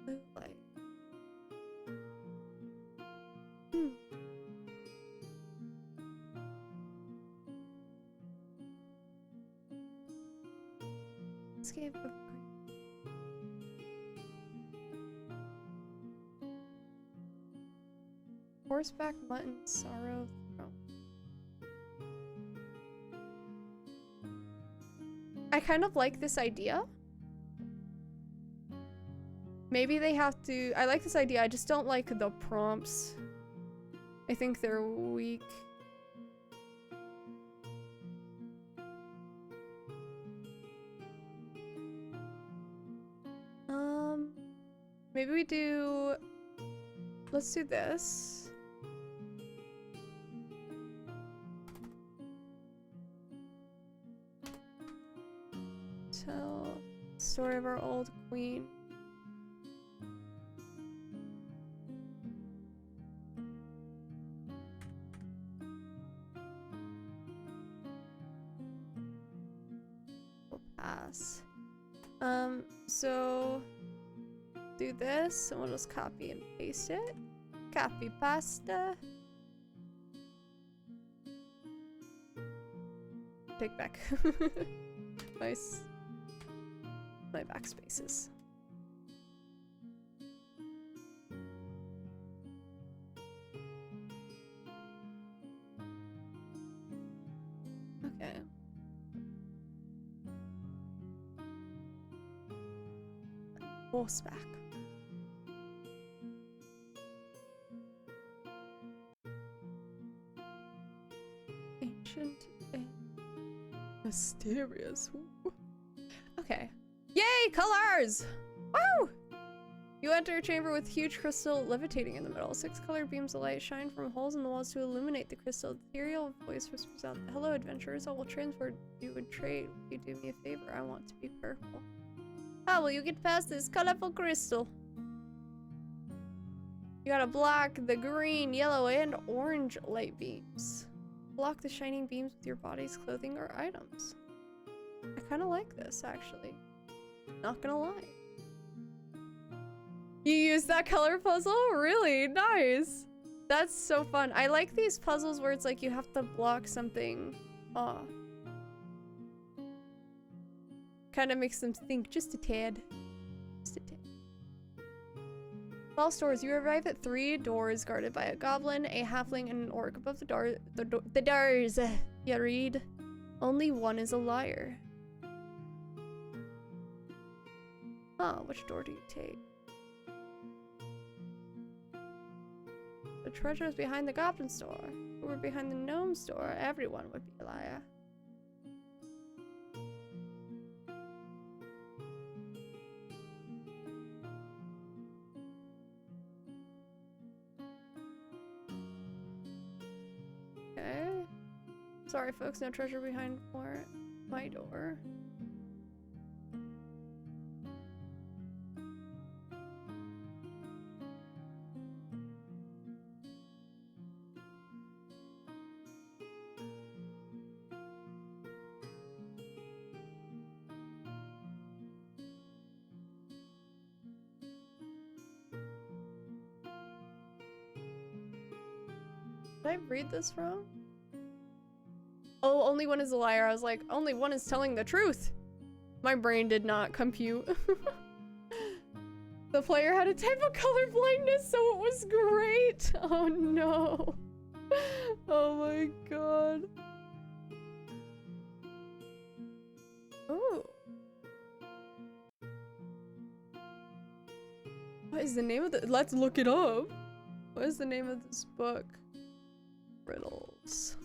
Blue light. Landscape of horseback, mutton, sorrow, throne. I kind of like this idea. Maybe they have to. I like this idea. I just don't like the prompts. I think they're weak. Maybe we do. Let's do this. Tell the story of our old queen. We'll pass. So do this and we'll just copy and paste it. Copy pasta. Take back. Nice. My backspaces. Okay. Horseback. Ancient and mysterious. Ooh. Okay. Yay, colors! Woo! You enter a chamber with huge crystal levitating in the middle. 6 colored beams of light shine from holes in the walls to illuminate the crystal. The ethereal voice whispers out, "Hello, adventurers. I will transport you and trade. Will you do me a favor? I want to be purple." How will you get past this colorful crystal? You gotta block the green, yellow, and orange light beams. Block the shining beams with your body's clothing or items. I kind of like this, actually. Not gonna lie. You use that color puzzle? Really? Nice. That's so fun. I like these puzzles where it's like you have to block something off. Kind of makes them think just a tad. Just a tad. False doors. You arrive at 3 doors guarded by a goblin, a halfling, and an orc. Above the doors, you read, "Only one is a liar." Huh, which door do you take? The treasure is behind the goblin store. If we were behind the gnome store, everyone would be a liar. Okay. Sorry folks, no treasure behind my door. Did I read this wrong? Oh, only one is a liar. I was like, only one is telling the truth. My brain did not compute. The player had a type of color blindness, so it was great. Oh no. Oh my god. Oh. What is the name of the— let's look it up. What is the name of this book? Riddles.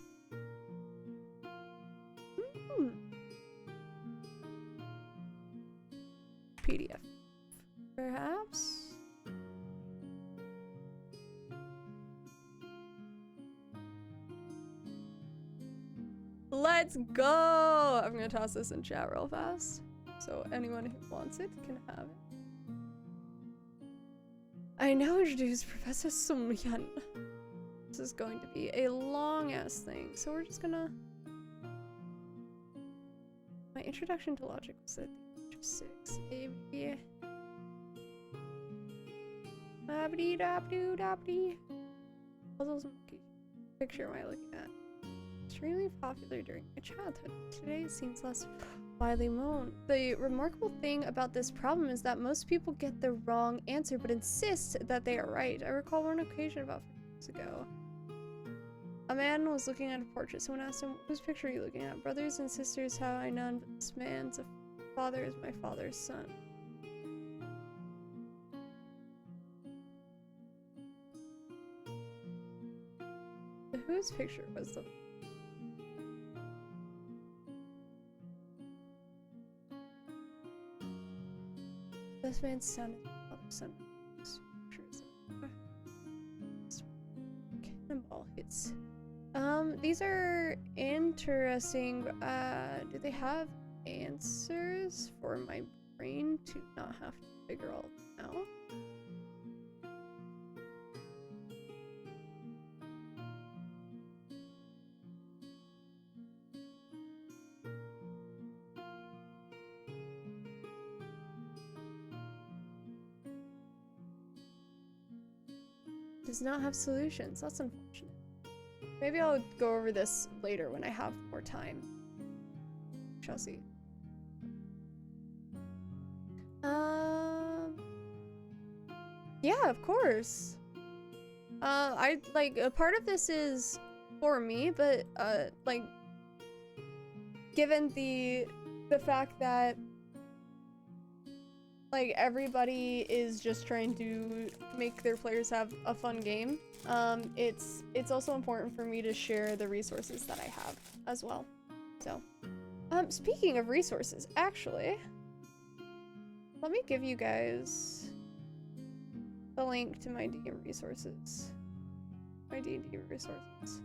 PDF, perhaps? Let's go! I'm gonna toss this in chat real fast, so anyone who wants it can have it. I now introduce Professor Sumyan. This is going to be a long-ass thing, so we're just gonna... My introduction to logic was at the age of 6. Puzzles and monkeys. Picture am I looking at? Extremely popular during my childhood. Today it seems less widely known. The remarkable thing about this problem is that most people get the wrong answer but insist that they are right. I recall one occasion about 5 years ago. A man was looking at a portrait. Someone asked him, whose picture are you looking at? Brothers and sisters, how I none, but this man's father is my father's son. So whose picture was the... This man's son is my father's son. Cannonball hits. These are interesting. Do they have answers for my brain to not have to figure all this out? Does not have solutions. That's unfortunate. Maybe I'll go over this later when I have more time. Shall see. Yeah, of course. I like a part of this is for me, but like given the fact that like everybody is just trying to make their players have a fun game, it's also important for me to share the resources that I have as well. So speaking of resources, actually let me give you guys the link to my D&D resources. My D&D resources.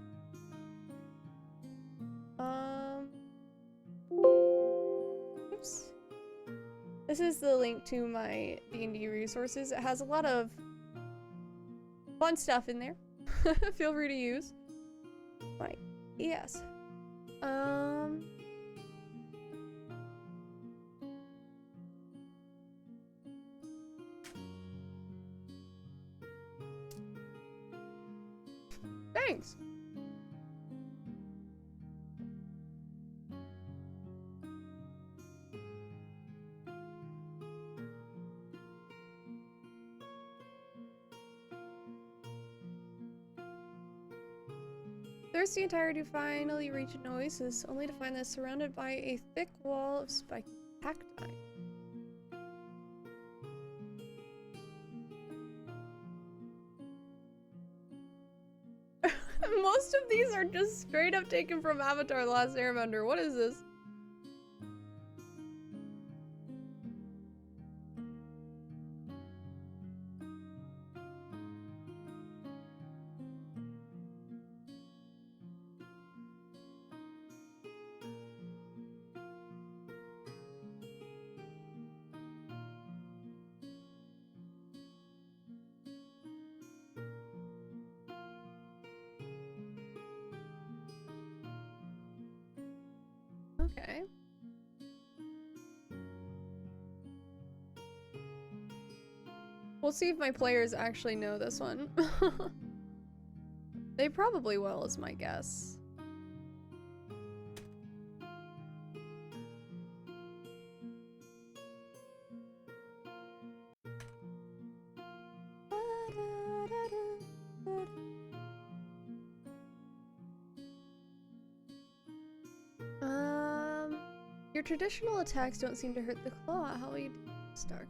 Oops. This is the link to my D&D resources. It has a lot of fun stuff in there. Feel free to use. Right. Yes. Thanks. Thirsty and tired, you finally reach an oasis, only to find this surrounded by a thick wall of spiky cacti. Most of these are just straight up taken from Avatar: The Last Airbender. What is this? Okay. We'll see if my players actually know this one. They probably will, is my guess. Your traditional attacks don't seem to hurt the claw. How will you do this, Dark?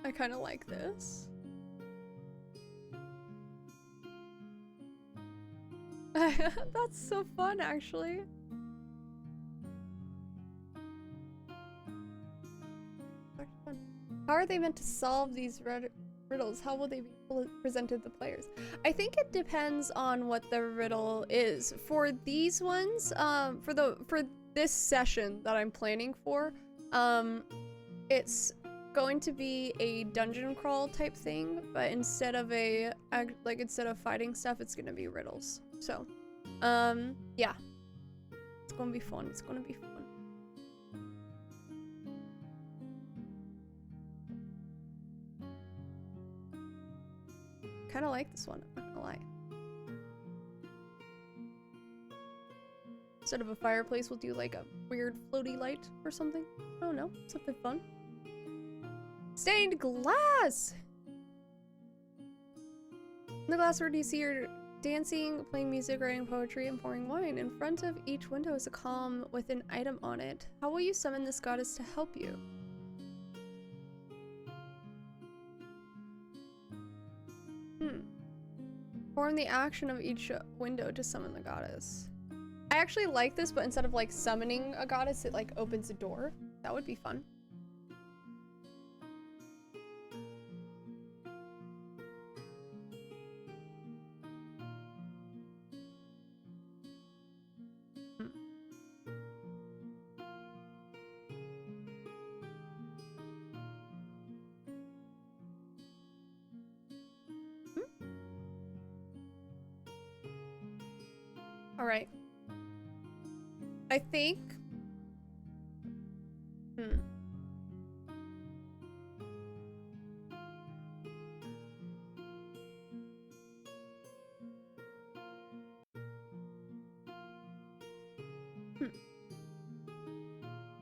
I kind of like this. That's so fun, actually. How are they meant to solve these riddles? How will they be presented to players? I think it depends on what the riddle is. For these ones, for this session that I'm planning for, it's going to be a dungeon crawl type thing, but instead of fighting stuff, it's gonna be riddles. So, yeah, it's gonna be fun. It's gonna be fun. Kind of like this one, I'm not gonna lie. Instead of a fireplace, we'll do like a weird floaty light or something. I don't know, something fun. Stained glass! In the glass, where do you see her dancing, playing music, writing poetry, and pouring wine? In front of each window is a column with an item on it. How will you summon this goddess to help you? Perform the action of each window to summon the goddess. I actually like this, but instead of like summoning a goddess, it like opens a door. That would be fun. All right. I think.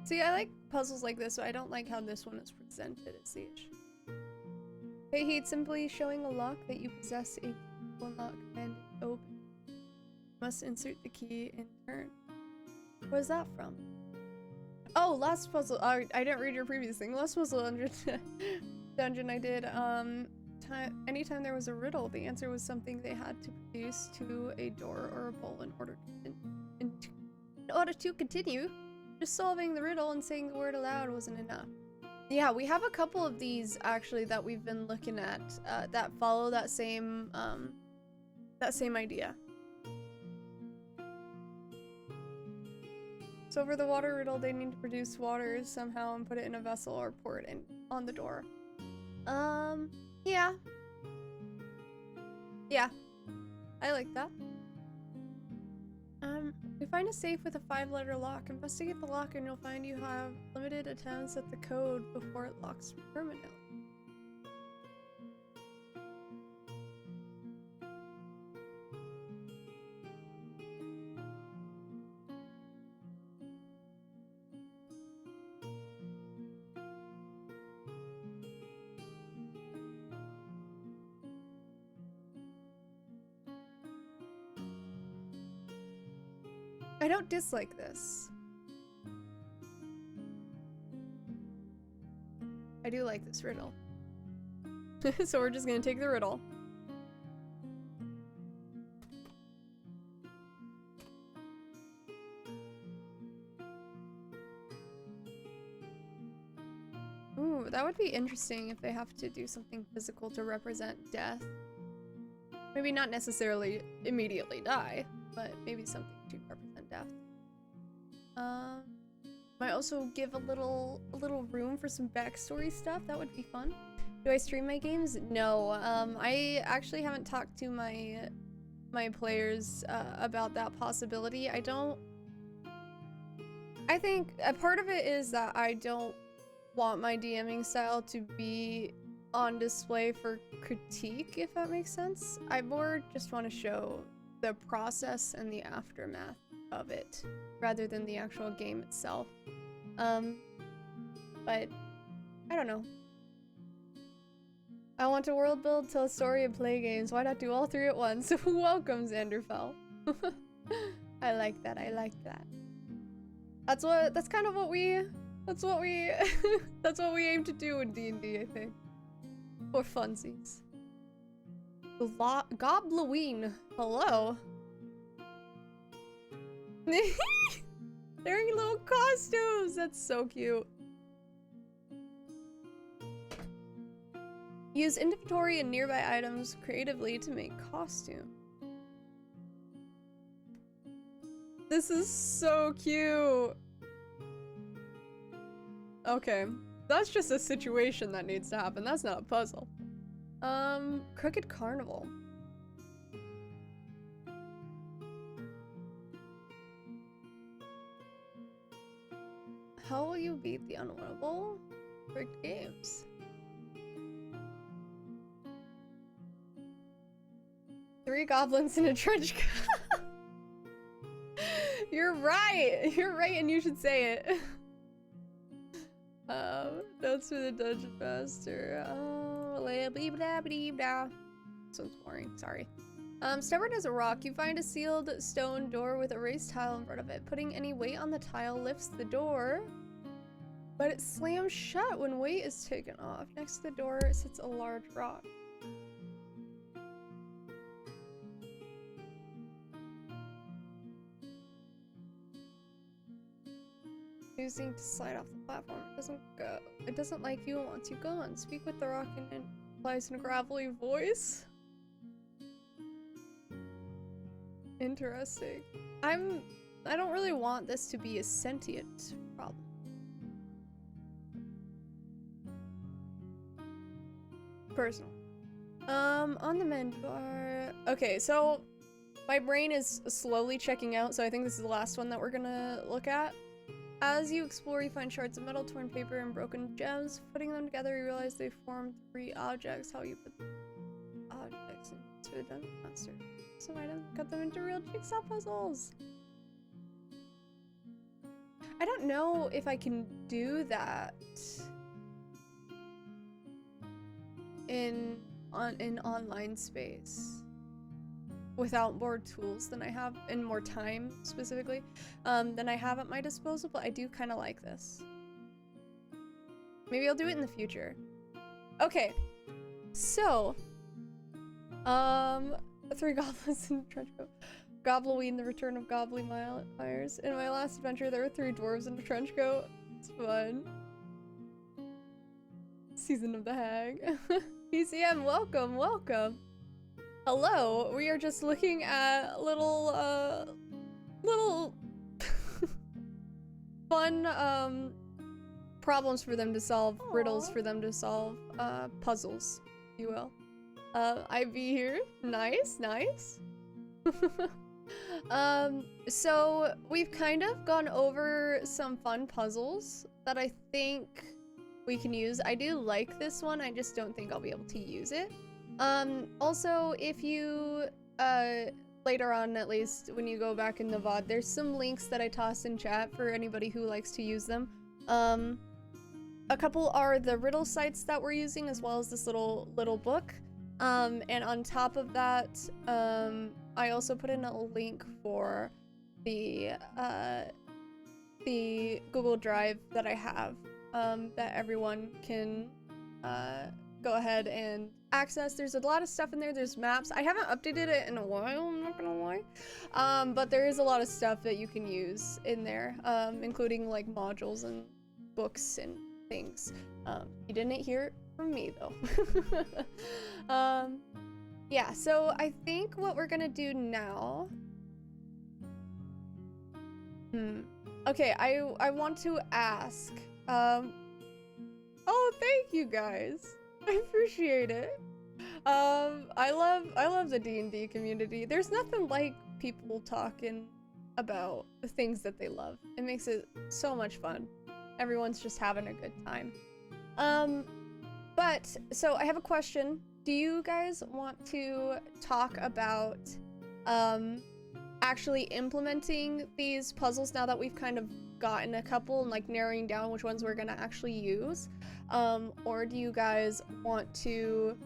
See, I like puzzles like this, so I don't like how this one is presented at Siege. Hey, he's simply showing a lock that you possess a will not command it open. Must insert the key in turn. Where's that from? Oh, last puzzle. I didn't read your previous thing. Last puzzle dungeon I did. Anytime there was a riddle, the answer was something they had to produce to a door or a bowl in order to continue. Just solving the riddle and saying the word aloud wasn't enough. Yeah, we have a couple of these actually that we've been looking at that follow that same idea. So for the water riddle, they need to produce water somehow and put it in a vessel or pour it in on the door. Yeah. Yeah. I like that. We find a safe with a 5-letter lock. Investigate the lock and you'll find you have limited attempts at the code before it locks permanently. I don't dislike this. I do like this riddle. So we're just gonna take the riddle. Ooh, that would be interesting if they have to do something physical to represent death. Maybe not necessarily immediately die, but maybe something to represent death. Might also give a little room for some backstory stuff. That would be fun. Do I stream my games? No. I actually haven't talked to my players about that possibility. I think a part of it is that I don't want my DMing style to be on display for critique, if that makes sense. I more just want to show the process and the aftermath of it rather than the actual game itself. But I don't know. I want to world build, tell a story, and play games. Why not do all three at once? Welcome, Xanderfell. I like that. I like that. That's kind of what we that's what we aim to do in D&D, I think. For funsies. Gobloween. Hello. They're in little costumes. That's so cute. Use inventory and nearby items creatively to make costume. This is so cute. Okay, that's just a situation that needs to happen. That's not a puzzle. Crooked Carnival. How will you beat the unwinnable? Rigged games. 3 goblins in a trench coat. You're right. You're right, and you should say it. Notes for the dungeon master. This one's boring. Sorry. Stubborn as a rock, you find a sealed stone door with a raised tile in front of it. Putting any weight on the tile lifts the door, but it slams shut when weight is taken off. Next to the door sits a large rock. Using to slide off the platform. It doesn't like you and wants you gone. Speak with the rock and it implies in a gravelly voice. Interesting. I don't really want this to be a sentient problem. Personal. On the mend bar. Okay, so my brain is slowly checking out, so I think this is the last one that we're gonna look at. As you explore, you find shards of metal, torn paper, and broken gems. Putting them together, you realize they form 3 objects. How you put objects into a dungeon master. Some items, cut them into real jigsaw puzzles. I don't know if I can do that in online space without more tools than I have, and more time specifically, than I have at my disposal, but I do kind of like this. Maybe I'll do it in the future. Okay, so, 3 goblins in trench coat. Gobloween, the return of Gobbly Myers. In my last adventure, there were 3 dwarves in a trench coat. It's fun. Season of the Hag. PCM, welcome, welcome. Hello, we are just looking at little fun, problems for them to solve, aww, riddles for them to solve, puzzles, if you will. IB here, nice, nice. So we've kind of gone over some fun puzzles that I think we can use. I do like this one, I just don't think I'll be able to use it. Also, if you, later on at least, when you go back in the VOD, there's some links that I tossed in chat for anybody who likes to use them. A couple are the riddle sites that we're using, as well as this little book. And on top of that, I also put in a link for the Google Drive that I have, that everyone can, go ahead and access. There's a lot of stuff in there. There's maps. I haven't updated it in a while, I'm not gonna lie. But there is a lot of stuff that you can use in there, including like modules and books and things. You didn't hear it from me though. Yeah, so I think what we're gonna do now, okay, I want to ask, oh, thank you guys. I appreciate it. I love the D&D community. There's nothing like people talking about the things that they love. It makes it so much fun. Everyone's just having a good time. But so I have a question. Do you guys want to talk about actually implementing these puzzles now that we've kind of gotten a couple and like narrowing down which ones we're gonna actually use? Or do you guys want to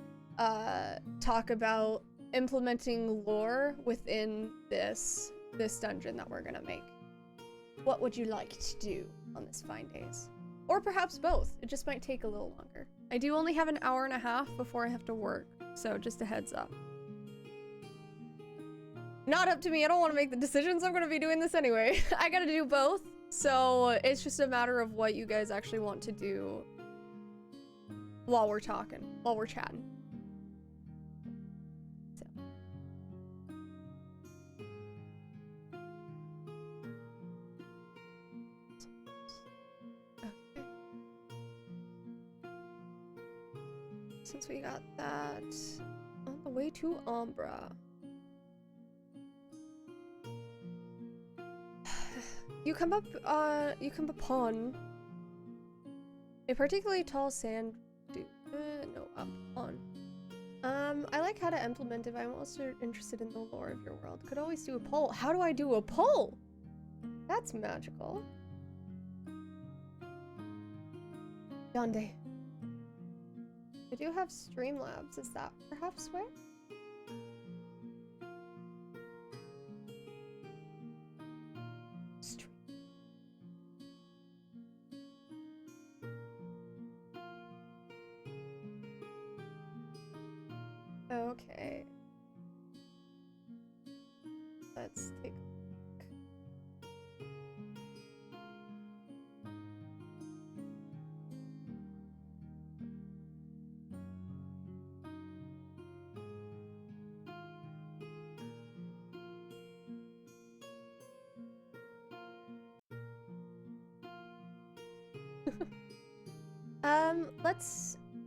talk about implementing lore within this dungeon that we're gonna make? What would you like to do on this fine days? Or perhaps both. It just might take a little longer. I do only have an hour and a half before I have to work, so just a heads up. Not up to me. I don't want to make the decisions. I'm going to be doing this anyway. I got to do both, so it's just a matter of what you guys actually want to do while we're talking, while we're chatting. So. Okay. Since we got that on the way to Umbra. You come upon a particularly tall sand dune. No, up on. I like how to implement if I'm also interested in the lore of your world. Could always do a poll. How do I do a poll? That's magical. Yonde. I do have Streamlabs. Is that perhaps where? Okay. Let's take a look.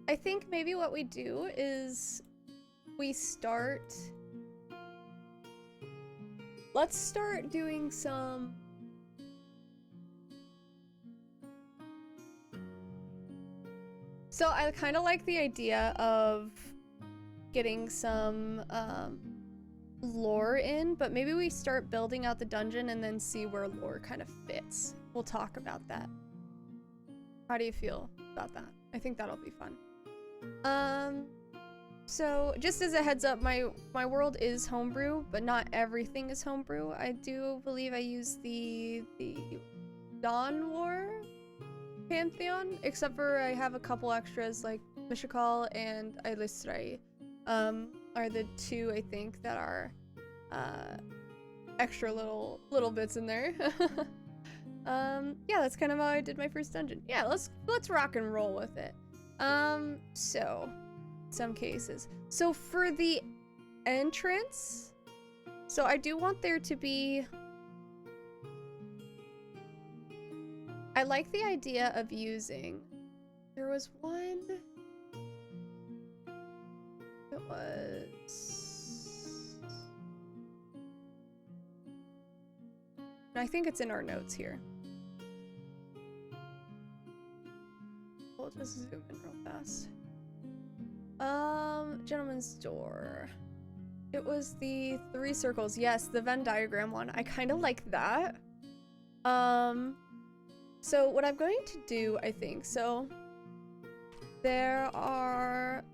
I think maybe what we do is let's start doing some so I kind of like the idea of getting some lore in, but maybe we start building out the dungeon and then see where lore kind of fits. We'll talk about that. How do you feel about that? I think that'll be fun. So just as a heads up, my world is homebrew, but not everything is homebrew. I do believe I use the Dawn War Pantheon, except for I have a couple extras like Mishakal and Ilistrai, are the two I think that are extra little bits in there. Yeah, that's kind of how I did my first dungeon. Yeah, let's rock and roll with it. So some cases. So for the entrance, so I do want there to be, I like the idea of using, there was one, it was, I think it's in our notes here. We'll just zoom in real fast. Gentleman's door. It was the 3 circles. Yes, the Venn diagram one. I kind of like that. So what I'm going to do, I think, so there are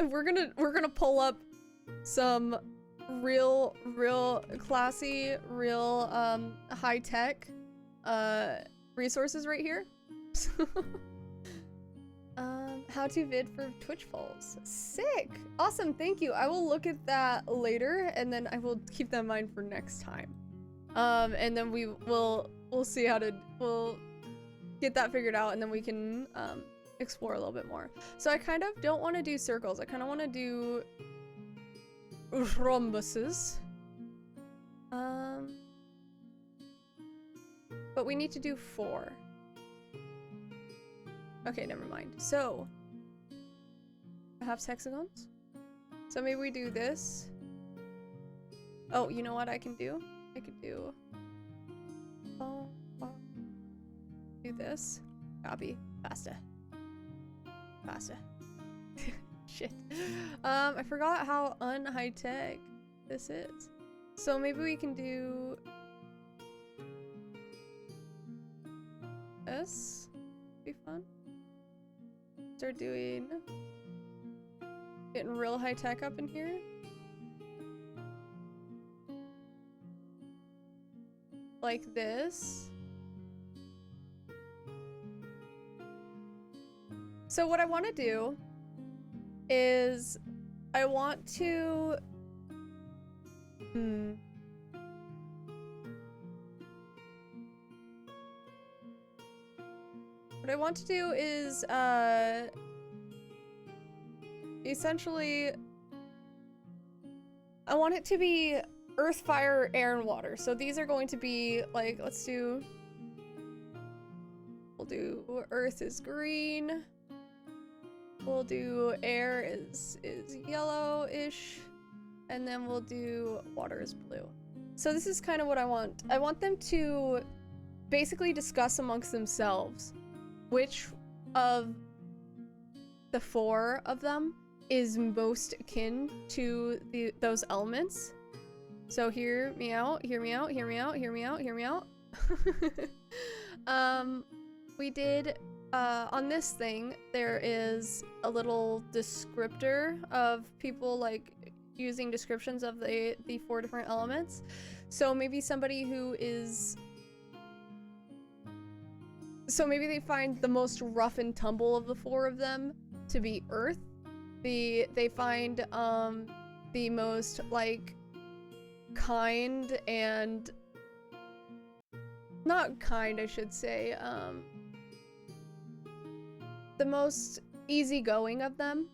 we're gonna pull up some real classy, real high-tech resources right here. How to vid for Twitch polls. Sick! Awesome, thank you. I will look at that later, and then I will keep that in mind for next time. And then we'll see how to, we'll get that figured out, and then we can explore a little bit more. So I kind of don't want to do circles. I kind of want to do rhombuses. But we need to do 4. Okay, never mind. So, perhaps hexagons? So maybe we do this. Oh, you know what I can do? I could do... do this. Copy. Faster. Faster. Shit. I forgot how un-high-tech this is. So maybe we can do... this. Be fun. Start doing... getting real high-tech up in here. Like this. So what I want to do is I want to What I want to do is, essentially, I want it to be earth, fire, air, and water. So these are going to be, like, we'll do earth is green. We'll do air is yellowish. And then we'll do water is blue. So this is kind of what I want. I want them to basically discuss amongst themselves which of the 4 of them is most akin to those elements. So hear me out, hear me out, hear me out, hear me out, hear me out. We did, on this thing, there is a little descriptor of people, like, using descriptions of the 4 different elements. So maybe somebody who is... So maybe they find the most rough and tumble of the 4 of them to be earth. They find the most, like, kind and... Not kind, I should say. The most easygoing of them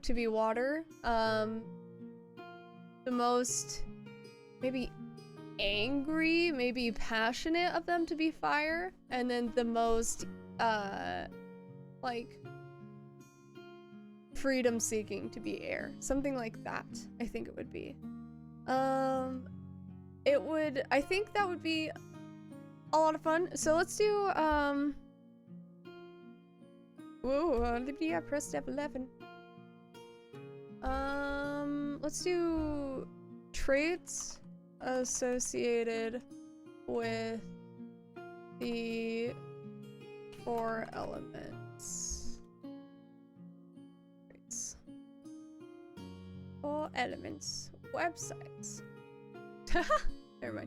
to be water. The most maybe angry, maybe passionate of them to be fire. And then the most, like... freedom seeking to be air. Something like that, I think it would be. I think that would be a lot of fun. So let's do, I pressed F11. Let's do traits associated with the 4 elements. 4 elements. Websites. Never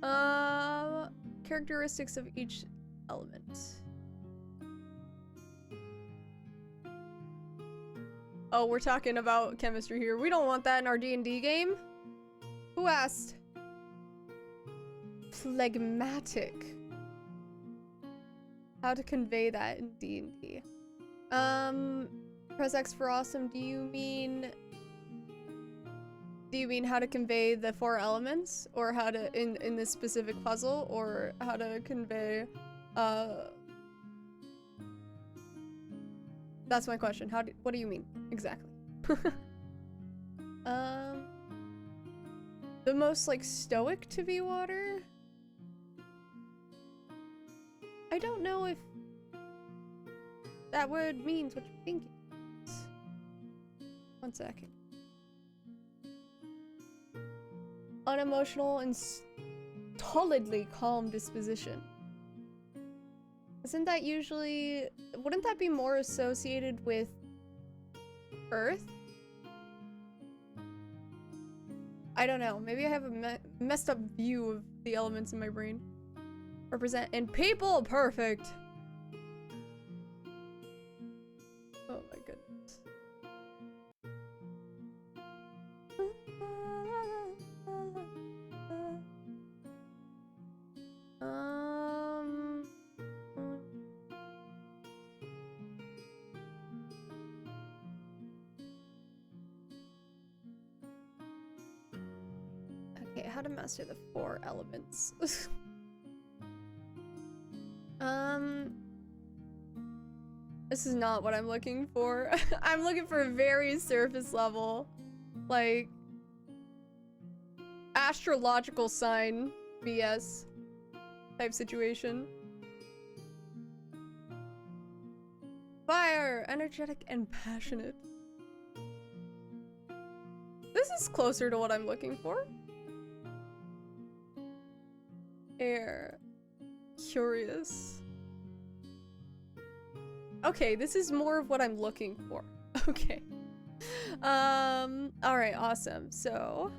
mind. Characteristics of each element. Oh, we're talking about chemistry here. We don't want that in our D&D game. Who asked? Phlegmatic. How to convey that in D&D. Press X for awesome. Do you mean how to convey the 4 elements, or how to in this specific puzzle, or how to convey that's my question. What do you mean exactly? The most, like, stoic to be water? I don't know if that word means what you think it means. 1 second. Unemotional and stolidly calm disposition. Isn't that usually... Wouldn't that be more associated with Earth? I don't know. Maybe I have a messed up view of the elements in my brain. Represent and people! Perfect! Oh my goodness. Okay, how to master the 4 elements. This is not what I'm looking for. I'm looking for a very surface level, like, astrological sign BS type situation. Fire, energetic and passionate. This is closer to what I'm looking for. Air, curious. Okay, this is more of what I'm looking for. Okay. Alright, awesome. So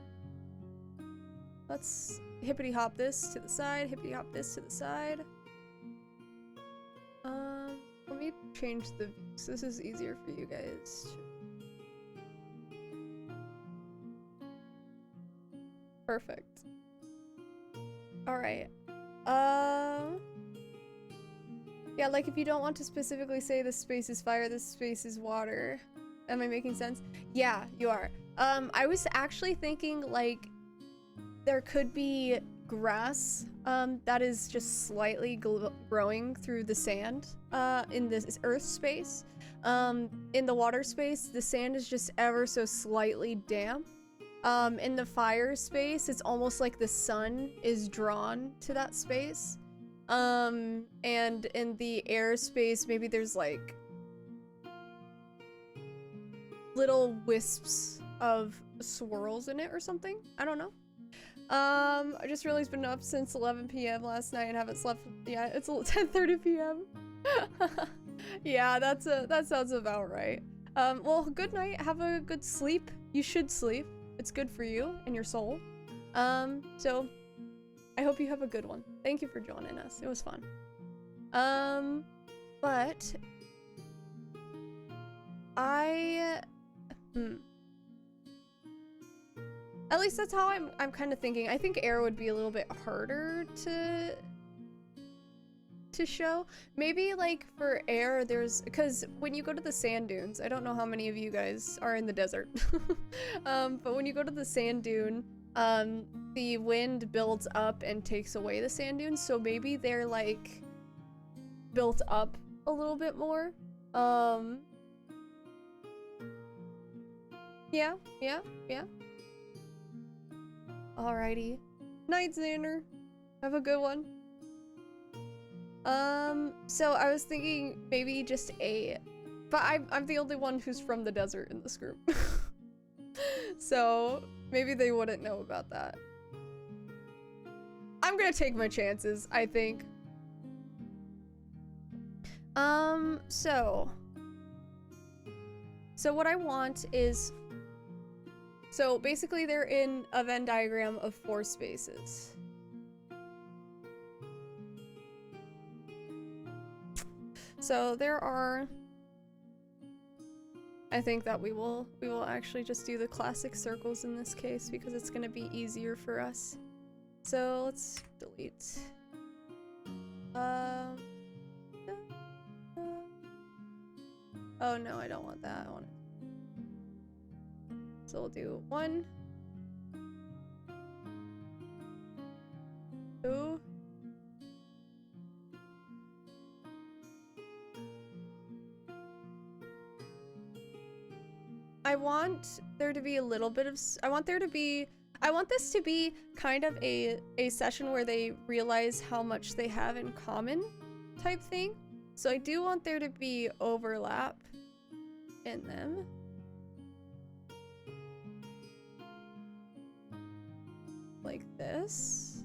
let's hippity hop this to the side, hippity hop this to the side. Let me change the view so this is easier for you guys. Perfect. Alright. Yeah, like if you don't want to specifically say this space is fire, this space is water. Am I making sense? Yeah, you are. I was actually thinking like there could be grass that is just slightly growing through the sand in this earth space. In the water space, the sand is just ever so slightly damp. In the fire space, it's almost like the sun is drawn to that space. And in the air space, maybe there's like little wisps of swirls in it or something. I don't know. I just realized been up since 11 p.m. last night and haven't slept. Yeah, it's 10:30 p.m. Yeah, that sounds about right. Well, good night. Have a good sleep. You should sleep. It's good for you and your soul. So I hope you have a good one. Thank you for joining us. It was fun. But at least that's how I'm kind of thinking. I think air would be a little bit harder to show. Maybe like for air, because when you go to the sand dunes, I don't know how many of you guys are in the desert, but when you go to the sand dune, the wind builds up and takes away the sand dunes, so maybe they're like built up a little bit more. Yeah. Alrighty. Night, Xander. Have a good one. So I was thinking maybe just but I'm the only one who's from the desert in this group. So maybe they wouldn't know about that. I'm gonna take my chances, I think. So what I want is, so basically they're in a Venn diagram of 4 spaces. So there are, I think that we will actually just do the classic circles in this case because it's gonna be easier for us. So let's delete. Oh no, I don't want that. I want it. So we'll do 1, 2, I want there to be a little bit of, I want this to be kind of a session where they realize how much they have in common type thing. So I do want there to be overlap in them. Like this.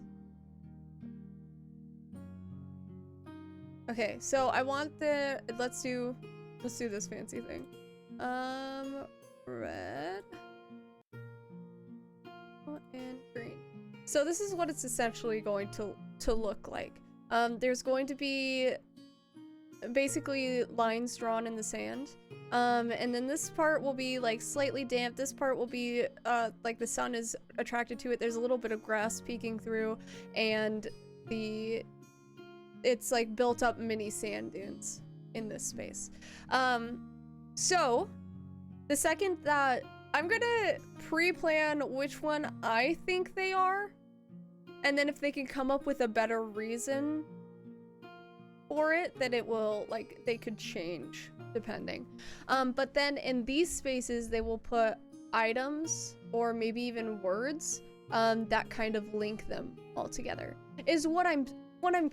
Okay, so I want let's do this fancy thing. Red and green. So this is what it's essentially going to look like. There's going to be basically lines drawn in the sand. And then this part will be like slightly damp. This part will be like the sun is attracted to it. There's a little bit of grass peeking through, and it's like built up mini sand dunes in this space. So the second that I'm gonna pre-plan which one I think they are, and then if they can come up with a better reason for it, then it will, like, they could change depending. But then in these spaces they will put items or maybe even words that kind of link them all together, is what I'm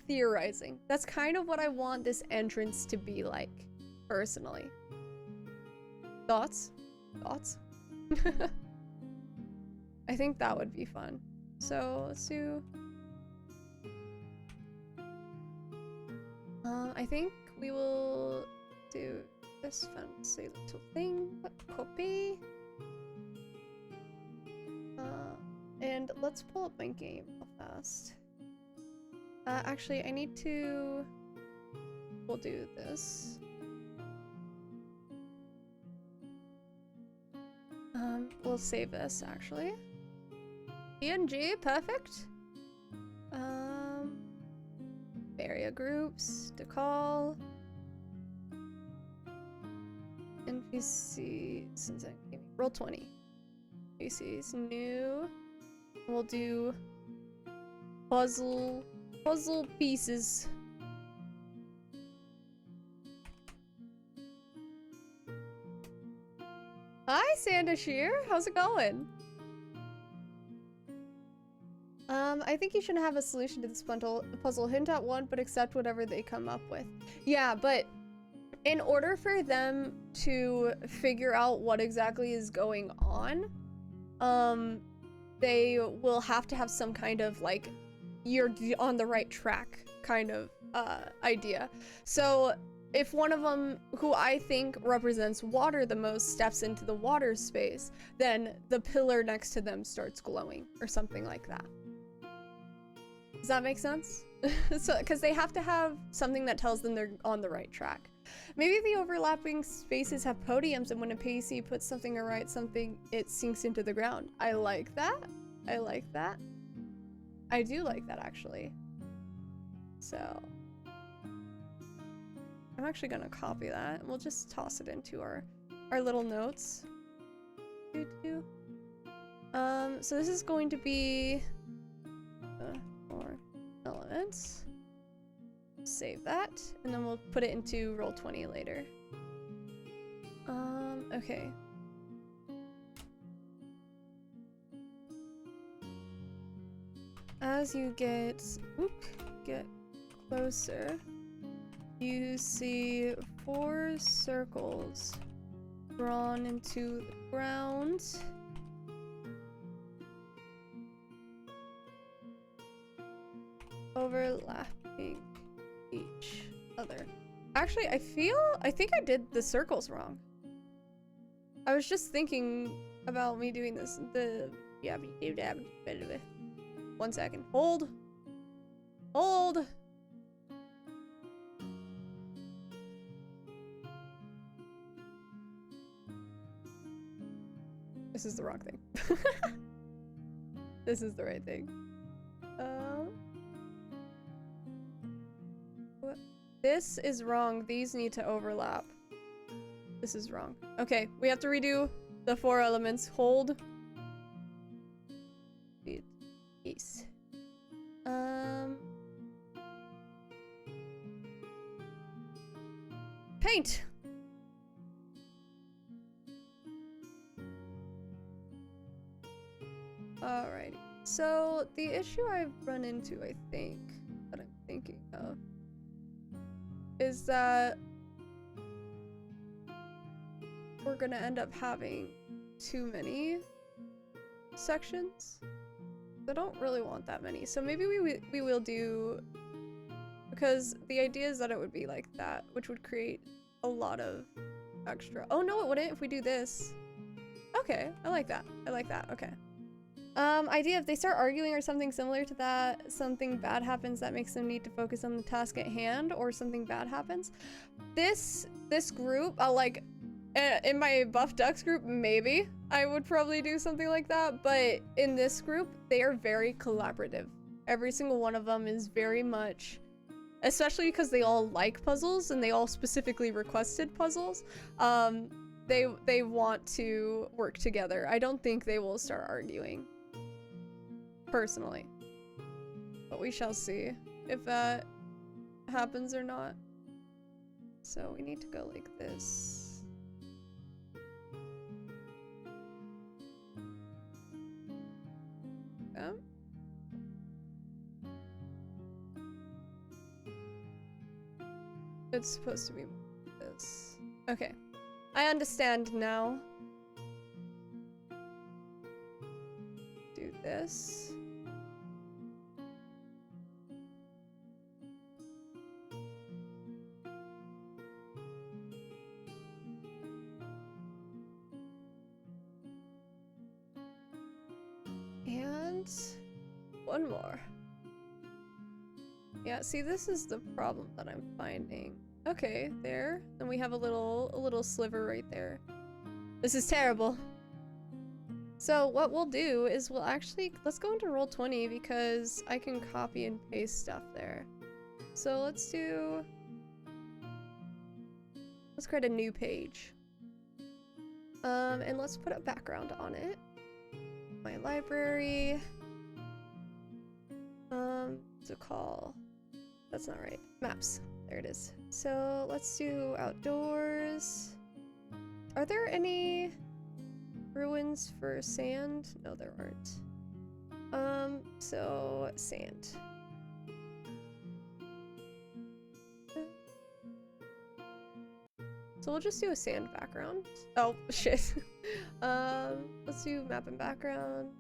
theorizing. That's kind of what I want this entrance to be like, personally. Thoughts? I think that would be fun. So let's do, I think we will do this fancy little thing, copy, and let's pull up my game real fast. Actually, I need to, we'll do this. We'll save this, actually. PNG, perfect. area groups to call. NPC, since I gave me roll 20. NPCs new. We'll do puzzle pieces. Hi, Sandashir. How's it going? I think you shouldn't have a solution to this puzzle. Hint at one, but accept whatever they come up with. Yeah, but in order for them to figure out what exactly is going on, they will have to have some kind of like, you're on the right track kind of idea. So if one of them, who I think represents water the most, steps into the water space, then the pillar next to them starts glowing or something like that. Does that make sense? So, because they have to have something that tells them they're on the right track. Maybe the overlapping spaces have podiums, and when a PC puts something or writes something, it sinks into the ground. I like that. I like that. I do like that, actually. So I'm actually gonna copy that, and we'll just toss it into our little notes. So this is going to be 4 elements. Save that, and then we'll put it into Roll20 later. Okay. As you get closer, you see 4 circles drawn into the ground. Overlapping each other. Actually, I think I did the circles wrong. I was just thinking about me doing this. One second. Hold. Hold. This is the wrong thing. This is the right thing. This is wrong. These need to overlap. This is wrong. Okay, we have to redo the 4 elements. Hold. Peace. Paint! Alrighty. So, the issue I've run into, I think, that I'm thinking of, is that we're gonna end up having too many sections. I don't really want that many, so maybe we will do, because the idea is that it would be like that, which would create a lot of extra. Oh no, it wouldn't if we do this. Okay, I like that. I like that. Okay. Idea, if they start arguing or something similar to that, something bad happens that makes them need to focus on the task at hand, or something bad happens. This group, like, in my Buff Ducks group, maybe I would probably do something like that, but in this group, they are very collaborative. Every single one of them is very much, especially because they all like puzzles and they all specifically requested puzzles, they want to work together. I don't think they will start arguing, personally, but we shall see if that happens or not. So we need to go like this. Yeah. It's supposed to be this. Okay. I understand now. Do this. And one more. Yeah, see, this is the problem that I'm finding. Okay, there. Then we have a little sliver right there. This is terrible. So what we'll do is we'll actually, let's go into Roll20 because I can copy and paste stuff there. So let's create a new page. And let's put a background on it. My library. What's it called? That's not right. Maps. There it is. So let's do outdoors. Are there any ruins for sand? No, there aren't. So sand. So we'll just do a sand background. Oh, shit. Let's do map and background.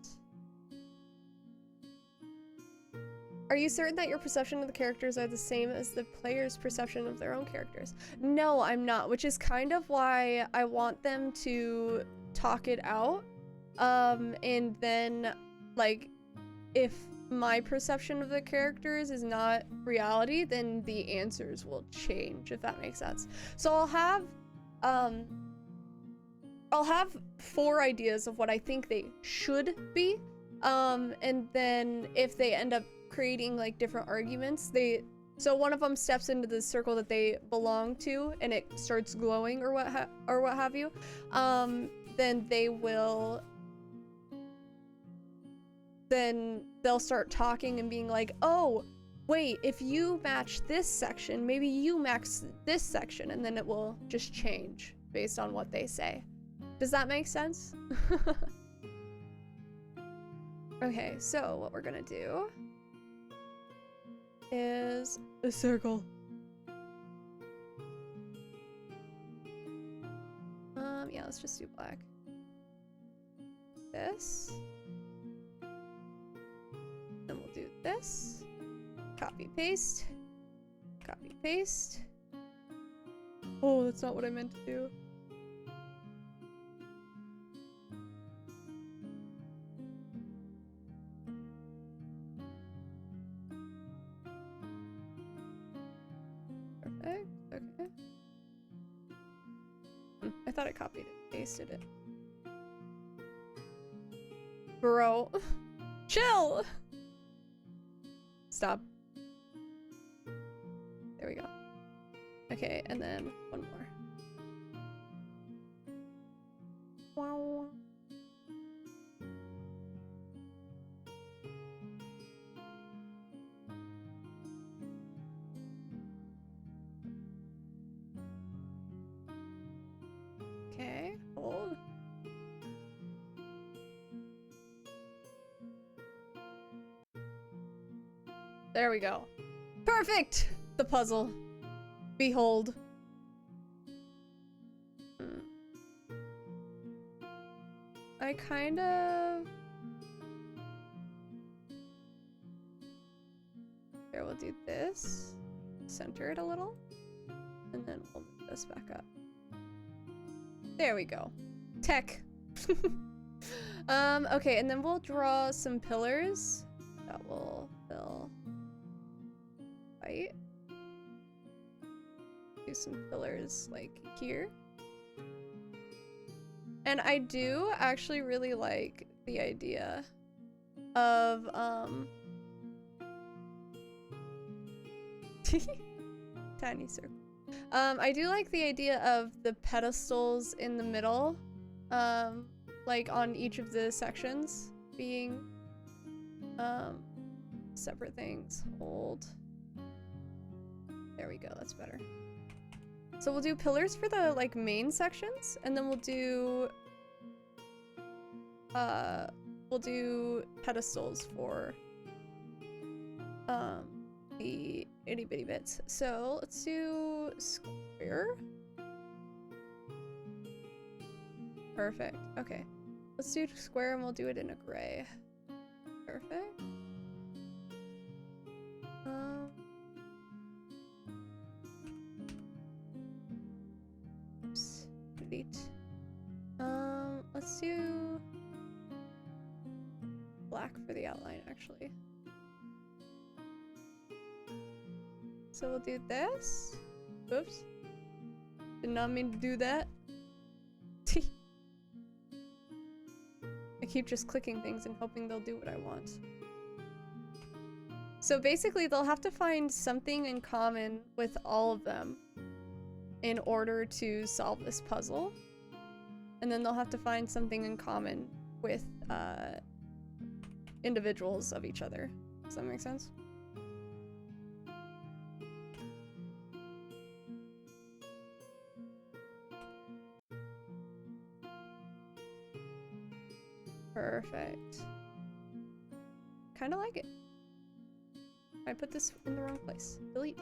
Are you certain that your perception of the characters are the same as the player's perception of their own characters? No, I'm not, which is kind of why I want them to talk it out. And then, like, if my perception of the characters is not reality, then the answers will change, if that makes sense. So I'll have 4 ideas of what I think they should be, and then if they end up creating like different arguments, so one of them steps into the circle that they belong to and it starts glowing or what have you, then they'll start talking and being like, oh wait, if you match this section, maybe you max this section, and then it will just change based on what they say. Does that make sense? Okay, so what we're gonna do is a circle. Yeah, let's just do black. This. Then we'll do this. Copy, paste. Copy, paste. Oh, that's not what I meant to do. Perfect, okay. I thought I copied it, pasted it. Bro. Chill! Stop. There we go. Okay, and then one more. Wow. Okay, hold. There we go. Perfect! The puzzle. Behold. I kind of... Here, we'll do this. Center it a little. And then we'll move this back up. There we go. Tech. Okay, and then we'll draw some pillars that will fill white. Do some pillars like here. And I do actually really like the idea of tiny circle. I do like the idea of the pedestals in the middle, like on each of the sections being separate things. Hold. There we go, that's better. So we'll do pillars for the like main sections, and then we'll do pedestals for the itty bitty bits. So let's do square. Perfect. Okay. Let's do square and we'll do it in a gray. Perfect. Oops. Delete. Let's do black for the outline actually. So we'll do this. Oops. Did not mean to do that. I keep just clicking things and hoping they'll do what I want. So basically, they'll have to find something in common with all of them in order to solve this puzzle. And then they'll have to find something in common with individuals of each other. Does that make sense? Perfect. Kind of like it. I put this in the wrong place. Delete.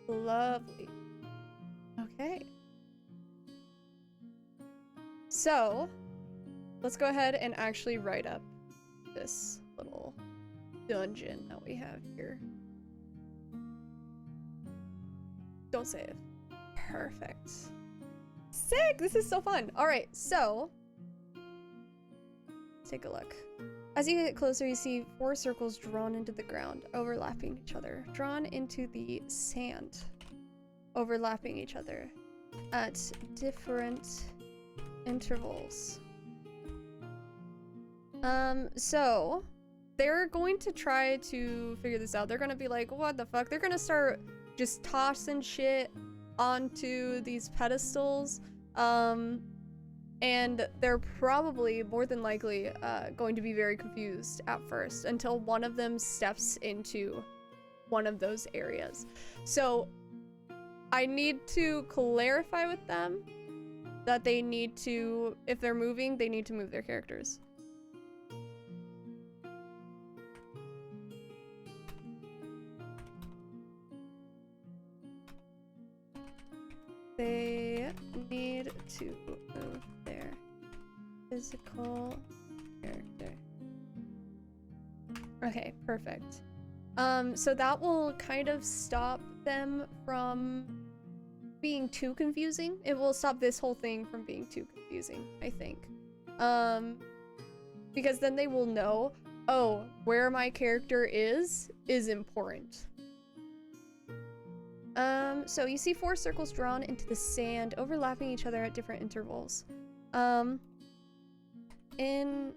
Lovely. Okay. So, let's go ahead and actually write up this little dungeon that we have here. Don't save. Perfect. Sick! This is so fun. All right, so take a look. As you get closer, you see 4 circles drawn into the ground, overlapping each other. Drawn into the sand, overlapping each other at different intervals. So they're going to try to figure this out. They're gonna be like, what the fuck? They're gonna start just tossing shit onto these pedestals. And they're probably, more than likely, going to be very confused at first until one of them steps into one of those areas. So I need to clarify with them that they need to, if they're moving, they need to move their characters. They need to move their physical character. Okay, perfect. So that will kind of stop them from being too confusing. It will stop this whole thing from being too confusing, I think. Because then they will know, oh, where my character is important. So you see 4 circles drawn into the sand, overlapping each other at different intervals. In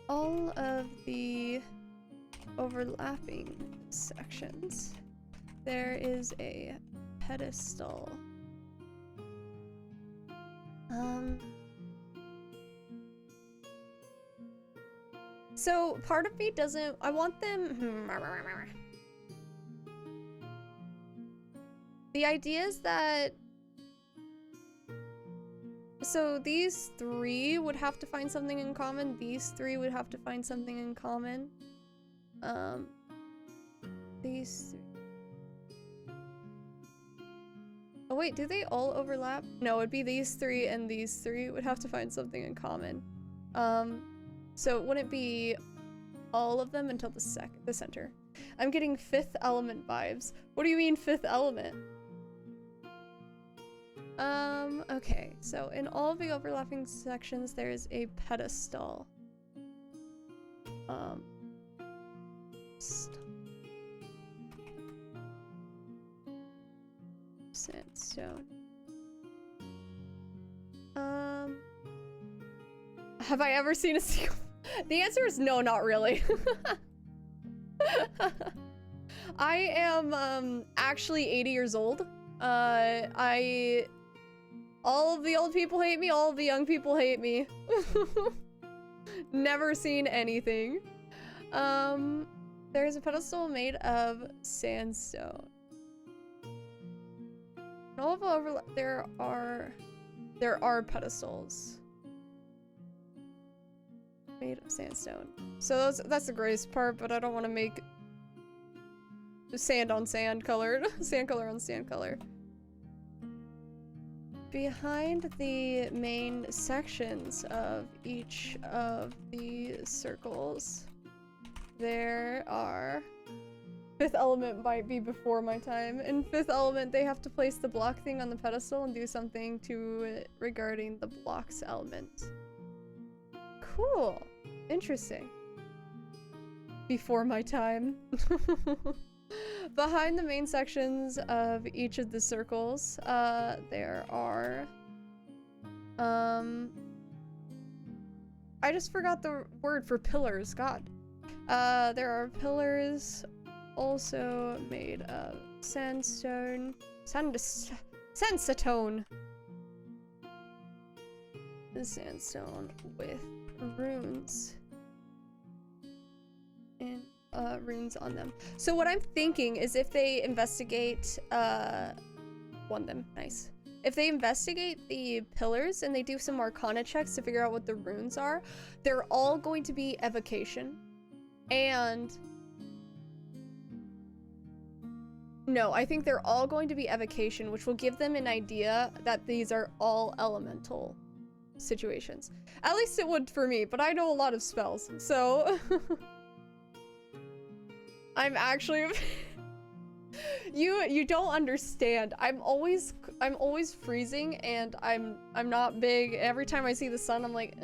all of the overlapping sections, there is a pedestal. So part of me doesn't, I want them, the idea is that, so these 3 would have to find something in common, these 3 would have to find something in common. These 3. Oh wait, do they all overlap? No, it'd be these 3 and these 3 would have to find something in common. So it wouldn't be all of them until the center. I'm getting 5th element vibes. What do you mean 5th element? Okay, so in all of the overlapping sections, there's a pedestal. Sandstone. Have I ever seen a sequel? The answer is no, not really. I am, actually 80 years old. All of the old people hate me, all of the young people hate me. Never seen anything. There's a pedestal made of sandstone. All of over there are pedestals made of sandstone. So that's the greatest part, but I don't want to make sand on sand colored, sand color on sand color. Behind the main sections of each of the circles, there are... 5th element might be before my time. In 5th element, they have to place the block thing on the pedestal and do something to it regarding the blocks element. Cool. Interesting. Before my time. Behind the main sections of each of the circles, there are I just forgot the word for pillars. God. There are pillars also made of sandstone. Sandstone. The sandstone with runes. And runes on them. So what I'm thinking is if they investigate, won them, nice. If they investigate the pillars and they do some arcana checks to figure out what the runes are, they're all going to be evocation. And no, I think they're all going to be evocation, which will give them an idea that these are all elemental situations. At least it would for me, but I know a lot of spells, so I'm actually you don't understand. I'm always freezing and I'm not big. Every time I see the sun, I'm like,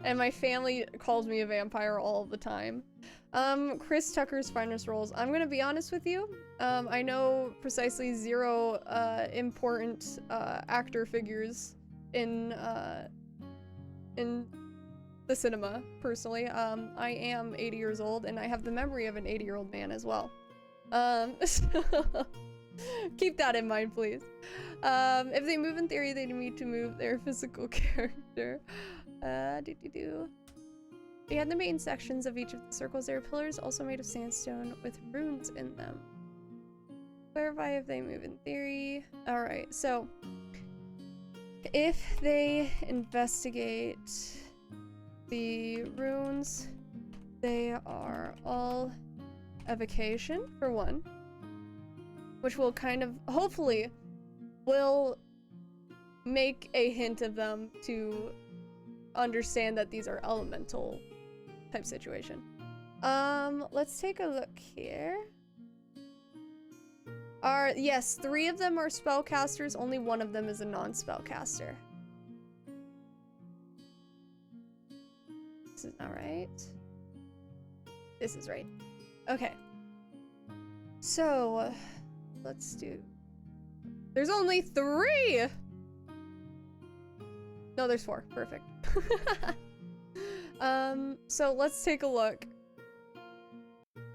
and my family calls me a vampire all the time. Chris Tucker's finest roles. I'm gonna be honest with you. I know precisely 0 important actor figures in the cinema, personally. I am 80 years old and I have the memory of an 80-year-old man as well. So keep that in mind, please. If they move in theory, they need to move their physical character. They had the main sections of each of the circles. There are pillars also made of sandstone with runes in them. Clarify if they move in theory. Alright, so if they investigate the runes, they are all evocation, for one. Which will kind of, hopefully, will make a hint of them to understand that these are elemental type situation. Let's take a look here. Yes, 3 of them are spellcasters, only 1 of them is a non-spellcaster. This is not right. This is right. Okay. So, let's do... There's only 3! No, there's 4. Perfect. So let's take a look.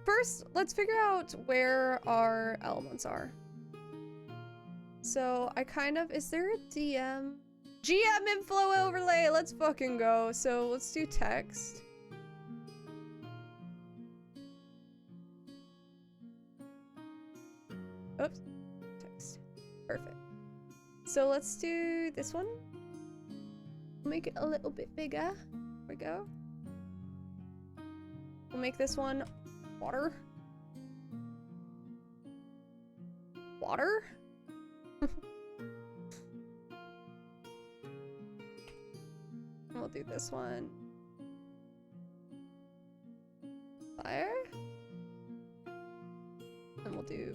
First, let's figure out where our elements are. So I kind of, is there a GM inflow overlay? Let's fucking go. So let's do text. Oops, text. Perfect. So let's do this one. Make it a little bit bigger. There we go. We'll make this one water. Water? We'll do this one. Fire. And we'll do...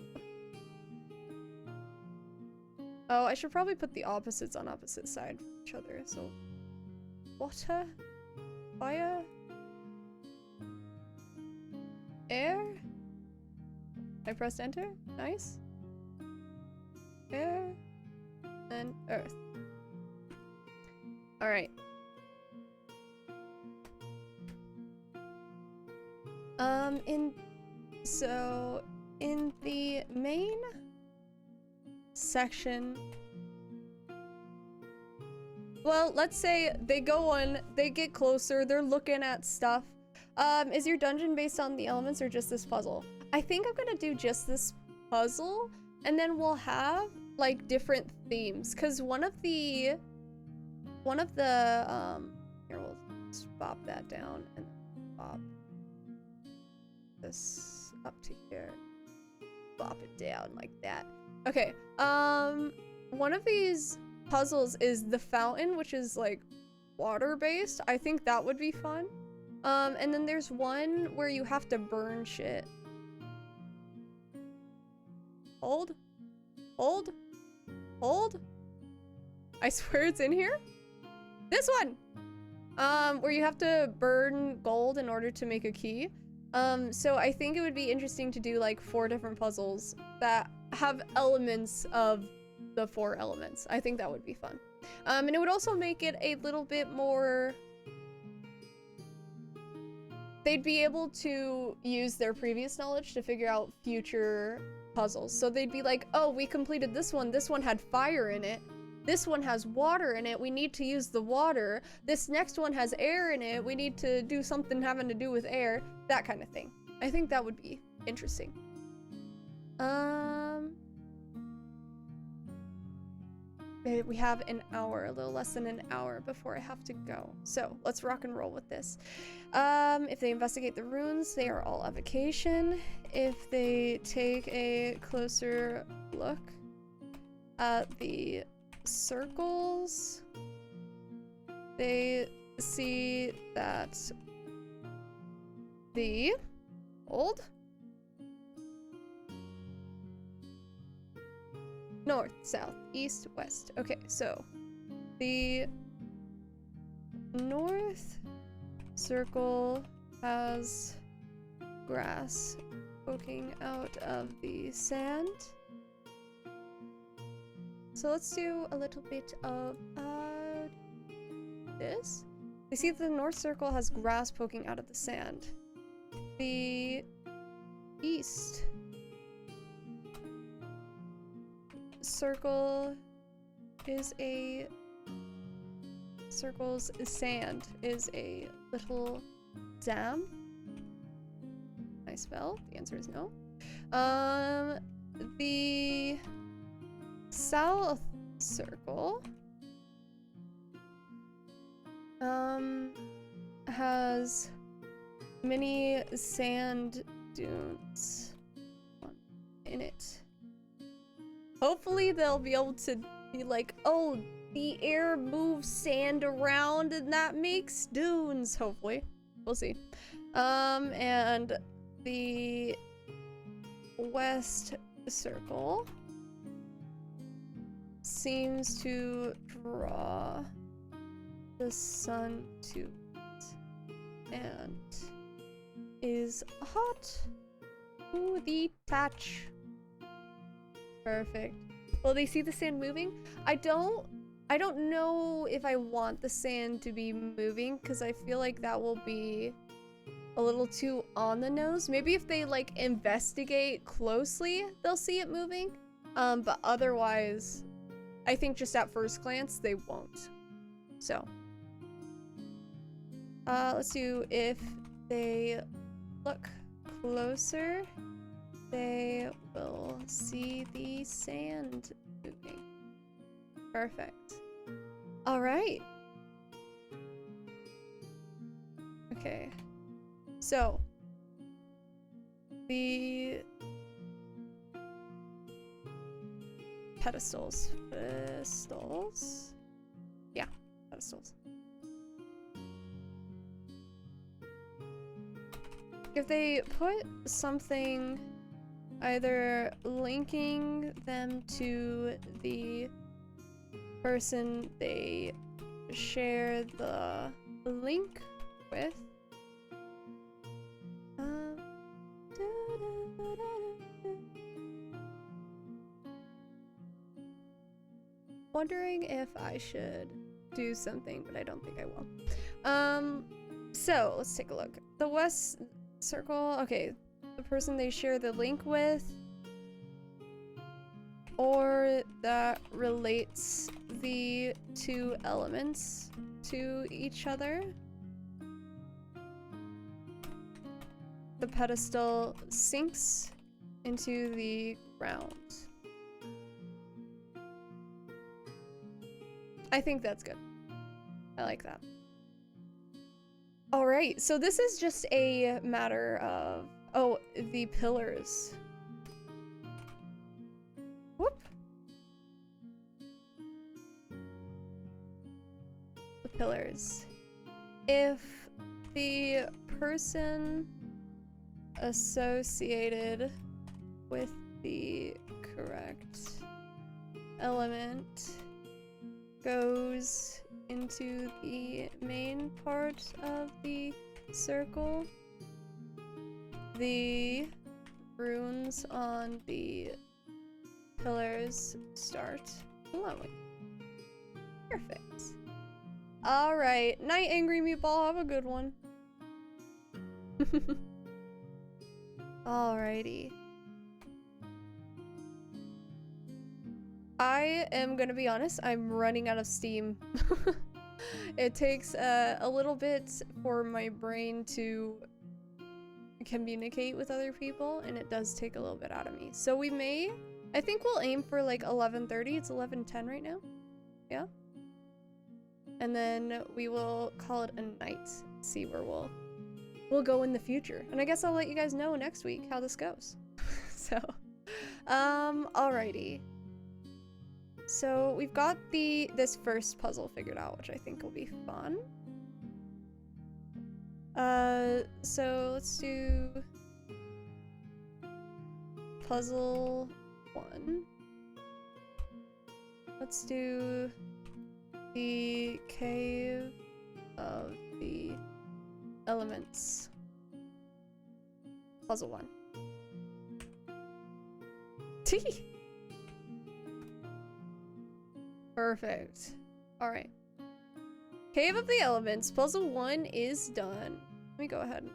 Oh, I should probably put the opposites on opposite side from each other, so... Water. Fire. Air. I pressed enter. Nice. Air. And earth. Alright. In the main section, well, let's say they go on, they get closer, they're looking at stuff. Is your dungeon based on the elements or just this puzzle? I think I'm gonna do just this puzzle, and then we'll have like different themes, because one of the here, we'll just pop that down and pop this up to here, pop it down like that. Okay, one of these puzzles is the fountain, which is like water based. I think that would be fun. And then there's one where you have to burn shit. Hold. Hold. Hold. I swear it's in here. This one! Where you have to burn gold in order to make a key. So I think it would be interesting to do like 4 different puzzles that have elements of the 4 elements. I think that would be fun. And it would also make it a little bit more they'd be able to use their previous knowledge to figure out future puzzles. So they'd be like, oh, we completed this one had fire in it. This one has water in it, we need to use the water. This next one has air in it, we need to do something having to do with air. That kind of thing. I think that would be interesting. We have an hour, a little less than an hour before I have to go. So let's rock and roll with this. If they investigate the runes, they are all evocation. If they take a closer look at the circles, they see that the old north, south, east, west. Okay, so the north circle has grass poking out of the sand. So let's do a little bit of this. We see that the north circle has grass poking out of the sand. The east circle is circle's sand is a little dam. Can I spell? The answer is no. The south circle has many sand dunes in it. Hopefully they'll be able to be like, oh, the air moves sand around and that makes dunes. Hopefully. We'll see. And the west circle seems to draw the sun to it and is hot to the touch. Perfect. Will they see the sand moving? I don't know if I want the sand to be moving because I feel like that will be a little too on the nose. Maybe if they like investigate closely, they'll see it moving. But otherwise, I think just at first glance, they won't. So, let's do if they look closer, they will see the sand moving. Perfect. All right. Okay. So, the pedestals. Yeah, pedestals. If they put something either linking them to the person they share the link with, wondering if I should do something, but I don't think I will. So let's take a look. The west circle, okay, the person they share the link with, or that relates the two elements to each other. The pedestal sinks into the ground. I think that's good. I like that. All right, so this is just a matter of, oh, the pillars. Whoop. The pillars. If the person associated with the correct element goes into the main part of the circle, the runes on the pillars start glowing. Perfect. Alright, night, Angry Meatball, have a good one. Alrighty. I am gonna be honest, I'm running out of steam. It takes a little bit for my brain to communicate with other people, and it does take a little bit out of me. So we may, I think we'll aim for like 11:30. It's 11:10 right now. Yeah. And then we will call it a night. See where we'll go in the future. And I guess I'll let you guys know next week how this goes. So, alrighty. So we've got this first puzzle figured out, which I think will be fun. So let's do puzzle 1. Let's do the cave of the elements. Puzzle 1. Tee! Perfect. Alright. Cave of the Elements. Puzzle 1 is done. Let me go ahead and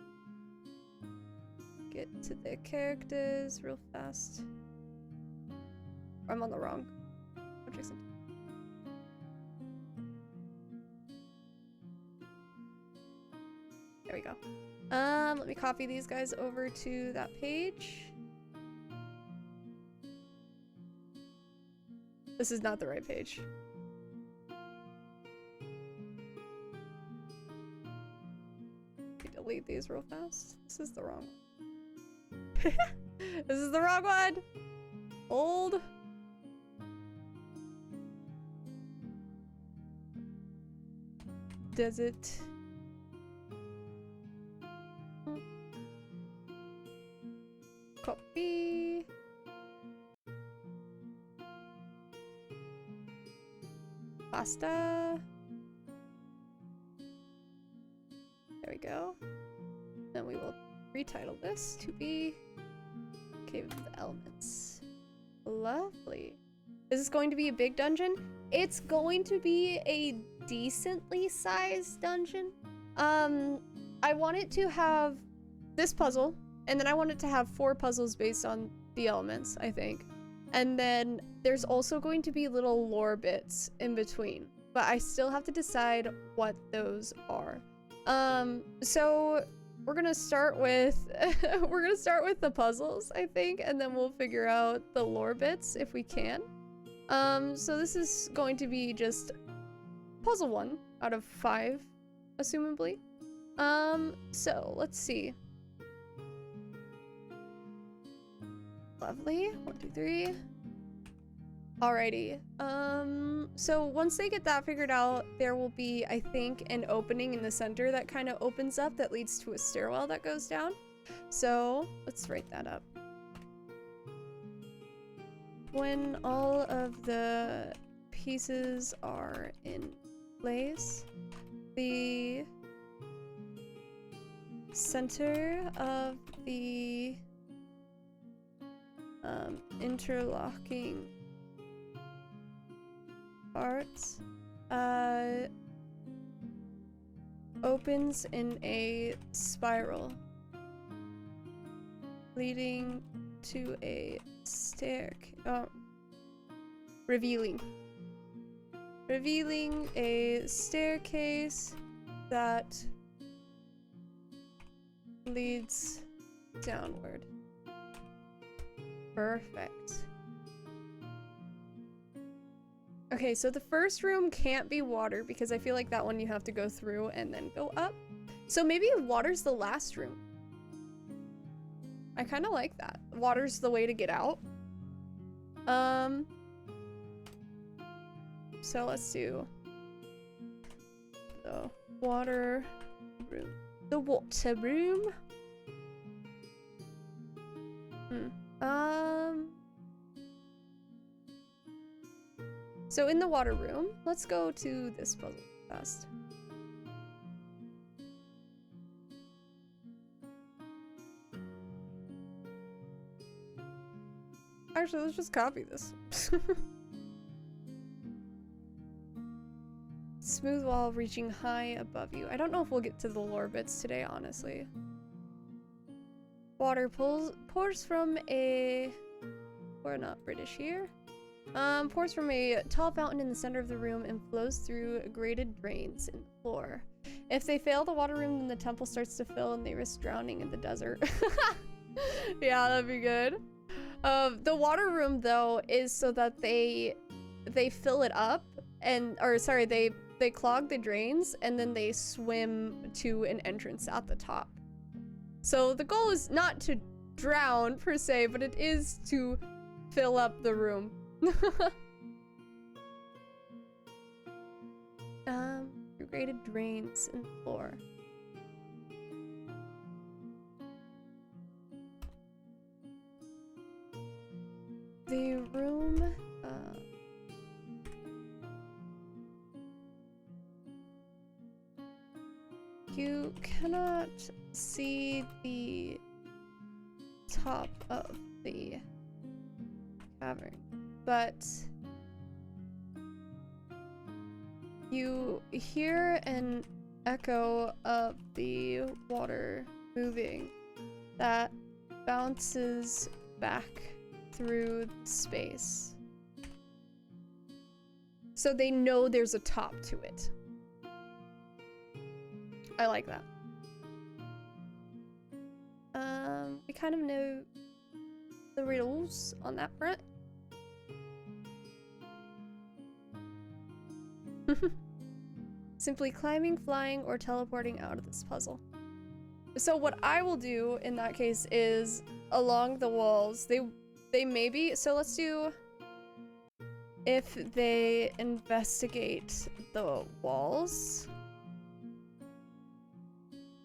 get to the characters real fast. I'm on the wrong. Oh, Jason. There we go. Let me copy these guys over to that page. This is not the right page. Delete these real fast. This is the wrong one. This is the wrong one! Old. Does it? Copy. Pasta. There we go. Then we will retitle this to be Cave of the Elements. Lovely. Is this going to be a big dungeon? It's going to be a decently sized dungeon. I want it to have this puzzle, and then I want it to have 4 puzzles based on the elements, I think. And then there's also going to be little lore bits in between, but I still have to decide what those are. So we're gonna start with the puzzles, I think, and then we'll figure out the lore bits if we can. So this is going to be just puzzle 1 out of 5, assumably. So let's see. Lovely. 1, 2, 3. Alrighty. So once they get that figured out, there will be, I think, an opening in the center that kind of opens up that leads to a stairwell that goes down. So let's write that up. When all of the pieces are in place, the center of the interlocking parts opens in a spiral leading to a revealing a staircase that leads downward. Perfect. Okay, so the first room can't be water because I feel like that one you have to go through and then go up. So maybe water's the last room. I kind of like that. Water's the way to get out. So let's do the water room. The water room. So in the water room, let's go to this puzzle fast. Actually, let's just copy this. Smooth wall reaching high above you. I don't know if we'll get to the lore bits today, honestly. Water pours from a... We're not British here. Pours from a tall fountain in the center of the room and flows through grated drains in the floor. If they fail the water room, then the temple starts to fill and they risk drowning in the desert. Yeah, that'd be good. The water room, though, is so that they fill it up and, or sorry, they clog the drains and then they swim to an entrance at the top. So the goal is not to drown per se, but it is to fill up the room. Through grated drains in the floor. The room, you cannot see the top of the cavern, but you hear an echo of the water moving that bounces back through space. So they know there's a top to it. I like that. We kind of know the riddles on that front. Simply climbing, flying, or teleporting out of this puzzle. So what I will do in that case is along the walls, they may be, so let's do, if they investigate the walls,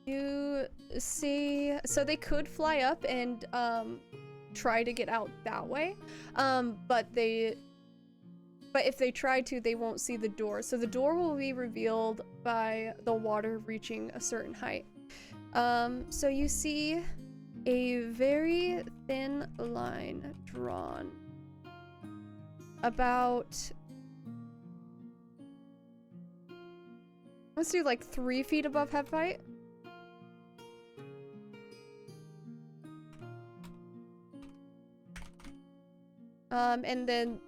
you see, so they could fly up and try to get out that way, but if they try to, they won't see the door. So the door will be revealed by the water reaching a certain height. So you see a very thin line drawn about, let's do like 3 feet above head height. And then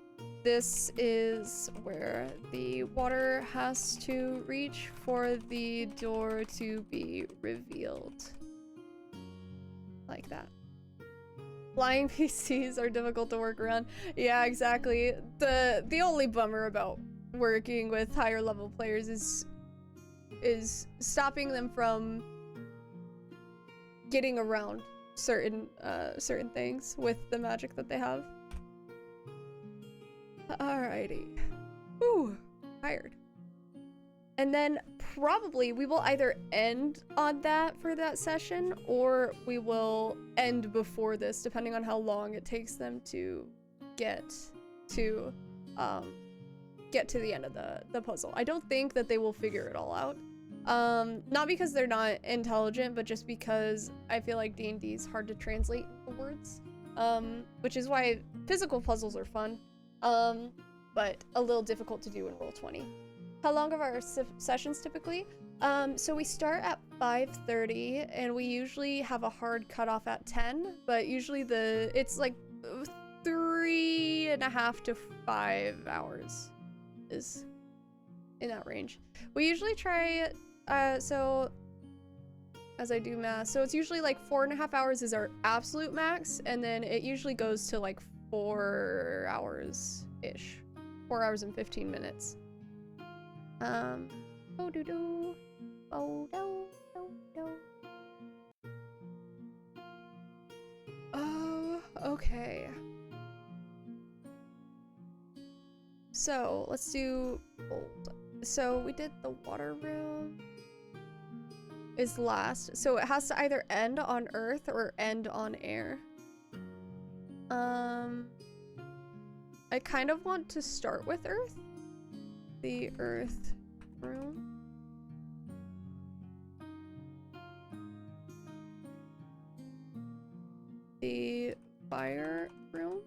this is where the water has to reach for the door to be revealed. Like that. Flying PCs are difficult to work around. Yeah, exactly. The only bummer about working with higher level players is stopping them from getting around certain things with the magic that they have. Alrighty. Ooh, tired. And then probably we will either end on that for that session, or we will end before this, depending on how long it takes them to get to the end of the puzzle. I don't think that they will figure it all out. Not because they're not intelligent, but just because I feel like D&D is hard to translate into words. Which is why physical puzzles are fun. But a little difficult to do in Roll20. How long are our sessions typically? So we start at 5:30 and we usually have a hard cutoff at 10, but usually it's like 3.5 to 5 hours is in that range. We usually try, so as I do math, so it's usually like 4.5 hours is our absolute max, and then it usually goes to like 4 hours-ish. 4 hours and 15 minutes. Oh, okay. So, let's do gold. So, we did the water room is last. So, it has to either end on Earth or end on air. I kind of want to start with Earth. The Earth room. The fire room.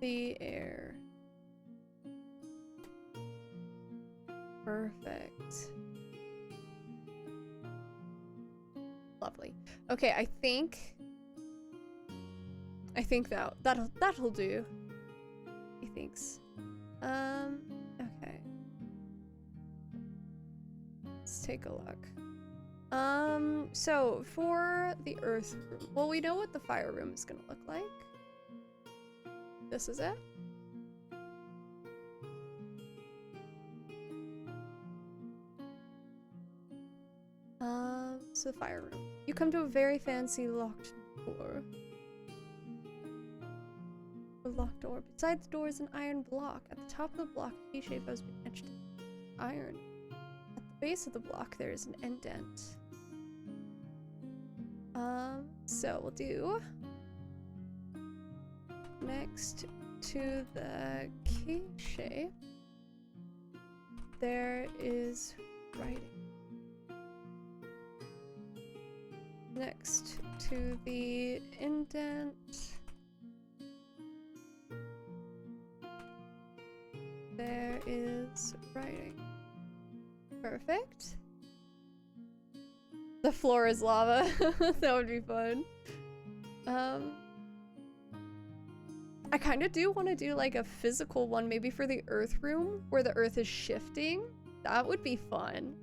The air. Perfect. Lovely. Okay, I think that'll do. He thinks. Okay. Let's take a look. So for the earth room, well, we know what the fire room is gonna look like. This is it. So the fire room. You come to a very fancy locked door. A locked door. Beside the door is an iron block. At the top of the block, a key shape has been etched in iron. At the base of the block, there is an indent. So we'll do next to the key shape, there is writing. Next to the indent, there is writing. Perfect. The floor is lava. That would be fun. I kind of do want to do like a physical one, maybe for the earth room, where the earth is shifting. That would be fun.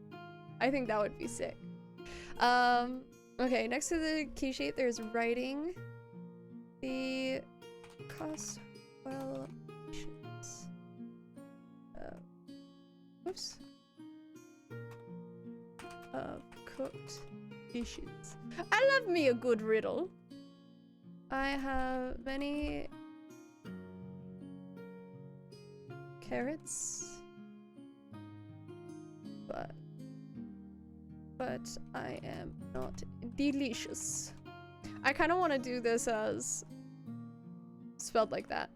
I think that would be sick. Okay, next to the key shape, there's writing. The cost, well, oops. Of cooked dishes. I love me a good riddle. I have many carrots, but I am not delicious. I kind of want to do this as spelled like that.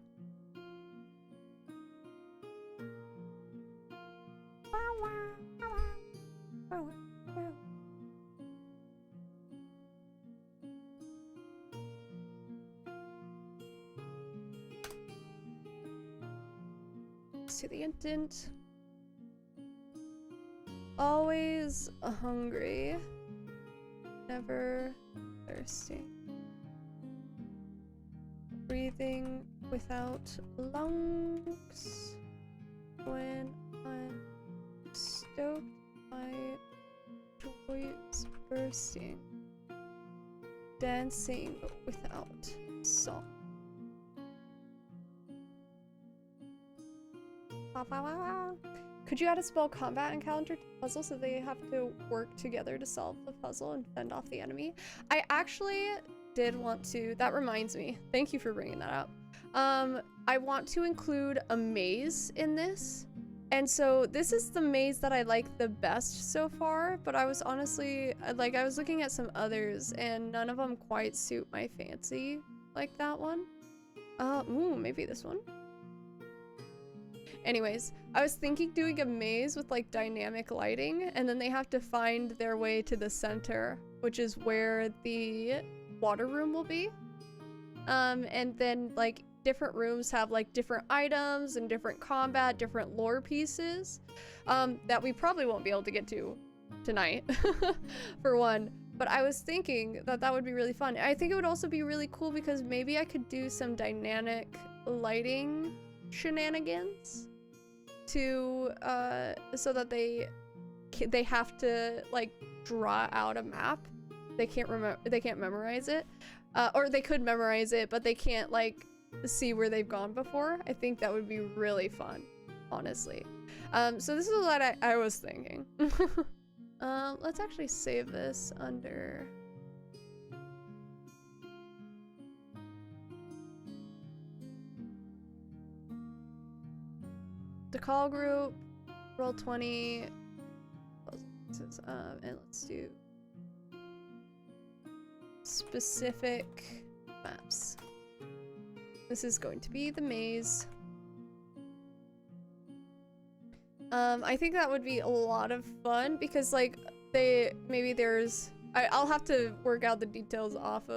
To the indent. Always hungry, never thirsty. Breathing without lungs. When I'm stoked, my joy is bursting. Dancing without song. Could you add a spell combat encounter to the puzzle so they have to work together to solve the puzzle and fend off the enemy? I actually did want to, that reminds me, thank you for bringing that up. I want to include a maze in this. And so this is the maze that I like the best so far, but I was honestly, like, I was looking at some others and none of them quite suit my fancy like that one. Ooh, maybe this one. Anyways, I was thinking doing a maze with like dynamic lighting, and then they have to find their way to the center, which is where the water room will be. And then like different rooms have like different items and different combat, different lore pieces that we probably won't be able to get to tonight for one. But I was thinking that that would be really fun. I think it would also be really cool because maybe I could do some dynamic lighting shenanigans to so that they have to like draw out a map. They can't memorize it, or they could memorize it, but they can't like see where they've gone before. I think that would be really fun, honestly. So this is what I was thinking. Let's actually save this under the call group, roll 20, and let's do specific maps. This is going to be the maze. I think that would be a lot of fun because like maybe there's, I'll have to work out the details off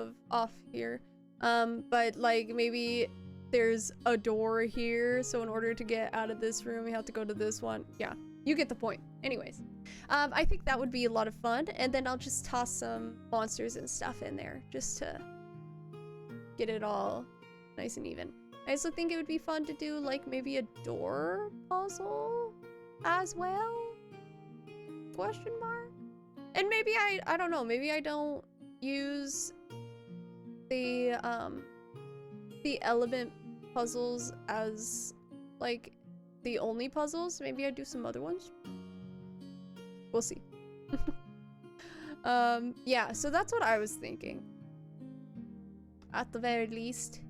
here. But like maybe there's a door here, so in order to get out of this room, we have to go to this one. Yeah, You get the point. Anyways, I think that would be a lot of fun, and then I'll just toss some monsters and stuff in there just to get it all nice and even. I also think it would be fun to do like maybe a door puzzle as well? Question mark? And maybe I don't know, maybe I don't use the element puzzles as like the only puzzles. Maybe I do some other ones. We'll see. Yeah, so that's what I was thinking. At the very least.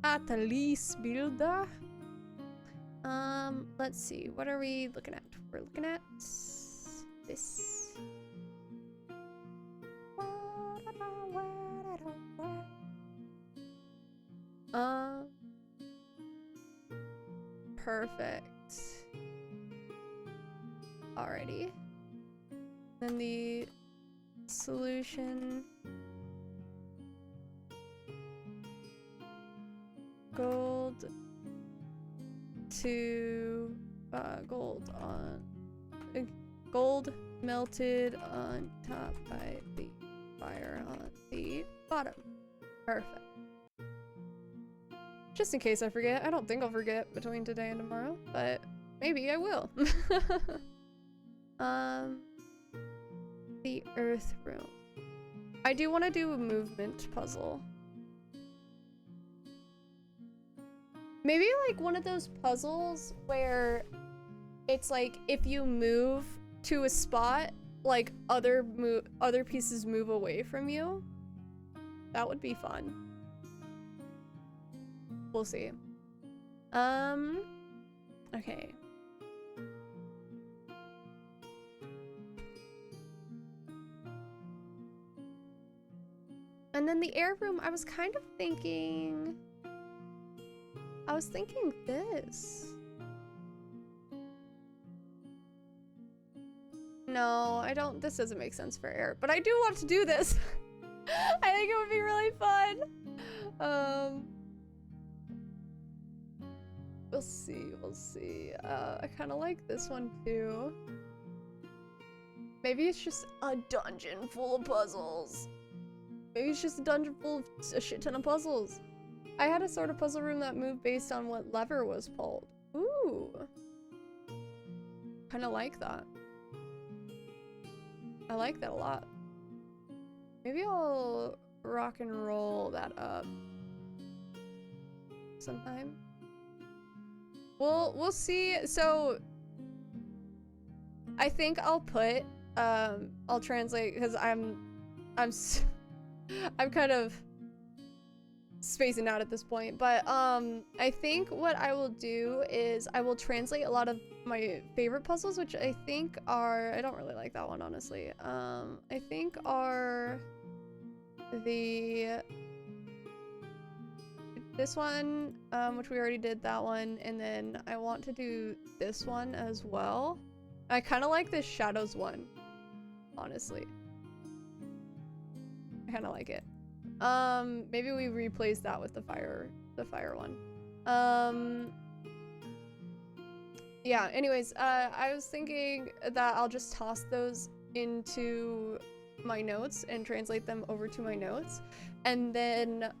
At the least, builder. Let's see. What are we looking at? We're looking at this. Perfect. Alrighty. Then the solution. Gold to gold melted on top by the fire on the bottom. Perfect. Just in case I forget. I don't think I'll forget between today and tomorrow, but maybe I will. The earth room. I do want to do a movement puzzle. Maybe like one of those puzzles where it's like if you move to a spot, like other pieces move away from you. That would be fun. We'll see. Okay. And then the air room, I was kind of thinking this. No, I don't. This doesn't make sense for air, but I do want to do this. I think it would be really fun. We'll see. We'll see. I kind of like this one too. Maybe it's just a dungeon full of puzzles. Maybe it's just a dungeon full of a shit ton of puzzles. I had a sort of puzzle room that moved based on what lever was pulled. Ooh. Kind of like that. I like that a lot. Maybe I'll rock and roll that up sometime. We'll see. So I think I'll put I'll translate because I'm kind of spacing out at this point, but I think what I will do is I will translate a lot of my favorite puzzles, which I think are, I don't really like that one honestly. I think are this one, which we already did that one, and then I want to do this one as well. I kind of like this shadows one, honestly. I kind of like it. Maybe we replace that with the fire one. Yeah, anyways, I was thinking that I'll just toss those into my notes and translate them over to my notes. And then,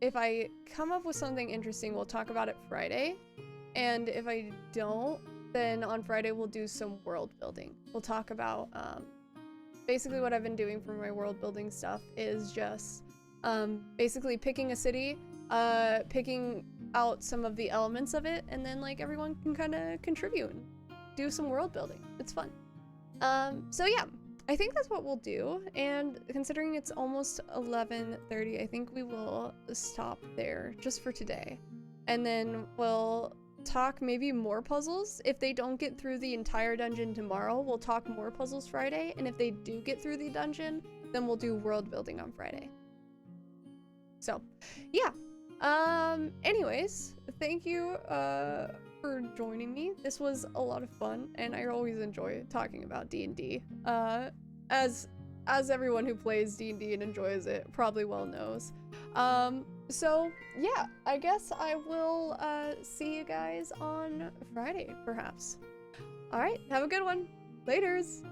if I come up with something interesting, we'll talk about it Friday. And if I don't, then on Friday we'll do some world building. We'll talk about, basically what I've been doing for my world building stuff is just basically picking a city, picking out some of the elements of it, and then like everyone can kind of contribute and do some world building. It's fun. So yeah, I think that's what we'll do, and considering it's almost 11:30, I think we will stop there just for today, and then we'll talk maybe more puzzles. If they don't get through the entire dungeon tomorrow, we'll talk more puzzles Friday, and if they do get through the dungeon, then we'll do world building on Friday. So yeah, anyways, thank you for joining me. This was a lot of fun, and I always enjoy talking about D&D. As as everyone who plays D&D and enjoys it probably well knows. So yeah, I guess I will see you guys on Friday, perhaps. All right, have a good one. Laters.